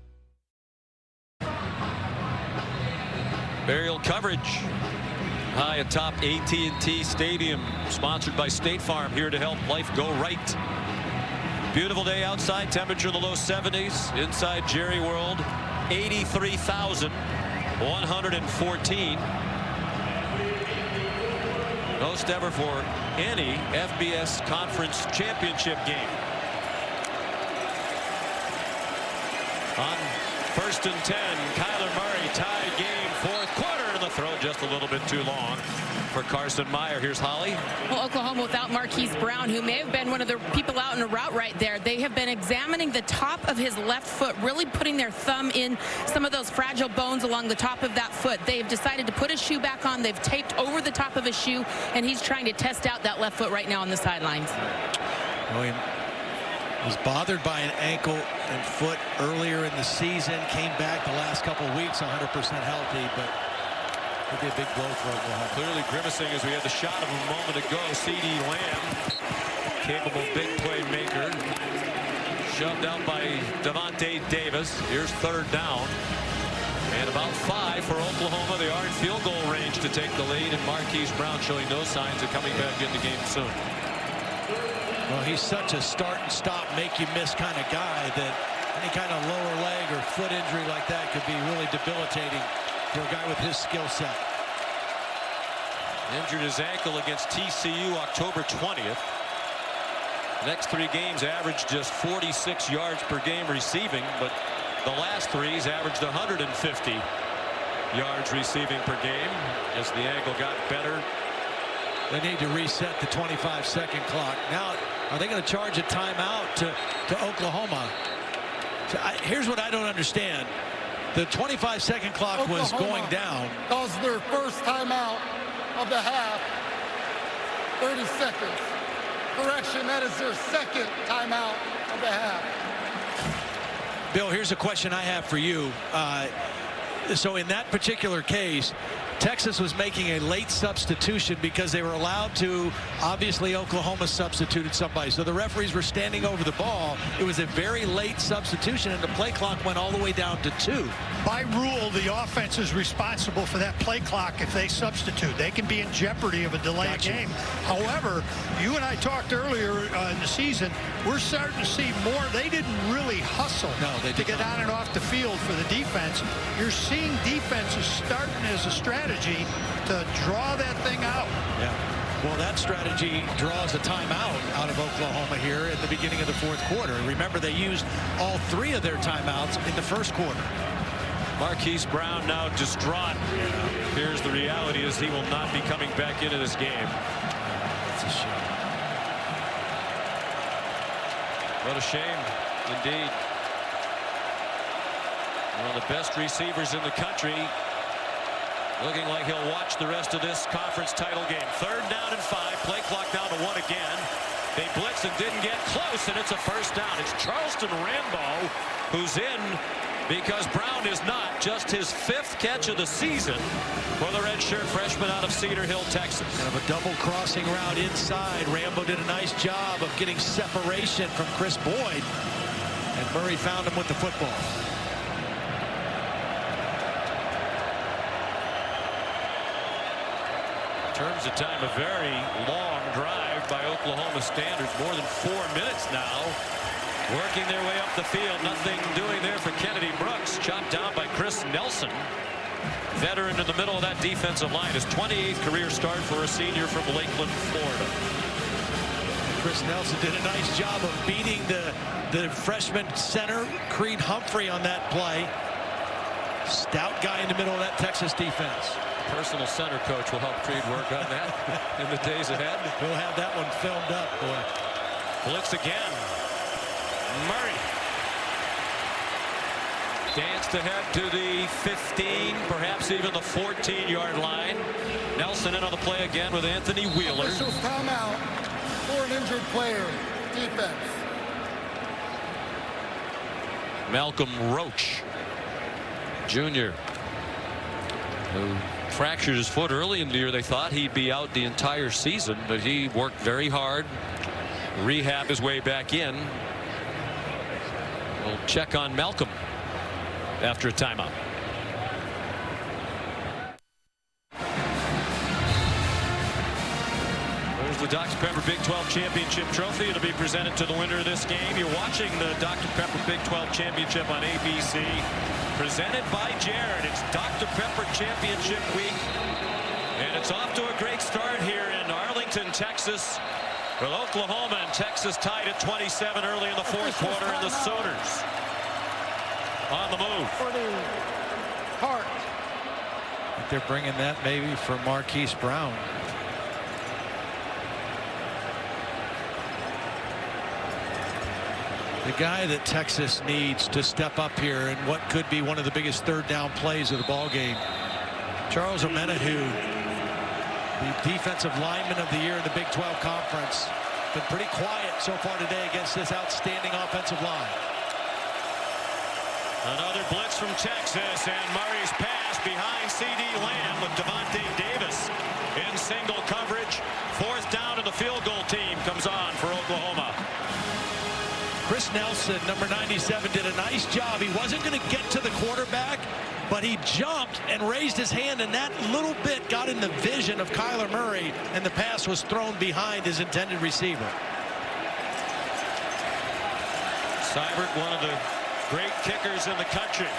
Aerial coverage high atop AT&T Stadium, sponsored by State Farm, here to help life go right. Beautiful day outside, temperature in the low 70s. Inside Jerry World, 83,114. Most ever for any FBS Conference Championship game. On 1st and 10, Kyler Murray tied game, fourth quarter, and the throw just a little bit too long for Carson Meyer. Here's Holly. Well, Oklahoma without Marquise Brown, who may have been one of the people out in a route right there. They have been examining the top of his left foot, really putting their thumb in some of those fragile bones along the top of that foot. They've decided to put his shoe back on. They've taped over the top of his shoe, and he's trying to test out that left foot right now on the sidelines. William was bothered by an ankle and foot earlier in the season, came back the last couple of weeks 100% healthy, but it'll be a big blow for Oklahoma. Clearly grimacing as we had the shot of him a moment ago. C.D. Lamb, capable big playmaker, shoved out by Devontae Davis. Here's third down. And about 5 for Oklahoma. They are in field goal range to take the lead, and Marquise Brown showing no signs of coming back in the game soon. Well, he's such a start and stop, make you miss kind of guy that any kind of lower leg or foot injury like that could be really debilitating for a guy with his skill set. Injured his ankle against TCU October 20th. The next 3 games averaged just 46 yards per game receiving, but the last 3 he's averaged 150 yards receiving per game as the ankle got better. They need to reset the 25-second clock. Now, are they going to charge a timeout to Oklahoma? So here's what I don't understand. The 25-second clock Oklahoma was going down. Calls their first timeout of the half. 30 seconds. Correction, that is their second timeout of the half. Bill, here's a question I have for you. So in that particular case, Texas was making a late substitution because they were allowed to. Obviously, Oklahoma substituted somebody. So the referees were standing over the ball. It was a very late substitution, and the play clock went all the way down to 2. By rule, the offense is responsible for that play clock if they substitute. They can be in jeopardy of a delayed game. However, you and I talked earlier in the season, we're starting to see more. They didn't really hustle to get on and off the field for the defense. You're seeing defenses starting as a strategy to draw that thing out. Yeah. Well, that strategy draws a timeout out of Oklahoma here at the beginning of the fourth quarter. Remember, they used all 3 of their timeouts in the first quarter. Marquise Brown now distraught. Here's the reality is he will not be coming back into this game. That's a shame. What a shame, indeed. One of the best receivers in the country. Looking like he'll watch the rest of this conference title game. 3rd down and 5. Play clock down to 1 again. They blitz and didn't get close, and it's a first down. It's Charleston Rambo who's in because Brown is not. Just his 5th catch of the season for the redshirt freshman out of Cedar Hill, Texas. Kind of a double crossing route inside. Rambo did a nice job of getting separation from Chris Boyd, and Murray found him with the football. In terms of time, a very long drive by Oklahoma standards, more than 4 minutes now. Working their way up the field, nothing doing there for Kennedy Brooks. Chopped down by Chris Nelson. Veteran in the middle of that defensive line. His 28th career start for a senior from Lakeland, Florida. Chris Nelson did a nice job of beating the freshman center, Creed Humphrey, on that play. Stout guy in the middle of that Texas defense. Personal center coach will help Creed work on that in the days ahead. We'll have that one filmed up, boy. Blitz again. Murray danced ahead to the 15, perhaps even the 14-yard line. Nelson in on the play again with Anthony Wheeler. Officials timeout for an injured player. Defense. Malcolm Roach junior, who fractured his foot early in the year. They thought he'd be out the entire season, but he worked very hard, rehab his way back in. We'll check on Malcolm after a timeout. There's the Dr. Pepper Big 12 Championship Trophy. It'll be presented to the winner of this game. You're watching the Dr. Pepper Big 12 Championship on ABC. Presented by Jared. It's Dr. Pepper Championship Week. And it's off to a great start here in Arlington, Texas, with Oklahoma and Texas tied at 27 early in the fourth quarter, and the Sooners on the move. I think they're bringing that maybe for Marquise Brown. The guy that Texas needs to step up here in what could be one of the biggest third down plays of the ball game. Charles Omenihu, the defensive lineman of the year in the Big 12 Conference, been pretty quiet so far today against this outstanding offensive line. Another blitz from Texas, and Murray's pass behind C.D. Lamb with Devontae Davis in single coverage. Fourth down, and the field goal team comes on for Oklahoma. Chris Nelson, number 97, did a nice job. He wasn't going to get to the quarterback, but he jumped and raised his hand, and that little bit got in the vision of Kyler Murray, and the pass was thrown behind his intended receiver. Seibert, one of the great kickers in the country.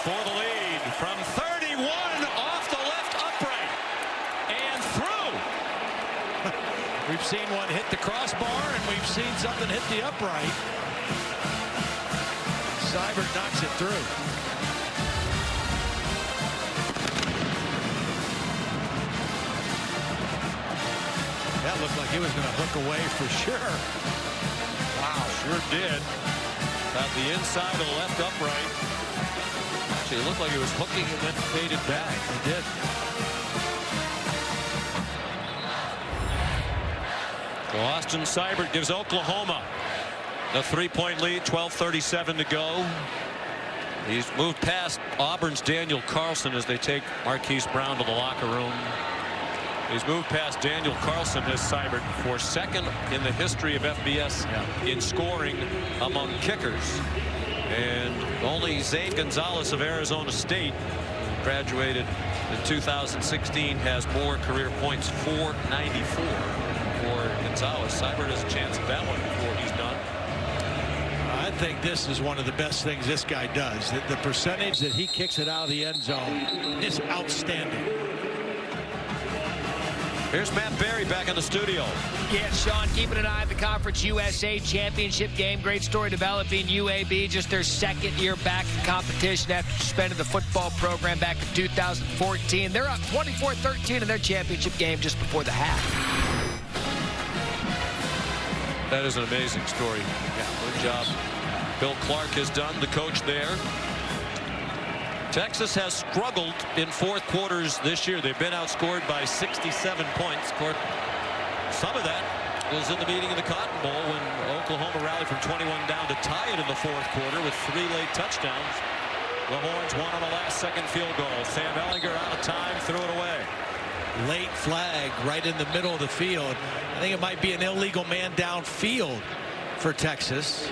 For the lead from 31 off the left upright and through. We've seen one hit the crossbar, and we've seen something hit the upright. Seibert knocks it through. That looked like he was going to hook away for sure. Wow, sure did. At the inside of the left upright. Actually, it looked like he was hooking and then faded back. He did. So Austin Seibert gives Oklahoma a 3-point lead, 12:37 to go. He's moved past Auburn's Daniel Carlson as they take Marquise Brown to the locker room. He's moved past Daniel Carlson as Seibert for second in the history of FBS in scoring among kickers. And only Zane Gonzalez of Arizona State, who graduated in 2016, has more career points, 494 for Gonzalez. Seibert has a chance at that one before he's done. I think this is one of the best things this guy does. The percentage that he kicks it out of the end zone is outstanding. Here's Matt Berry back in the studio. Yeah, Sean, keeping an eye on the Conference USA Championship game. Great story developing. UAB, just their second year back in competition after suspending the football program back in 2014. They're up 24-13 in their championship game just before the half. That is an amazing story. Yeah, good job Bill Clark has done, the coach there. Texas has struggled in fourth quarters this year. They've been outscored by 67 points. Of course, some of that was in the meeting of the Cotton Bowl when Oklahoma rallied from 21 down to tie it in the fourth quarter with 3 late touchdowns. The Horns won on a last-second field goal. Sam Ehlinger out of time, threw it away. Late flag right in the middle of the field. I think it might be an illegal man downfield for Texas.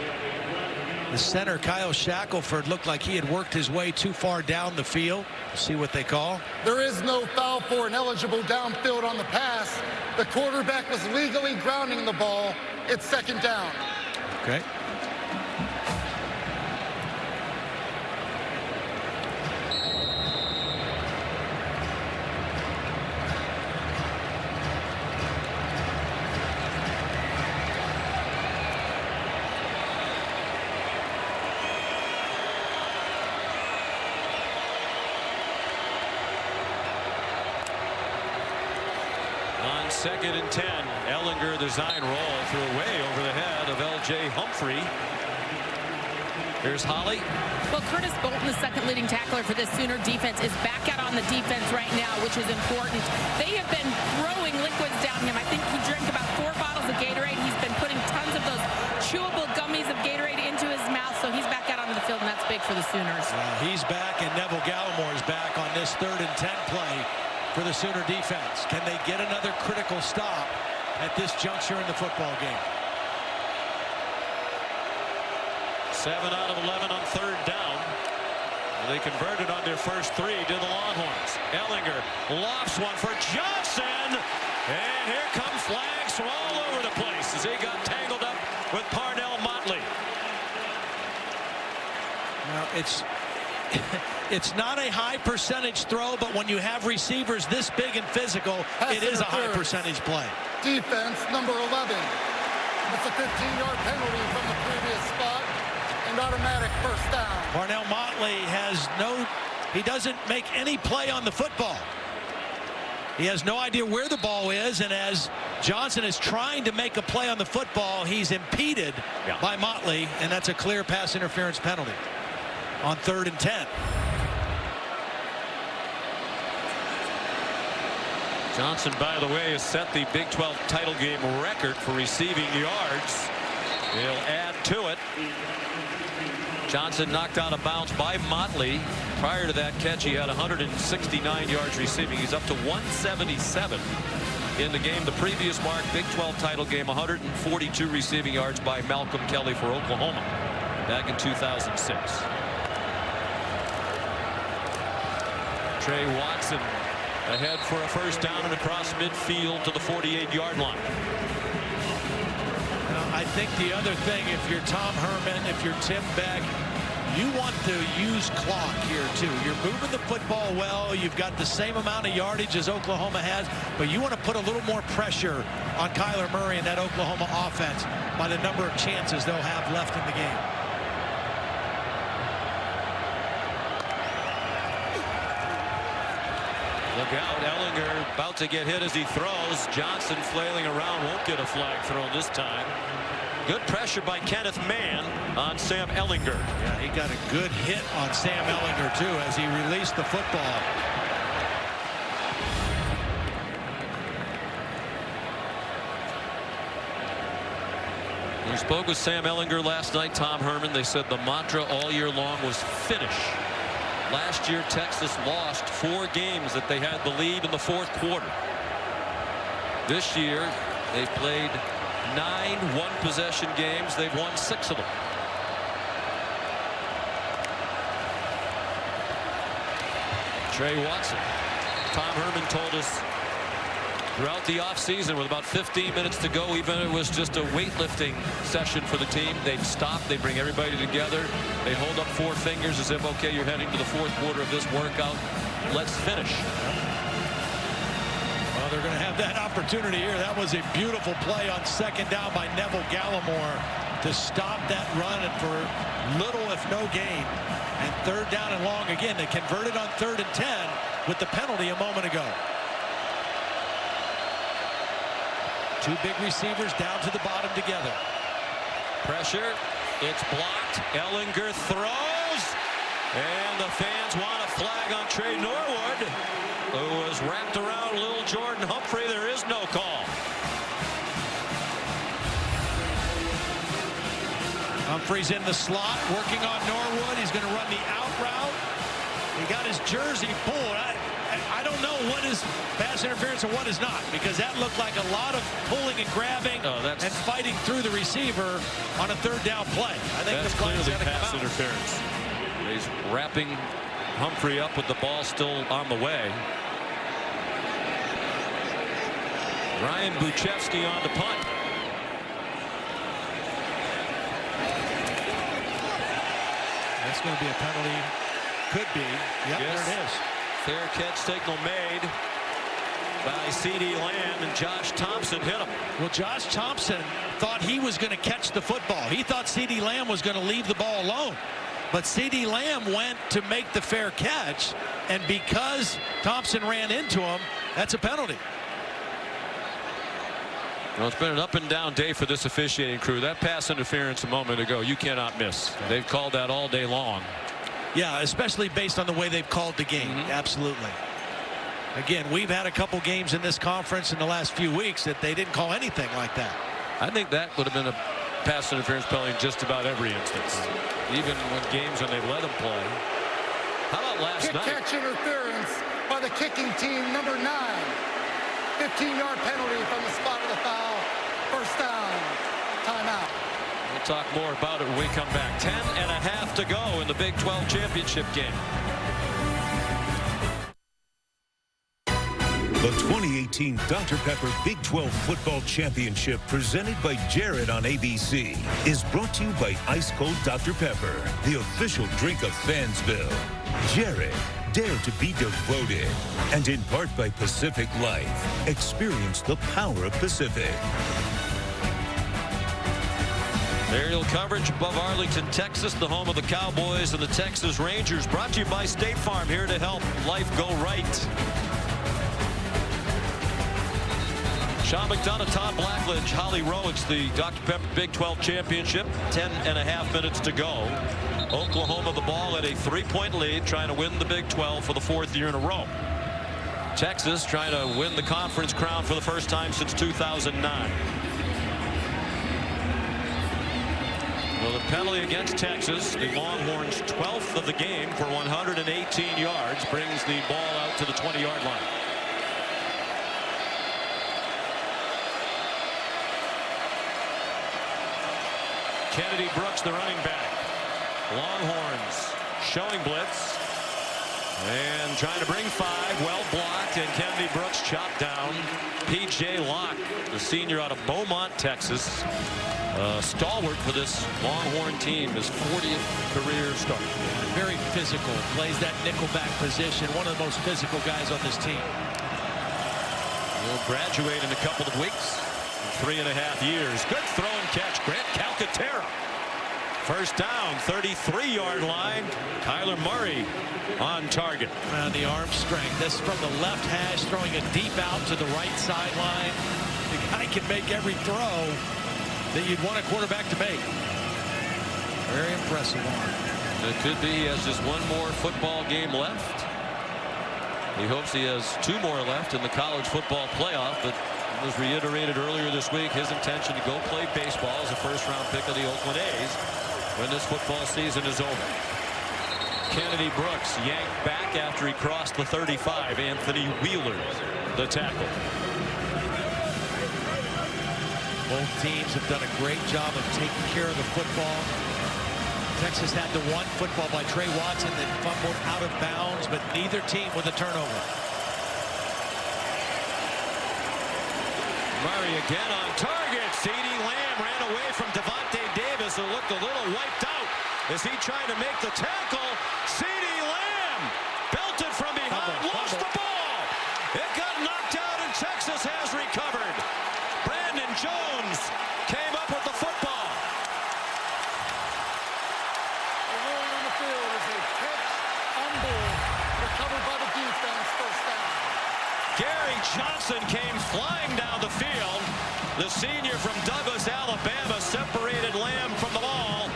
The center, Kyle Shackelford, looked like he had worked his way too far down the field. See what they call. There is no foul for an eligible downfield on the pass. The quarterback was legally grounding the ball. It's second down. Okay. On 2nd and 10, Ehlinger, the design roll, threw way over the head of L.J. Humphrey. Here's Holly. Well, Curtis Bolton, the second leading tackler for this Sooner defense, is back out on the defense right now, which is important. They have been throwing liquids down him. I think he drank about 4 bottles of Gatorade. He's been putting tons of those chewable gummies of Gatorade into his mouth. Sooners. He's back, and Neville Gallimore is back on this 3rd and 10 play for the Sooner defense. Can they get another critical stop at this juncture in the football game? 7 out of 11 on 3rd down. They converted on their first 3 to the Longhorns. Ellinger lofts one for Johnson. And here come flags from all over the place as he got tangled up with Parnell Motley. Now, it's not a high percentage throw, but when you have receivers this big and physical, it is a high percentage play. Defense number 11. It's a 15-yard penalty from the previous spot and automatic first down. Parnell Motley he doesn't make any play on the football. He has no idea where the ball is, and as Johnson is trying to make a play on the football, he's impeded by Motley, and that's a clear pass interference penalty on 3rd and 10. Johnson, by the way, has set the Big 12 title game record for receiving yards. He'll add to it. Johnson knocked out of bounds by Motley. Prior to that catch, he had 169 yards receiving. He's up to 177 in the game. The previous mark, Big 12 title game, 142 receiving yards by Malcolm Kelly for Oklahoma back in 2006. Trey Watson ahead for a first down and across midfield to the 48-yard line. I think the other thing, if you're Tom Herman, if you're Tim Beck, you want to use clock here too. You're moving the football well. You've got the same amount of yardage as Oklahoma has, but you want to put a little more pressure on Kyler Murray and that Oklahoma offense by the number of chances they'll have left in the game. Look out, Ellinger about to get hit as he throws. Johnson flailing around, won't get a flag thrown this time. Good pressure by Kenneth Mann on Sam Ellinger. Yeah, he got a good hit on Sam Ellinger too as he released the football. We spoke with Sam Ellinger last night, Tom Herman. They said the mantra all year long was finish. Last year, Texas lost 4 games that they had the lead in the 4th quarter. This year, they've played 9 one-possession games. They've won 6 of them. Trey Watson. Tom Herman told us throughout the offseason, with about 15 minutes to go, even if it was just a weightlifting session for the team, they'd stop, they'd bring everybody together, they'd hold up 4 fingers as if, okay, you're heading to the 4th quarter of this workout, let's finish. Well, they're going to have that opportunity here. That was a beautiful play on 2nd down by Neville Gallimore to stop that run and for little if no gain. And 3rd down and long again. They converted on 3rd and 10 with the penalty a moment ago. 2 big receivers down to the bottom together. Pressure. It's blocked. Ellinger throws. And the fans want a flag on Trey Norwood, who was wrapped around little Jordan Humphrey. There is no call. Humphrey's in the slot, working on Norwood. He's going to run the out route. He got his jersey pulled. I don't know what is pass interference and what is not, because that looked like a lot of pulling and grabbing and fighting through the receiver on a 3rd down play. I think that's the flag's clearly going to come pass out. interference. He's wrapping Humphrey up with the ball still on the way. Ryan Buchevsky on the punt. That's going to be a penalty. Could be. Yep, yes. There it is. Fair catch signal made by C.D. Lamb, and Josh Thompson hit him. Well, Josh Thompson thought he was going to catch the football. He thought C.D. Lamb was going to leave the ball alone. But C.D. Lamb went to make the fair catch, and because Thompson ran into him, that's a penalty. Well, it's been an up and down day for this officiating crew. That pass interference a moment ago, you cannot miss. They've called that all day long. Yeah, especially based on the way they've called the game. Absolutely. Again, we've had a couple games in this conference in the last few weeks that they didn't call anything like that. I think that would have been pass interference penalty in just about every instance, even when games when they've let them play. How about last night? Catch interference by the kicking team, number 9. 15-yard penalty from the spot of the foul. First down. Timeout. We'll talk more about it when we come back. 10.5 to go in the Big 12 championship game. The 2018 Dr. Pepper Big 12 Football Championship, presented by Jared on ABC, is brought to you by Ice Cold Dr. Pepper, the official drink of Fansville. Jared, dare to be devoted. And in part by Pacific Life. Experience the power of Pacific. Aerial coverage above Arlington, Texas, the home of the Cowboys and the Texas Rangers. Brought to you by State Farm, here to help life go right. Sean McDonough, Todd Blackledge, Holly Rowe. It's the Dr. Pepper Big 12 Championship. 10.5 minutes to go. Oklahoma the ball at a 3-point lead, trying to win the Big 12 for the 4th year in a row. Texas trying to win the conference crown for the first time since 2009. Well, the penalty against Texas, the Longhorns' 12th of the game for 118 yards, brings the ball out to the 20-yard line. Kennedy Brooks, the running back. Longhorns showing blitz and trying to bring 5. Well blocked, and Kennedy Brooks chopped down. P.J. Locke, the senior out of Beaumont, Texas. Stalwart for this Longhorn team, his 40th career start. Very physical, plays that nickelback position. One of the most physical guys on this team. Will graduate in a couple of weeks. 3.5 years. Good throw and catch. Grant Calcaterra. First down, 33-yard line. Kyler Murray on target. And the arm strength. This is from the left hash, throwing it deep out to the right sideline. The guy can make every throw that you'd want a quarterback to make. Very impressive arm. It could be he has just one more football game left. He hopes he has 2 more left in the college football playoff, but it was reiterated earlier this week his intention to go play baseball as a first-round pick of the Oakland A's when this football season is over. Kennedy Brooks yanked back after he crossed the 35. Anthony Wheeler, the tackle. Both teams have done a great job of taking care of the football. Texas had the one football by Trey Watson that fumbled out of bounds, but neither team with a turnover. Murray again on target. CeeDee Lamb ran away from Devontae Davis, who looked a little wiped out. Is he trying to make the tackle? CeeDee Lamb belted from behind, lost the ball. It got knocked out, and Texas has recovered. Brandon Jones came up with the football. The ruling on the field is a catch on ball, recovered by the defense, first down. Gary Johnson came flying down the field. The senior from Douglas, Alabama, separated Lamb from the ball,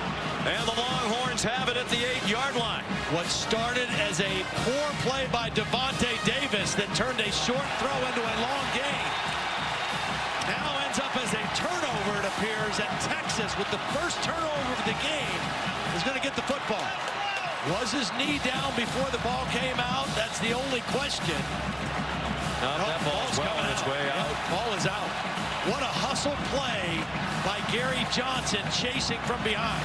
and the Longhorns have it at the 8-yard line. What started as a poor play by Devontae Davis that turned a short throw into a long gain now ends up as a turnover, it appears, and Texas, with the first turnover of the game, is going to get the football. Was his knee down before the ball came out? That's the only question. That ball's well on its way out. Ball is out. What a hustle play by Gary Johnson, chasing from behind.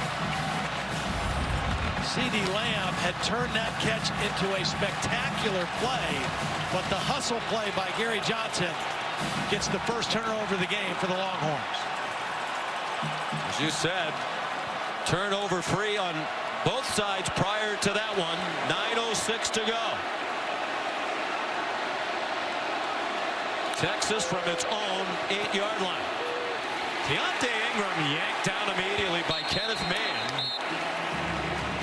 CeeDee Lamb had turned that catch into a spectacular play, but the hustle play by Gary Johnson gets the first turnover of the game for the Longhorns. As you said, turnover free on both sides prior to that one. 9:06 to go. Texas from its own 8-yard line. Keontae Ingram yanked down immediately by Kenneth Mann.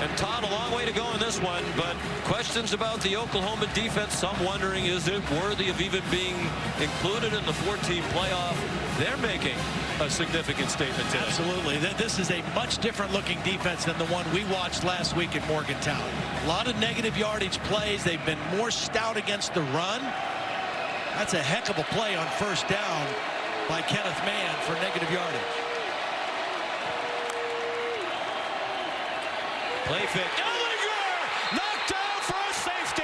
And Todd, a long way to go in this one, but questions about the Oklahoma defense. Some wondering, is it worthy of even being included in the 14 playoff? They're making a significant statement today. Absolutely. This is a much different looking defense than the one we watched last week in Morgantown. A lot of negative yardage plays. They've been more stout against the run. That's a heck of a play on first down by Kenneth Mann for negative yardage. Play fake. Ellinger knocked down for a safety.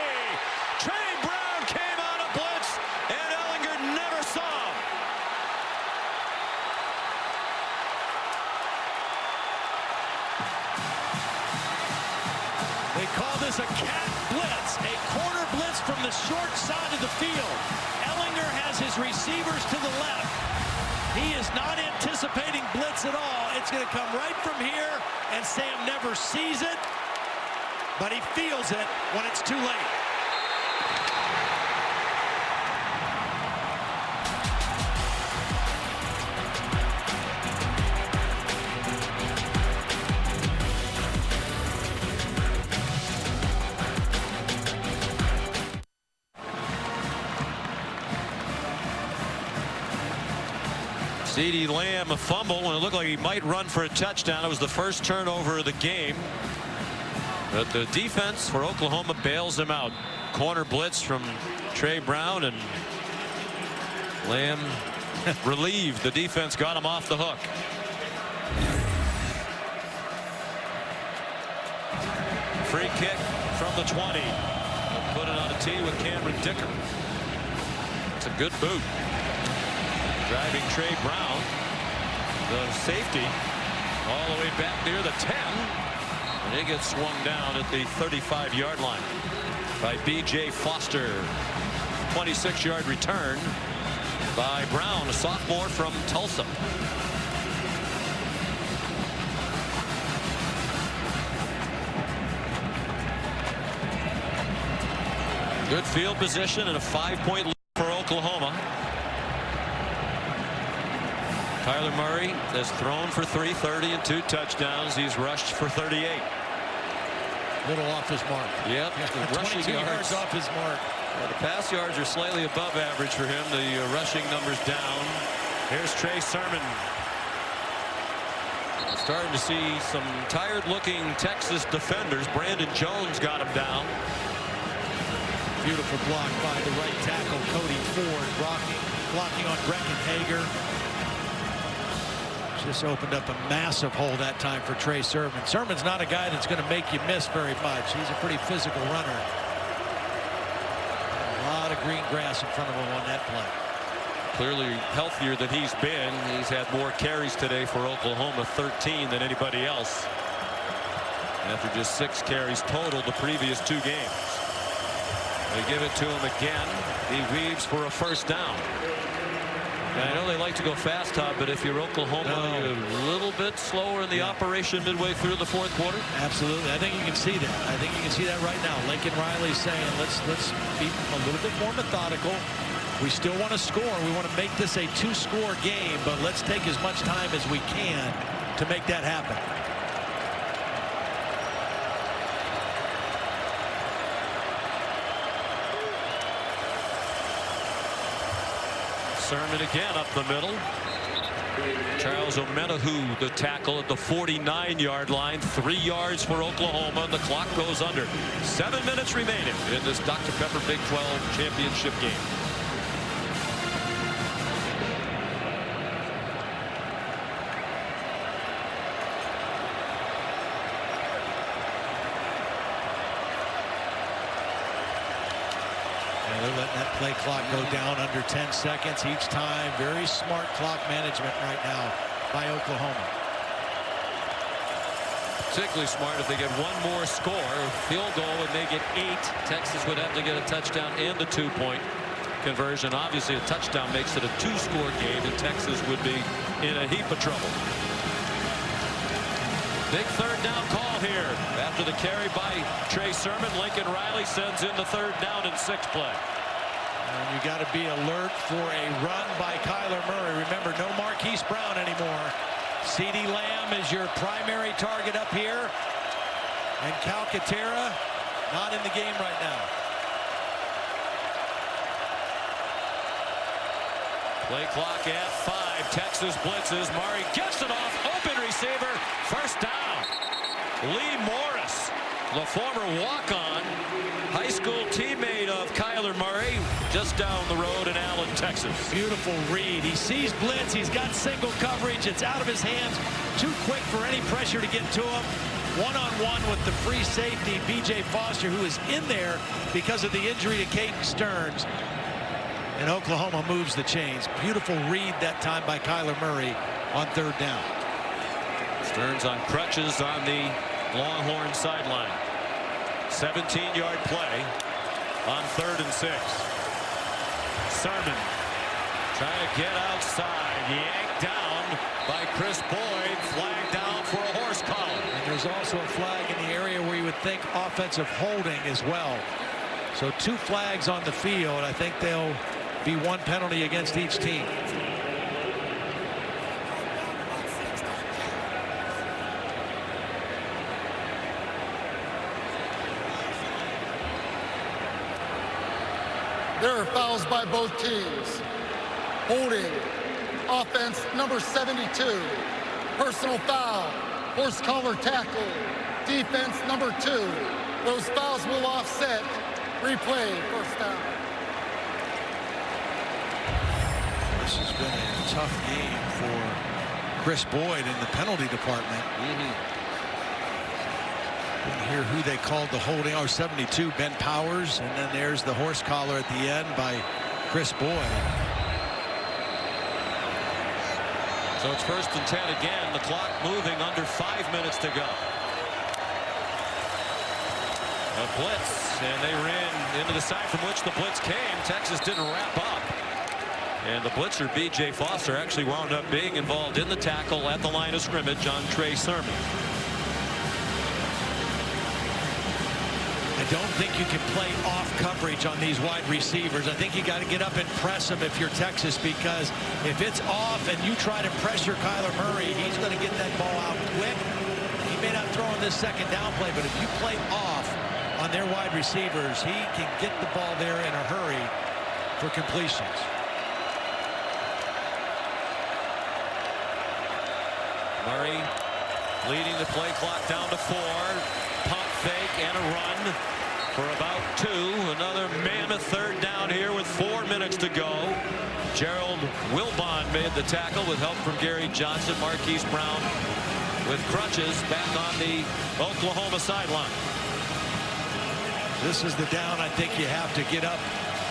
Trey Brown came out of blitz, and Ellinger never saw him. They call this a cat blitz, a corner blitz from the short side of the field. Ellinger has his receivers to the left. He is not anticipating blitz at all. It's going to come right from here, and Sam never sees it, but he feels it when it's too late. CeeDee Lamb a fumble when it looked like he might run for a touchdown. It was the first turnover of the game. But the defense for Oklahoma bails him out. Corner blitz from Trey Brown, and Lamb relieved. The defense got him off the hook. Free kick from the 20. Put it on a tee with Cameron Dicker. It's a good boot. Driving Trey Brown, the safety, all the way back near the 10. And he gets swung down at the 35-yard line by B.J. Foster. 26-yard return by Brown, a sophomore from Tulsa. Good field position and a 5-point lead for Oklahoma. Kyler Murray has thrown for 330 and 2 touchdowns. He's rushed for 38. Little off his mark. Yep. The rushing yards off his mark. The pass yards are slightly above average for him. The rushing numbers down. Here's Trey Sermon. Starting to see some tired-looking Texas defenders. Brandon Jones got him down. Beautiful block by the right tackle, Cody Ford, blocking on Brecken Hager. Just opened up a massive hole that time for Trey Sermon. Sermon's not a guy that's going to make you miss very much. He's a pretty physical runner. A lot of green grass in front of him on that play. Clearly healthier than he's been. He's had more carries today for Oklahoma, 13 than anybody else. After just 6 carries total the previous 2 games. They give it to him again. He weaves for a first down. I know they like to go fast, Todd, but if you're Oklahoma, you're a little bit slower in the operation midway through the 4th quarter. Absolutely. I think you can see that. I think you can see that right now. Lincoln Riley's saying, let's be a little bit more methodical. We still want to score. We want to make this a 2-score game, but let's take as much time as we can to make that happen. Sermon again up the middle. Charles Omenihu, the tackle at the 49-yard line. 3 yards for Oklahoma, and the clock goes under. 7 minutes remaining in this Dr. Pepper Big 12 championship game. They're letting that play clock go down under 10 seconds each time. Very smart clock management right now by Oklahoma. Particularly smart if they get one more score, field goal, and they get 8. Texas would have to get a touchdown and a 2-point conversion. Obviously, a touchdown makes it a 2-score game, and Texas would be in a heap of trouble. Big 3rd down call here. After the carry by Trey Sermon, Lincoln Riley sends in the 3rd down and 6 play. And you got to be alert for a run by Kyler Murray. Remember, no Marquise Brown anymore. CeeDee Lamb is your primary target up here. And Calcaterra not in the game right now. Play clock at 5. Texas blitzes. Murray gets it off. Open receiver. First down. Lee Morris, the former walk-on, high school teammate of Kyler Murray, just down the road in Allen, Texas. Beautiful read. He sees blitz. He's got single coverage. It's out of his hands. Too quick for any pressure to get to him. one-on-one with the free safety, B.J. Foster, who is in there because of the injury to Caden Stearns. And Oklahoma moves the chains. Beautiful read that time by Kyler Murray on third down. Stearns on crutches on the Longhorn sideline. 17-yard play on 3rd and 6. Sermon trying to get outside. Yanked down by Chris Boyd. Flag down for a horse collar. And there's also a flag in the area where you would think offensive holding as well. So 2 flags on the field. I think they'll be 1 penalty against each team. There are fouls by both teams. Holding, offense number 72. Personal foul, horse collar tackle. Defense number 2. Those fouls will offset. Replay, first down. This has been a tough game for Chris Boyd in the penalty department. Didn't hear who they called the holding. 72, Ben Powers, and then there's the horse collar at the end by Chris Boyd. So it's 1st and 10 again. The clock moving, under 5 minutes to go. A blitz, and they ran into the side from which the blitz came. Texas didn't wrap up. And the blitzer, B.J. Foster, actually wound up being involved in the tackle at the line of scrimmage on Trey Sermon. I don't think you can play off coverage on these wide receivers. I think you got to get up and press them if you're Texas, because if it's off and you try to pressure Kyler Murray, he's going to get that ball out quick. He may not throw in this second down play, but if you play off on their wide receivers, he can get the ball there in a hurry for completions. Murray leading the play clock down to 4. Pump fake and a run for about 2. Another mammoth third down here with 4 minutes to go. Gerald Wilbon made the tackle with help from Gary Johnson. Marquise Brown with crutches back on the Oklahoma sideline. This is the down I think you have to get up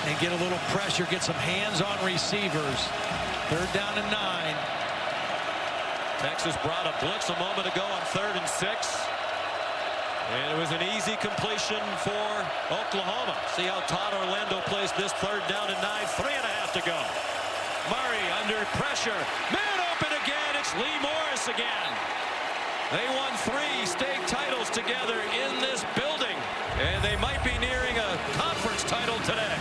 and get a little pressure, get some hands on receivers. 3rd down and 9. Texas brought a blitz a moment ago on 3rd and 6. And it was an easy completion for Oklahoma. See how Todd Orlando plays this 3rd down and 9. 3.5 to go. Murray under pressure. Man open again. It's Lee Morris again. They won 3 state titles together in this building. And they might be nearing a conference title today.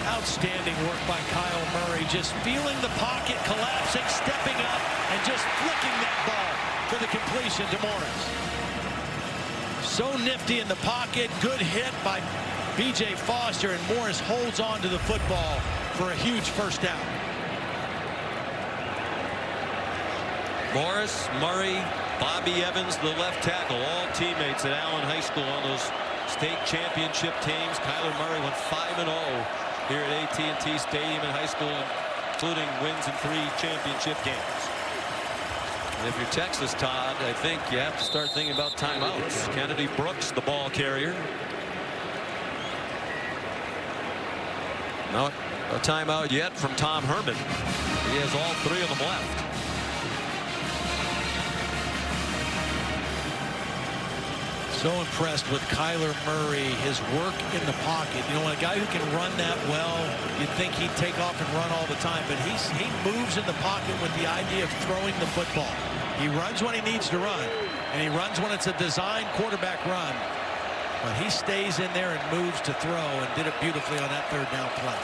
Outstanding work by Kyle Murray, just feeling the pocket, collapsing, stepping up, and just flicking that ball for the completion to Morris. So nifty in the pocket, good hit by B.J. Foster, and Morris holds on to the football for a huge first down. Morris, Murray, Bobby Evans, the left tackle, all teammates at Allen High School on those state championship teams. Kyler Murray went 5-0 here at AT&T Stadium in high school, including wins in 3 championship games. And if you're Texas, Todd, I think you have to start thinking about timeouts. Kennedy Brooks, the ball carrier. Not a timeout yet from Tom Herman. He has all 3 of them left. So impressed with Kyler Murray, his work in the pocket. You know, a guy who can run that well, you'd think he'd take off and run all the time, but he moves in the pocket with the idea of throwing the football. He runs when he needs to run, and he runs when it's a designed quarterback run. But he stays in there and moves to throw, and did it beautifully on that 3rd down play.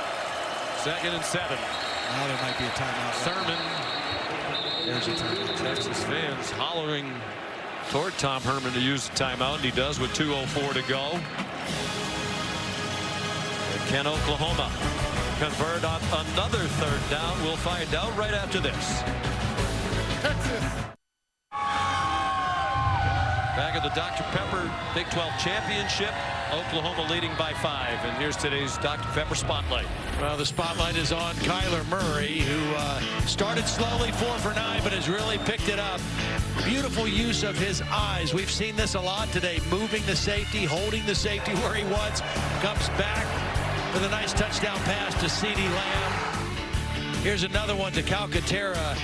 2nd and 7. Now there might be a timeout. Sermon. There's a timeout. Texas fans hollering toward Tom Herman to use the timeout, and he does with 2:04 to go. And can Oklahoma convert on another 3rd down? We'll find out right after this. Texas. Back at the Dr. Pepper Big 12 Championship. Oklahoma leading by 5. And here's today's Dr. Pepper Spotlight. Well, the spotlight is on Kyler Murray, who started slowly 4 for 9, but has really picked it up. Beautiful use of his eyes. We've seen this a lot today. Moving the safety, holding the safety where he was. Comes back with a nice touchdown pass to CeeDee Lamb. Here's another one to Calcaterra.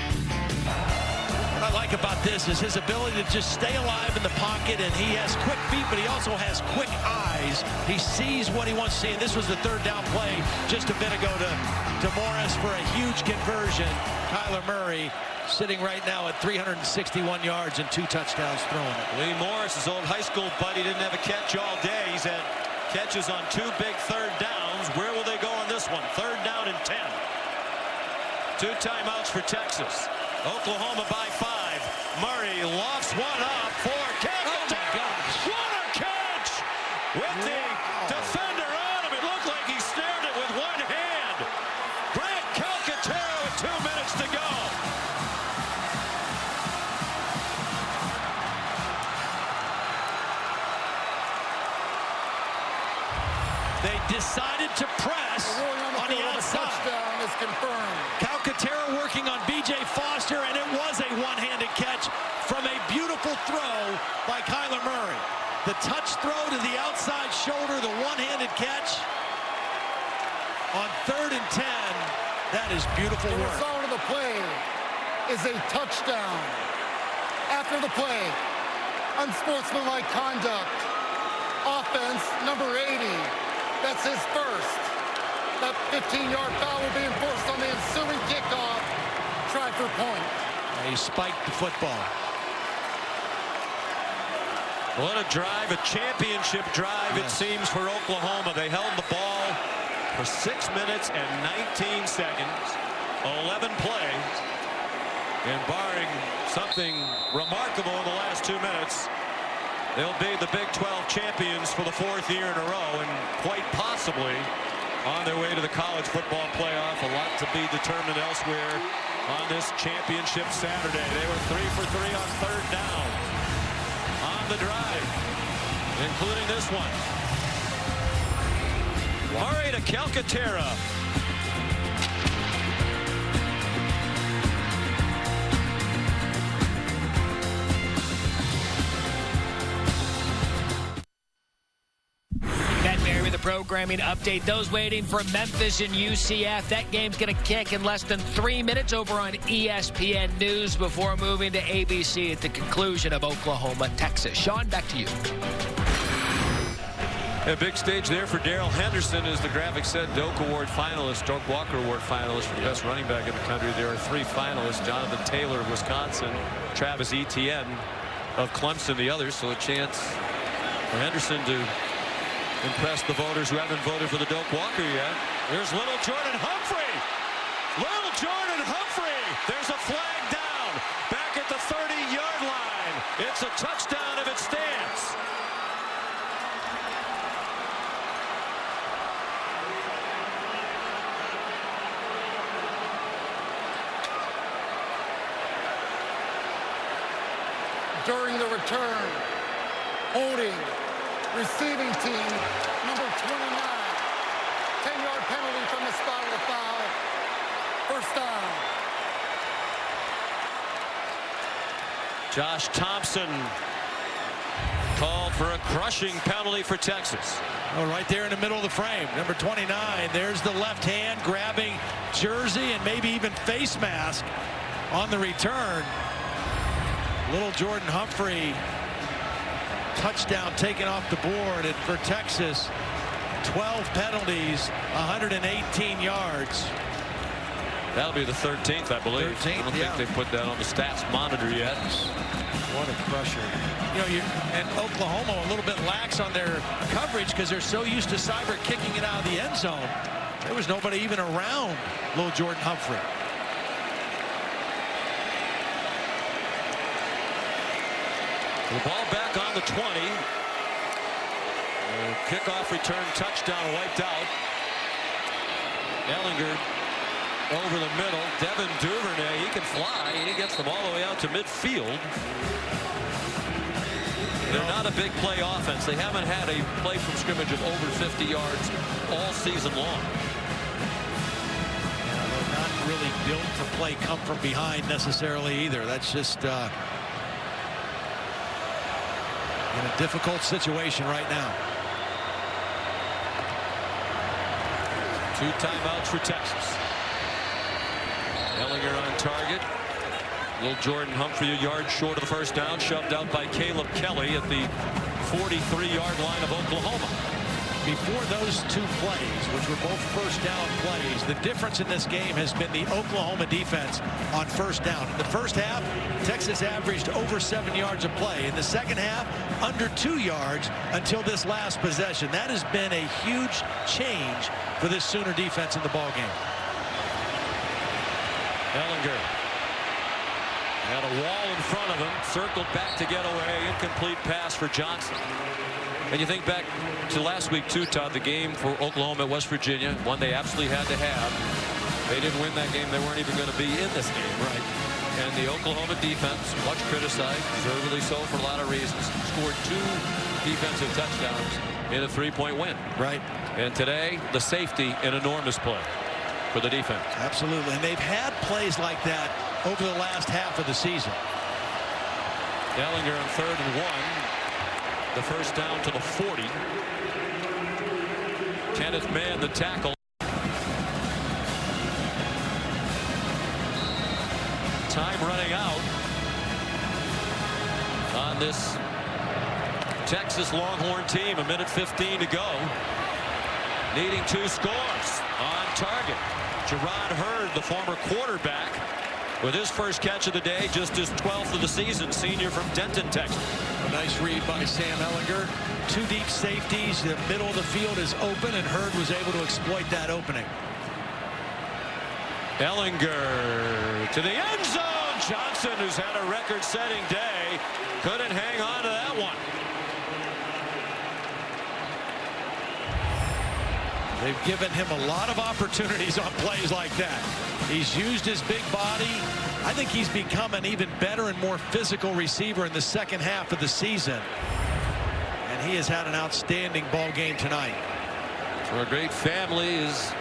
What I like about this is his ability to just stay alive in the pocket, and he has quick feet, but he also has quick eyes. He sees what he wants to see, and this was the 3rd down play just a bit ago to Morris for a huge conversion. Kyler Murray sitting right now at 361 yards and 2 touchdowns thrown. Lee Morris, his old high school buddy, didn't have a catch all day. He's had catches on 2 big 3rd downs. Where will they go on this one? 3rd down and 10. 2 timeouts for Texas. Oklahoma by 5. Murray lofts one up for Calcaterra. Oh, what a catch! With the defender on him, it looked like he snared it with one hand. Grant Calcaterra with 2 minutes to go. They decided to press on the outside. Touchdown is confirmed. Calcaterra working on B.J. Foster, and it was a one-handed catch from a beautiful throw by Kyler Murray. The touch throw to the outside shoulder, the one-handed catch on 3rd and 10. That is beautiful work. The result of the play is a touchdown. After the play, unsportsmanlike conduct. Offense, number 80. That's his first. That 15-yard foul will be enforced on the ensuing kickoff. Try for point. He spiked the football. What a drive, a championship drive, yes. It seems, for Oklahoma. They held the ball for 6 minutes and 19 seconds, 11 plays, and barring something remarkable in the last 2 minutes, they'll be the Big 12 champions for the 4th year in a row, and quite possibly on their way to the college football playoff. A lot to be determined elsewhere on this championship Saturday. They were 3 for 3 on 3rd down on the drive, including this one. Murray to Calcaterra. Programming update. Those waiting for Memphis and UCF. That game's going to kick in less than 3 minutes over on ESPN News before moving to ABC at the conclusion of Oklahoma, Texas. Sean, back to you. A big stage there for Darrell Henderson, as the graphic said. Doak Award finalist, Doak Walker Award finalist for the best running back in the country. There are 3 finalists: Jonathan Taylor of Wisconsin, Travis Etienne of Clemson, the others. So a chance for Henderson to impress the voters who haven't voted for the Doak Walker yet. There's little Jordan Humphrey. Little Jordan Humphrey. There's a flag down back at the 30-yard line. It's a touchdown if it stands. During the return, holding receiving team, number 29. 10-yard penalty from the spot of the foul. First down. Josh Thompson called for a crushing penalty for Texas. Oh, right there in the middle of the frame. Number 29. There's the left hand grabbing jersey and maybe even face mask on the return. Little Jordan Humphrey. Touchdown taken off the board, and for Texas, 12 penalties, 118 yards. That'll be the 13th, I believe. 13th, I don't think they've put that on the stats monitor yet. What a crusher. You know, and Oklahoma a little bit lax on their coverage because they're so used to Cyber kicking it out of the end zone. There was nobody even around little Jordan Humphrey. The ball back on the 20. Kickoff return touchdown wiped out. Ehlinger over the middle. Devin Duvernay, he can fly. He gets them all the way out to midfield. They're not a big play offense. They haven't had a play from scrimmage of over 50 yards all season long. Yeah, they're not really built to play come from behind necessarily either. That's just in a difficult situation right now. 2 timeouts for Texas. Ellinger on target. Little Jordan Humphrey a yard short of the first down, shoved out by Caleb Kelly at the 43-yard line of Oklahoma. Before those 2 plays, which were both first down plays, the difference in this game has been the Oklahoma defense on first down. In the first half, Texas averaged over 7 yards a play. In the second half, under 2 yards until this last possession. That has been a huge change for this Sooner defense in the ballgame. Ellinger had a wall in front of him, circled back to get away, incomplete pass for Johnson. And you think back to last week too, Todd, the game for Oklahoma at West Virginia, one they absolutely had to have. They didn't win that game. They weren't even going to be in this game. Right. And the Oklahoma defense, much criticized, deservedly so for a lot of reasons, scored 2 defensive touchdowns in a 3-point win. Right. And today, the safety, an enormous play for the defense. Absolutely. And they've had plays like that over the last half of the season. Ellinger on 3rd and 1. The first down to the 40. Kenneth Mann, the tackle. Time running out on this Texas Longhorn team. 1:15 to go. Needing 2 scores on target. Jerron Hurd, the former quarterback, with his first catch of the day, just his 12th of the season, senior from Denton, Texas. A nice read by Sam Ellinger. 2 deep safeties. The middle of the field is open, and Hurd was able to exploit that opening. Ellinger to the end zone. Johnson, who's had a record-setting day, couldn't hang on to that one. They've given him a lot of opportunities on plays like that. He's used his big body. I think he's become an even better and more physical receiver in the second half of the season. And he has had an outstanding ball game tonight. For a great family, his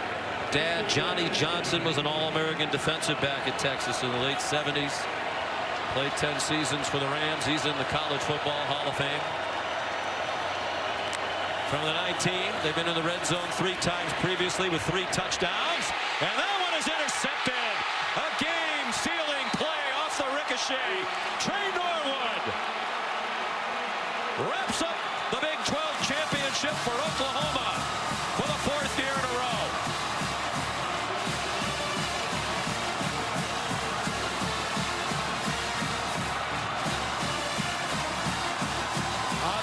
dad, Johnny Johnson, was an All-American defensive back at Texas in the late 70s. Played 10 seasons for the Rams. He's in the College Football Hall of Fame. From the 19, they've been in the red zone 3 times previously with 3 touchdowns. And that one is intercepted. A game-sealing play off the ricochet. Trey Norwood wraps up the Big 12 championship for Oklahoma for the 4th year in a row.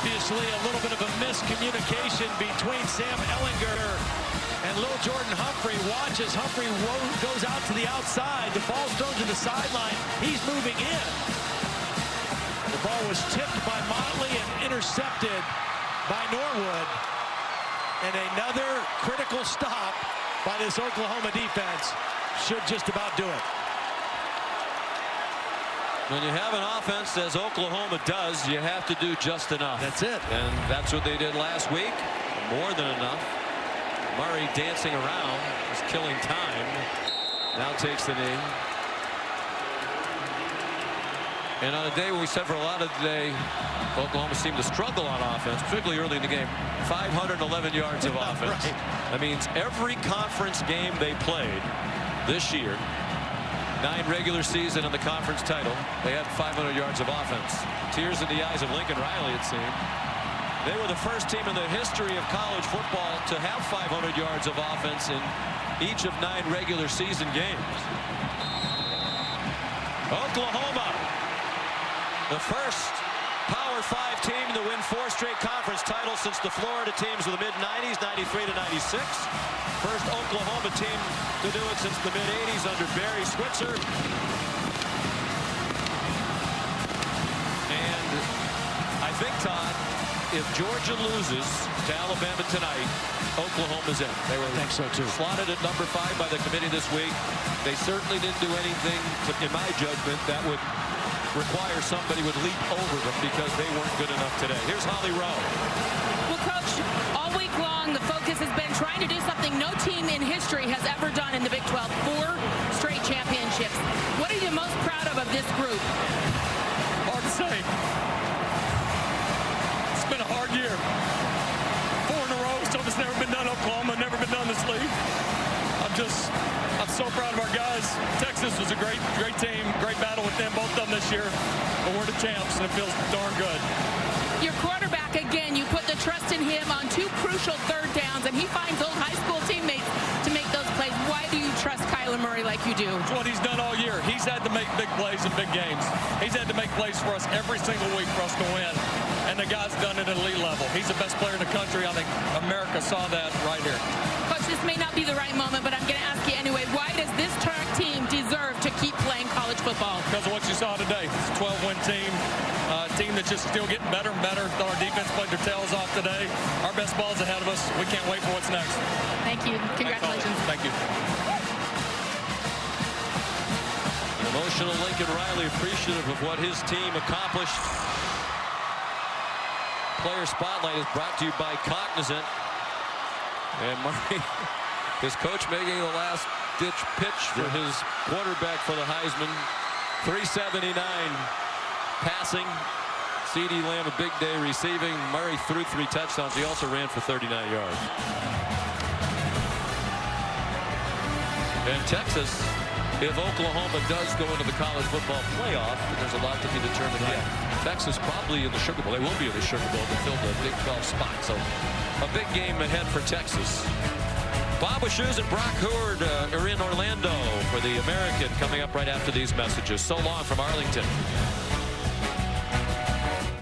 Obviously, a little bit of a miscommunication between Sam Ellinger and Lil Jordan Humphrey. Watch as Humphrey goes out to the outside. The ball's thrown to the sideline. He's moving in. The ball was tipped by Motley and intercepted by Norwood. And another critical stop by this Oklahoma defense should just about do it. When you have an offense, as Oklahoma does, you have to do just enough. That's it. And that's what they did last week. More than enough. Murray dancing around, is killing time. Now takes the knee. And on a day when we said for a lot of the day, Oklahoma seemed to struggle on offense, particularly early in the game. 511 yards of offense. Right. That means every conference game they played this year, 9 regular season and the conference title, they had 500 yards of offense. Tears in the eyes of Lincoln Riley, it seemed. They were the first team in the history of college football to have 500 yards of offense in each of 9 regular season games. Oklahoma, the first Power 5 team to win 4 straight conference titles since the Florida teams of the mid-90s, 93 to 96. First Oklahoma team to do it since the mid-80s under Barry Switzer. And I think, Todd, if Georgia loses to Alabama tonight, Oklahoma's in. They were, I think so too, slotted at number 5 by the committee this week. They certainly didn't do anything, in my judgment, that would require somebody would leap over them because they weren't good enough today. Here's Holly Rowe. Well, Coach, all week long, the focus has been trying to do something no team in history has ever done in the Big 12. 4 straight championships. What are you most proud of this group? Hard to say. It's been a hard year. 4 in a row. Something that's never been done in Oklahoma, never been done in this league. I'm so proud of our guys. Texas was a great team, great battle with them, both of them this year. But we're the champs, and it feels darn good. Your quarterback, again, you put the trust in him on 2 crucial third downs, and he finds old high school teammates to make those plays. Why do you trust Kyler Murray like you do? It's what he's done all year. He's had to make big plays in big games. He's had to make plays for us every single week for us to win. And the guy's done it at elite level. He's the best player in the country. I think America saw that right here. Coach, this may not be the right moment, but I'm going to ask you anyway. Why does this team deserve to keep playing college football? Because of what you saw today. It's a 12-win team. A team that's just still getting better and better. Thought our defense played their tails off today. Our best ball's ahead of us. We can't wait for what's next. Thank you. Congratulations. Thank you. Emotional Lincoln Riley, appreciative of what his team accomplished. Player Spotlight is brought to you by Cognizant. And Murray, his coach making the last-ditch pitch for his quarterback for the Heisman. 379 passing. CeeDee Lamb a big day receiving. Murray threw 3 touchdowns. He also ran for 39 yards. And Texas, if Oklahoma does go into the college football playoff, there's a lot to be determined yet. Texas probably in the Sugar Bowl. They will be in the Sugar Bowl to fill the Big 12 spot. So a big game ahead for Texas. Bob Wishoes and Brock Howard are in Orlando for the American coming up right after these messages. So long from Arlington.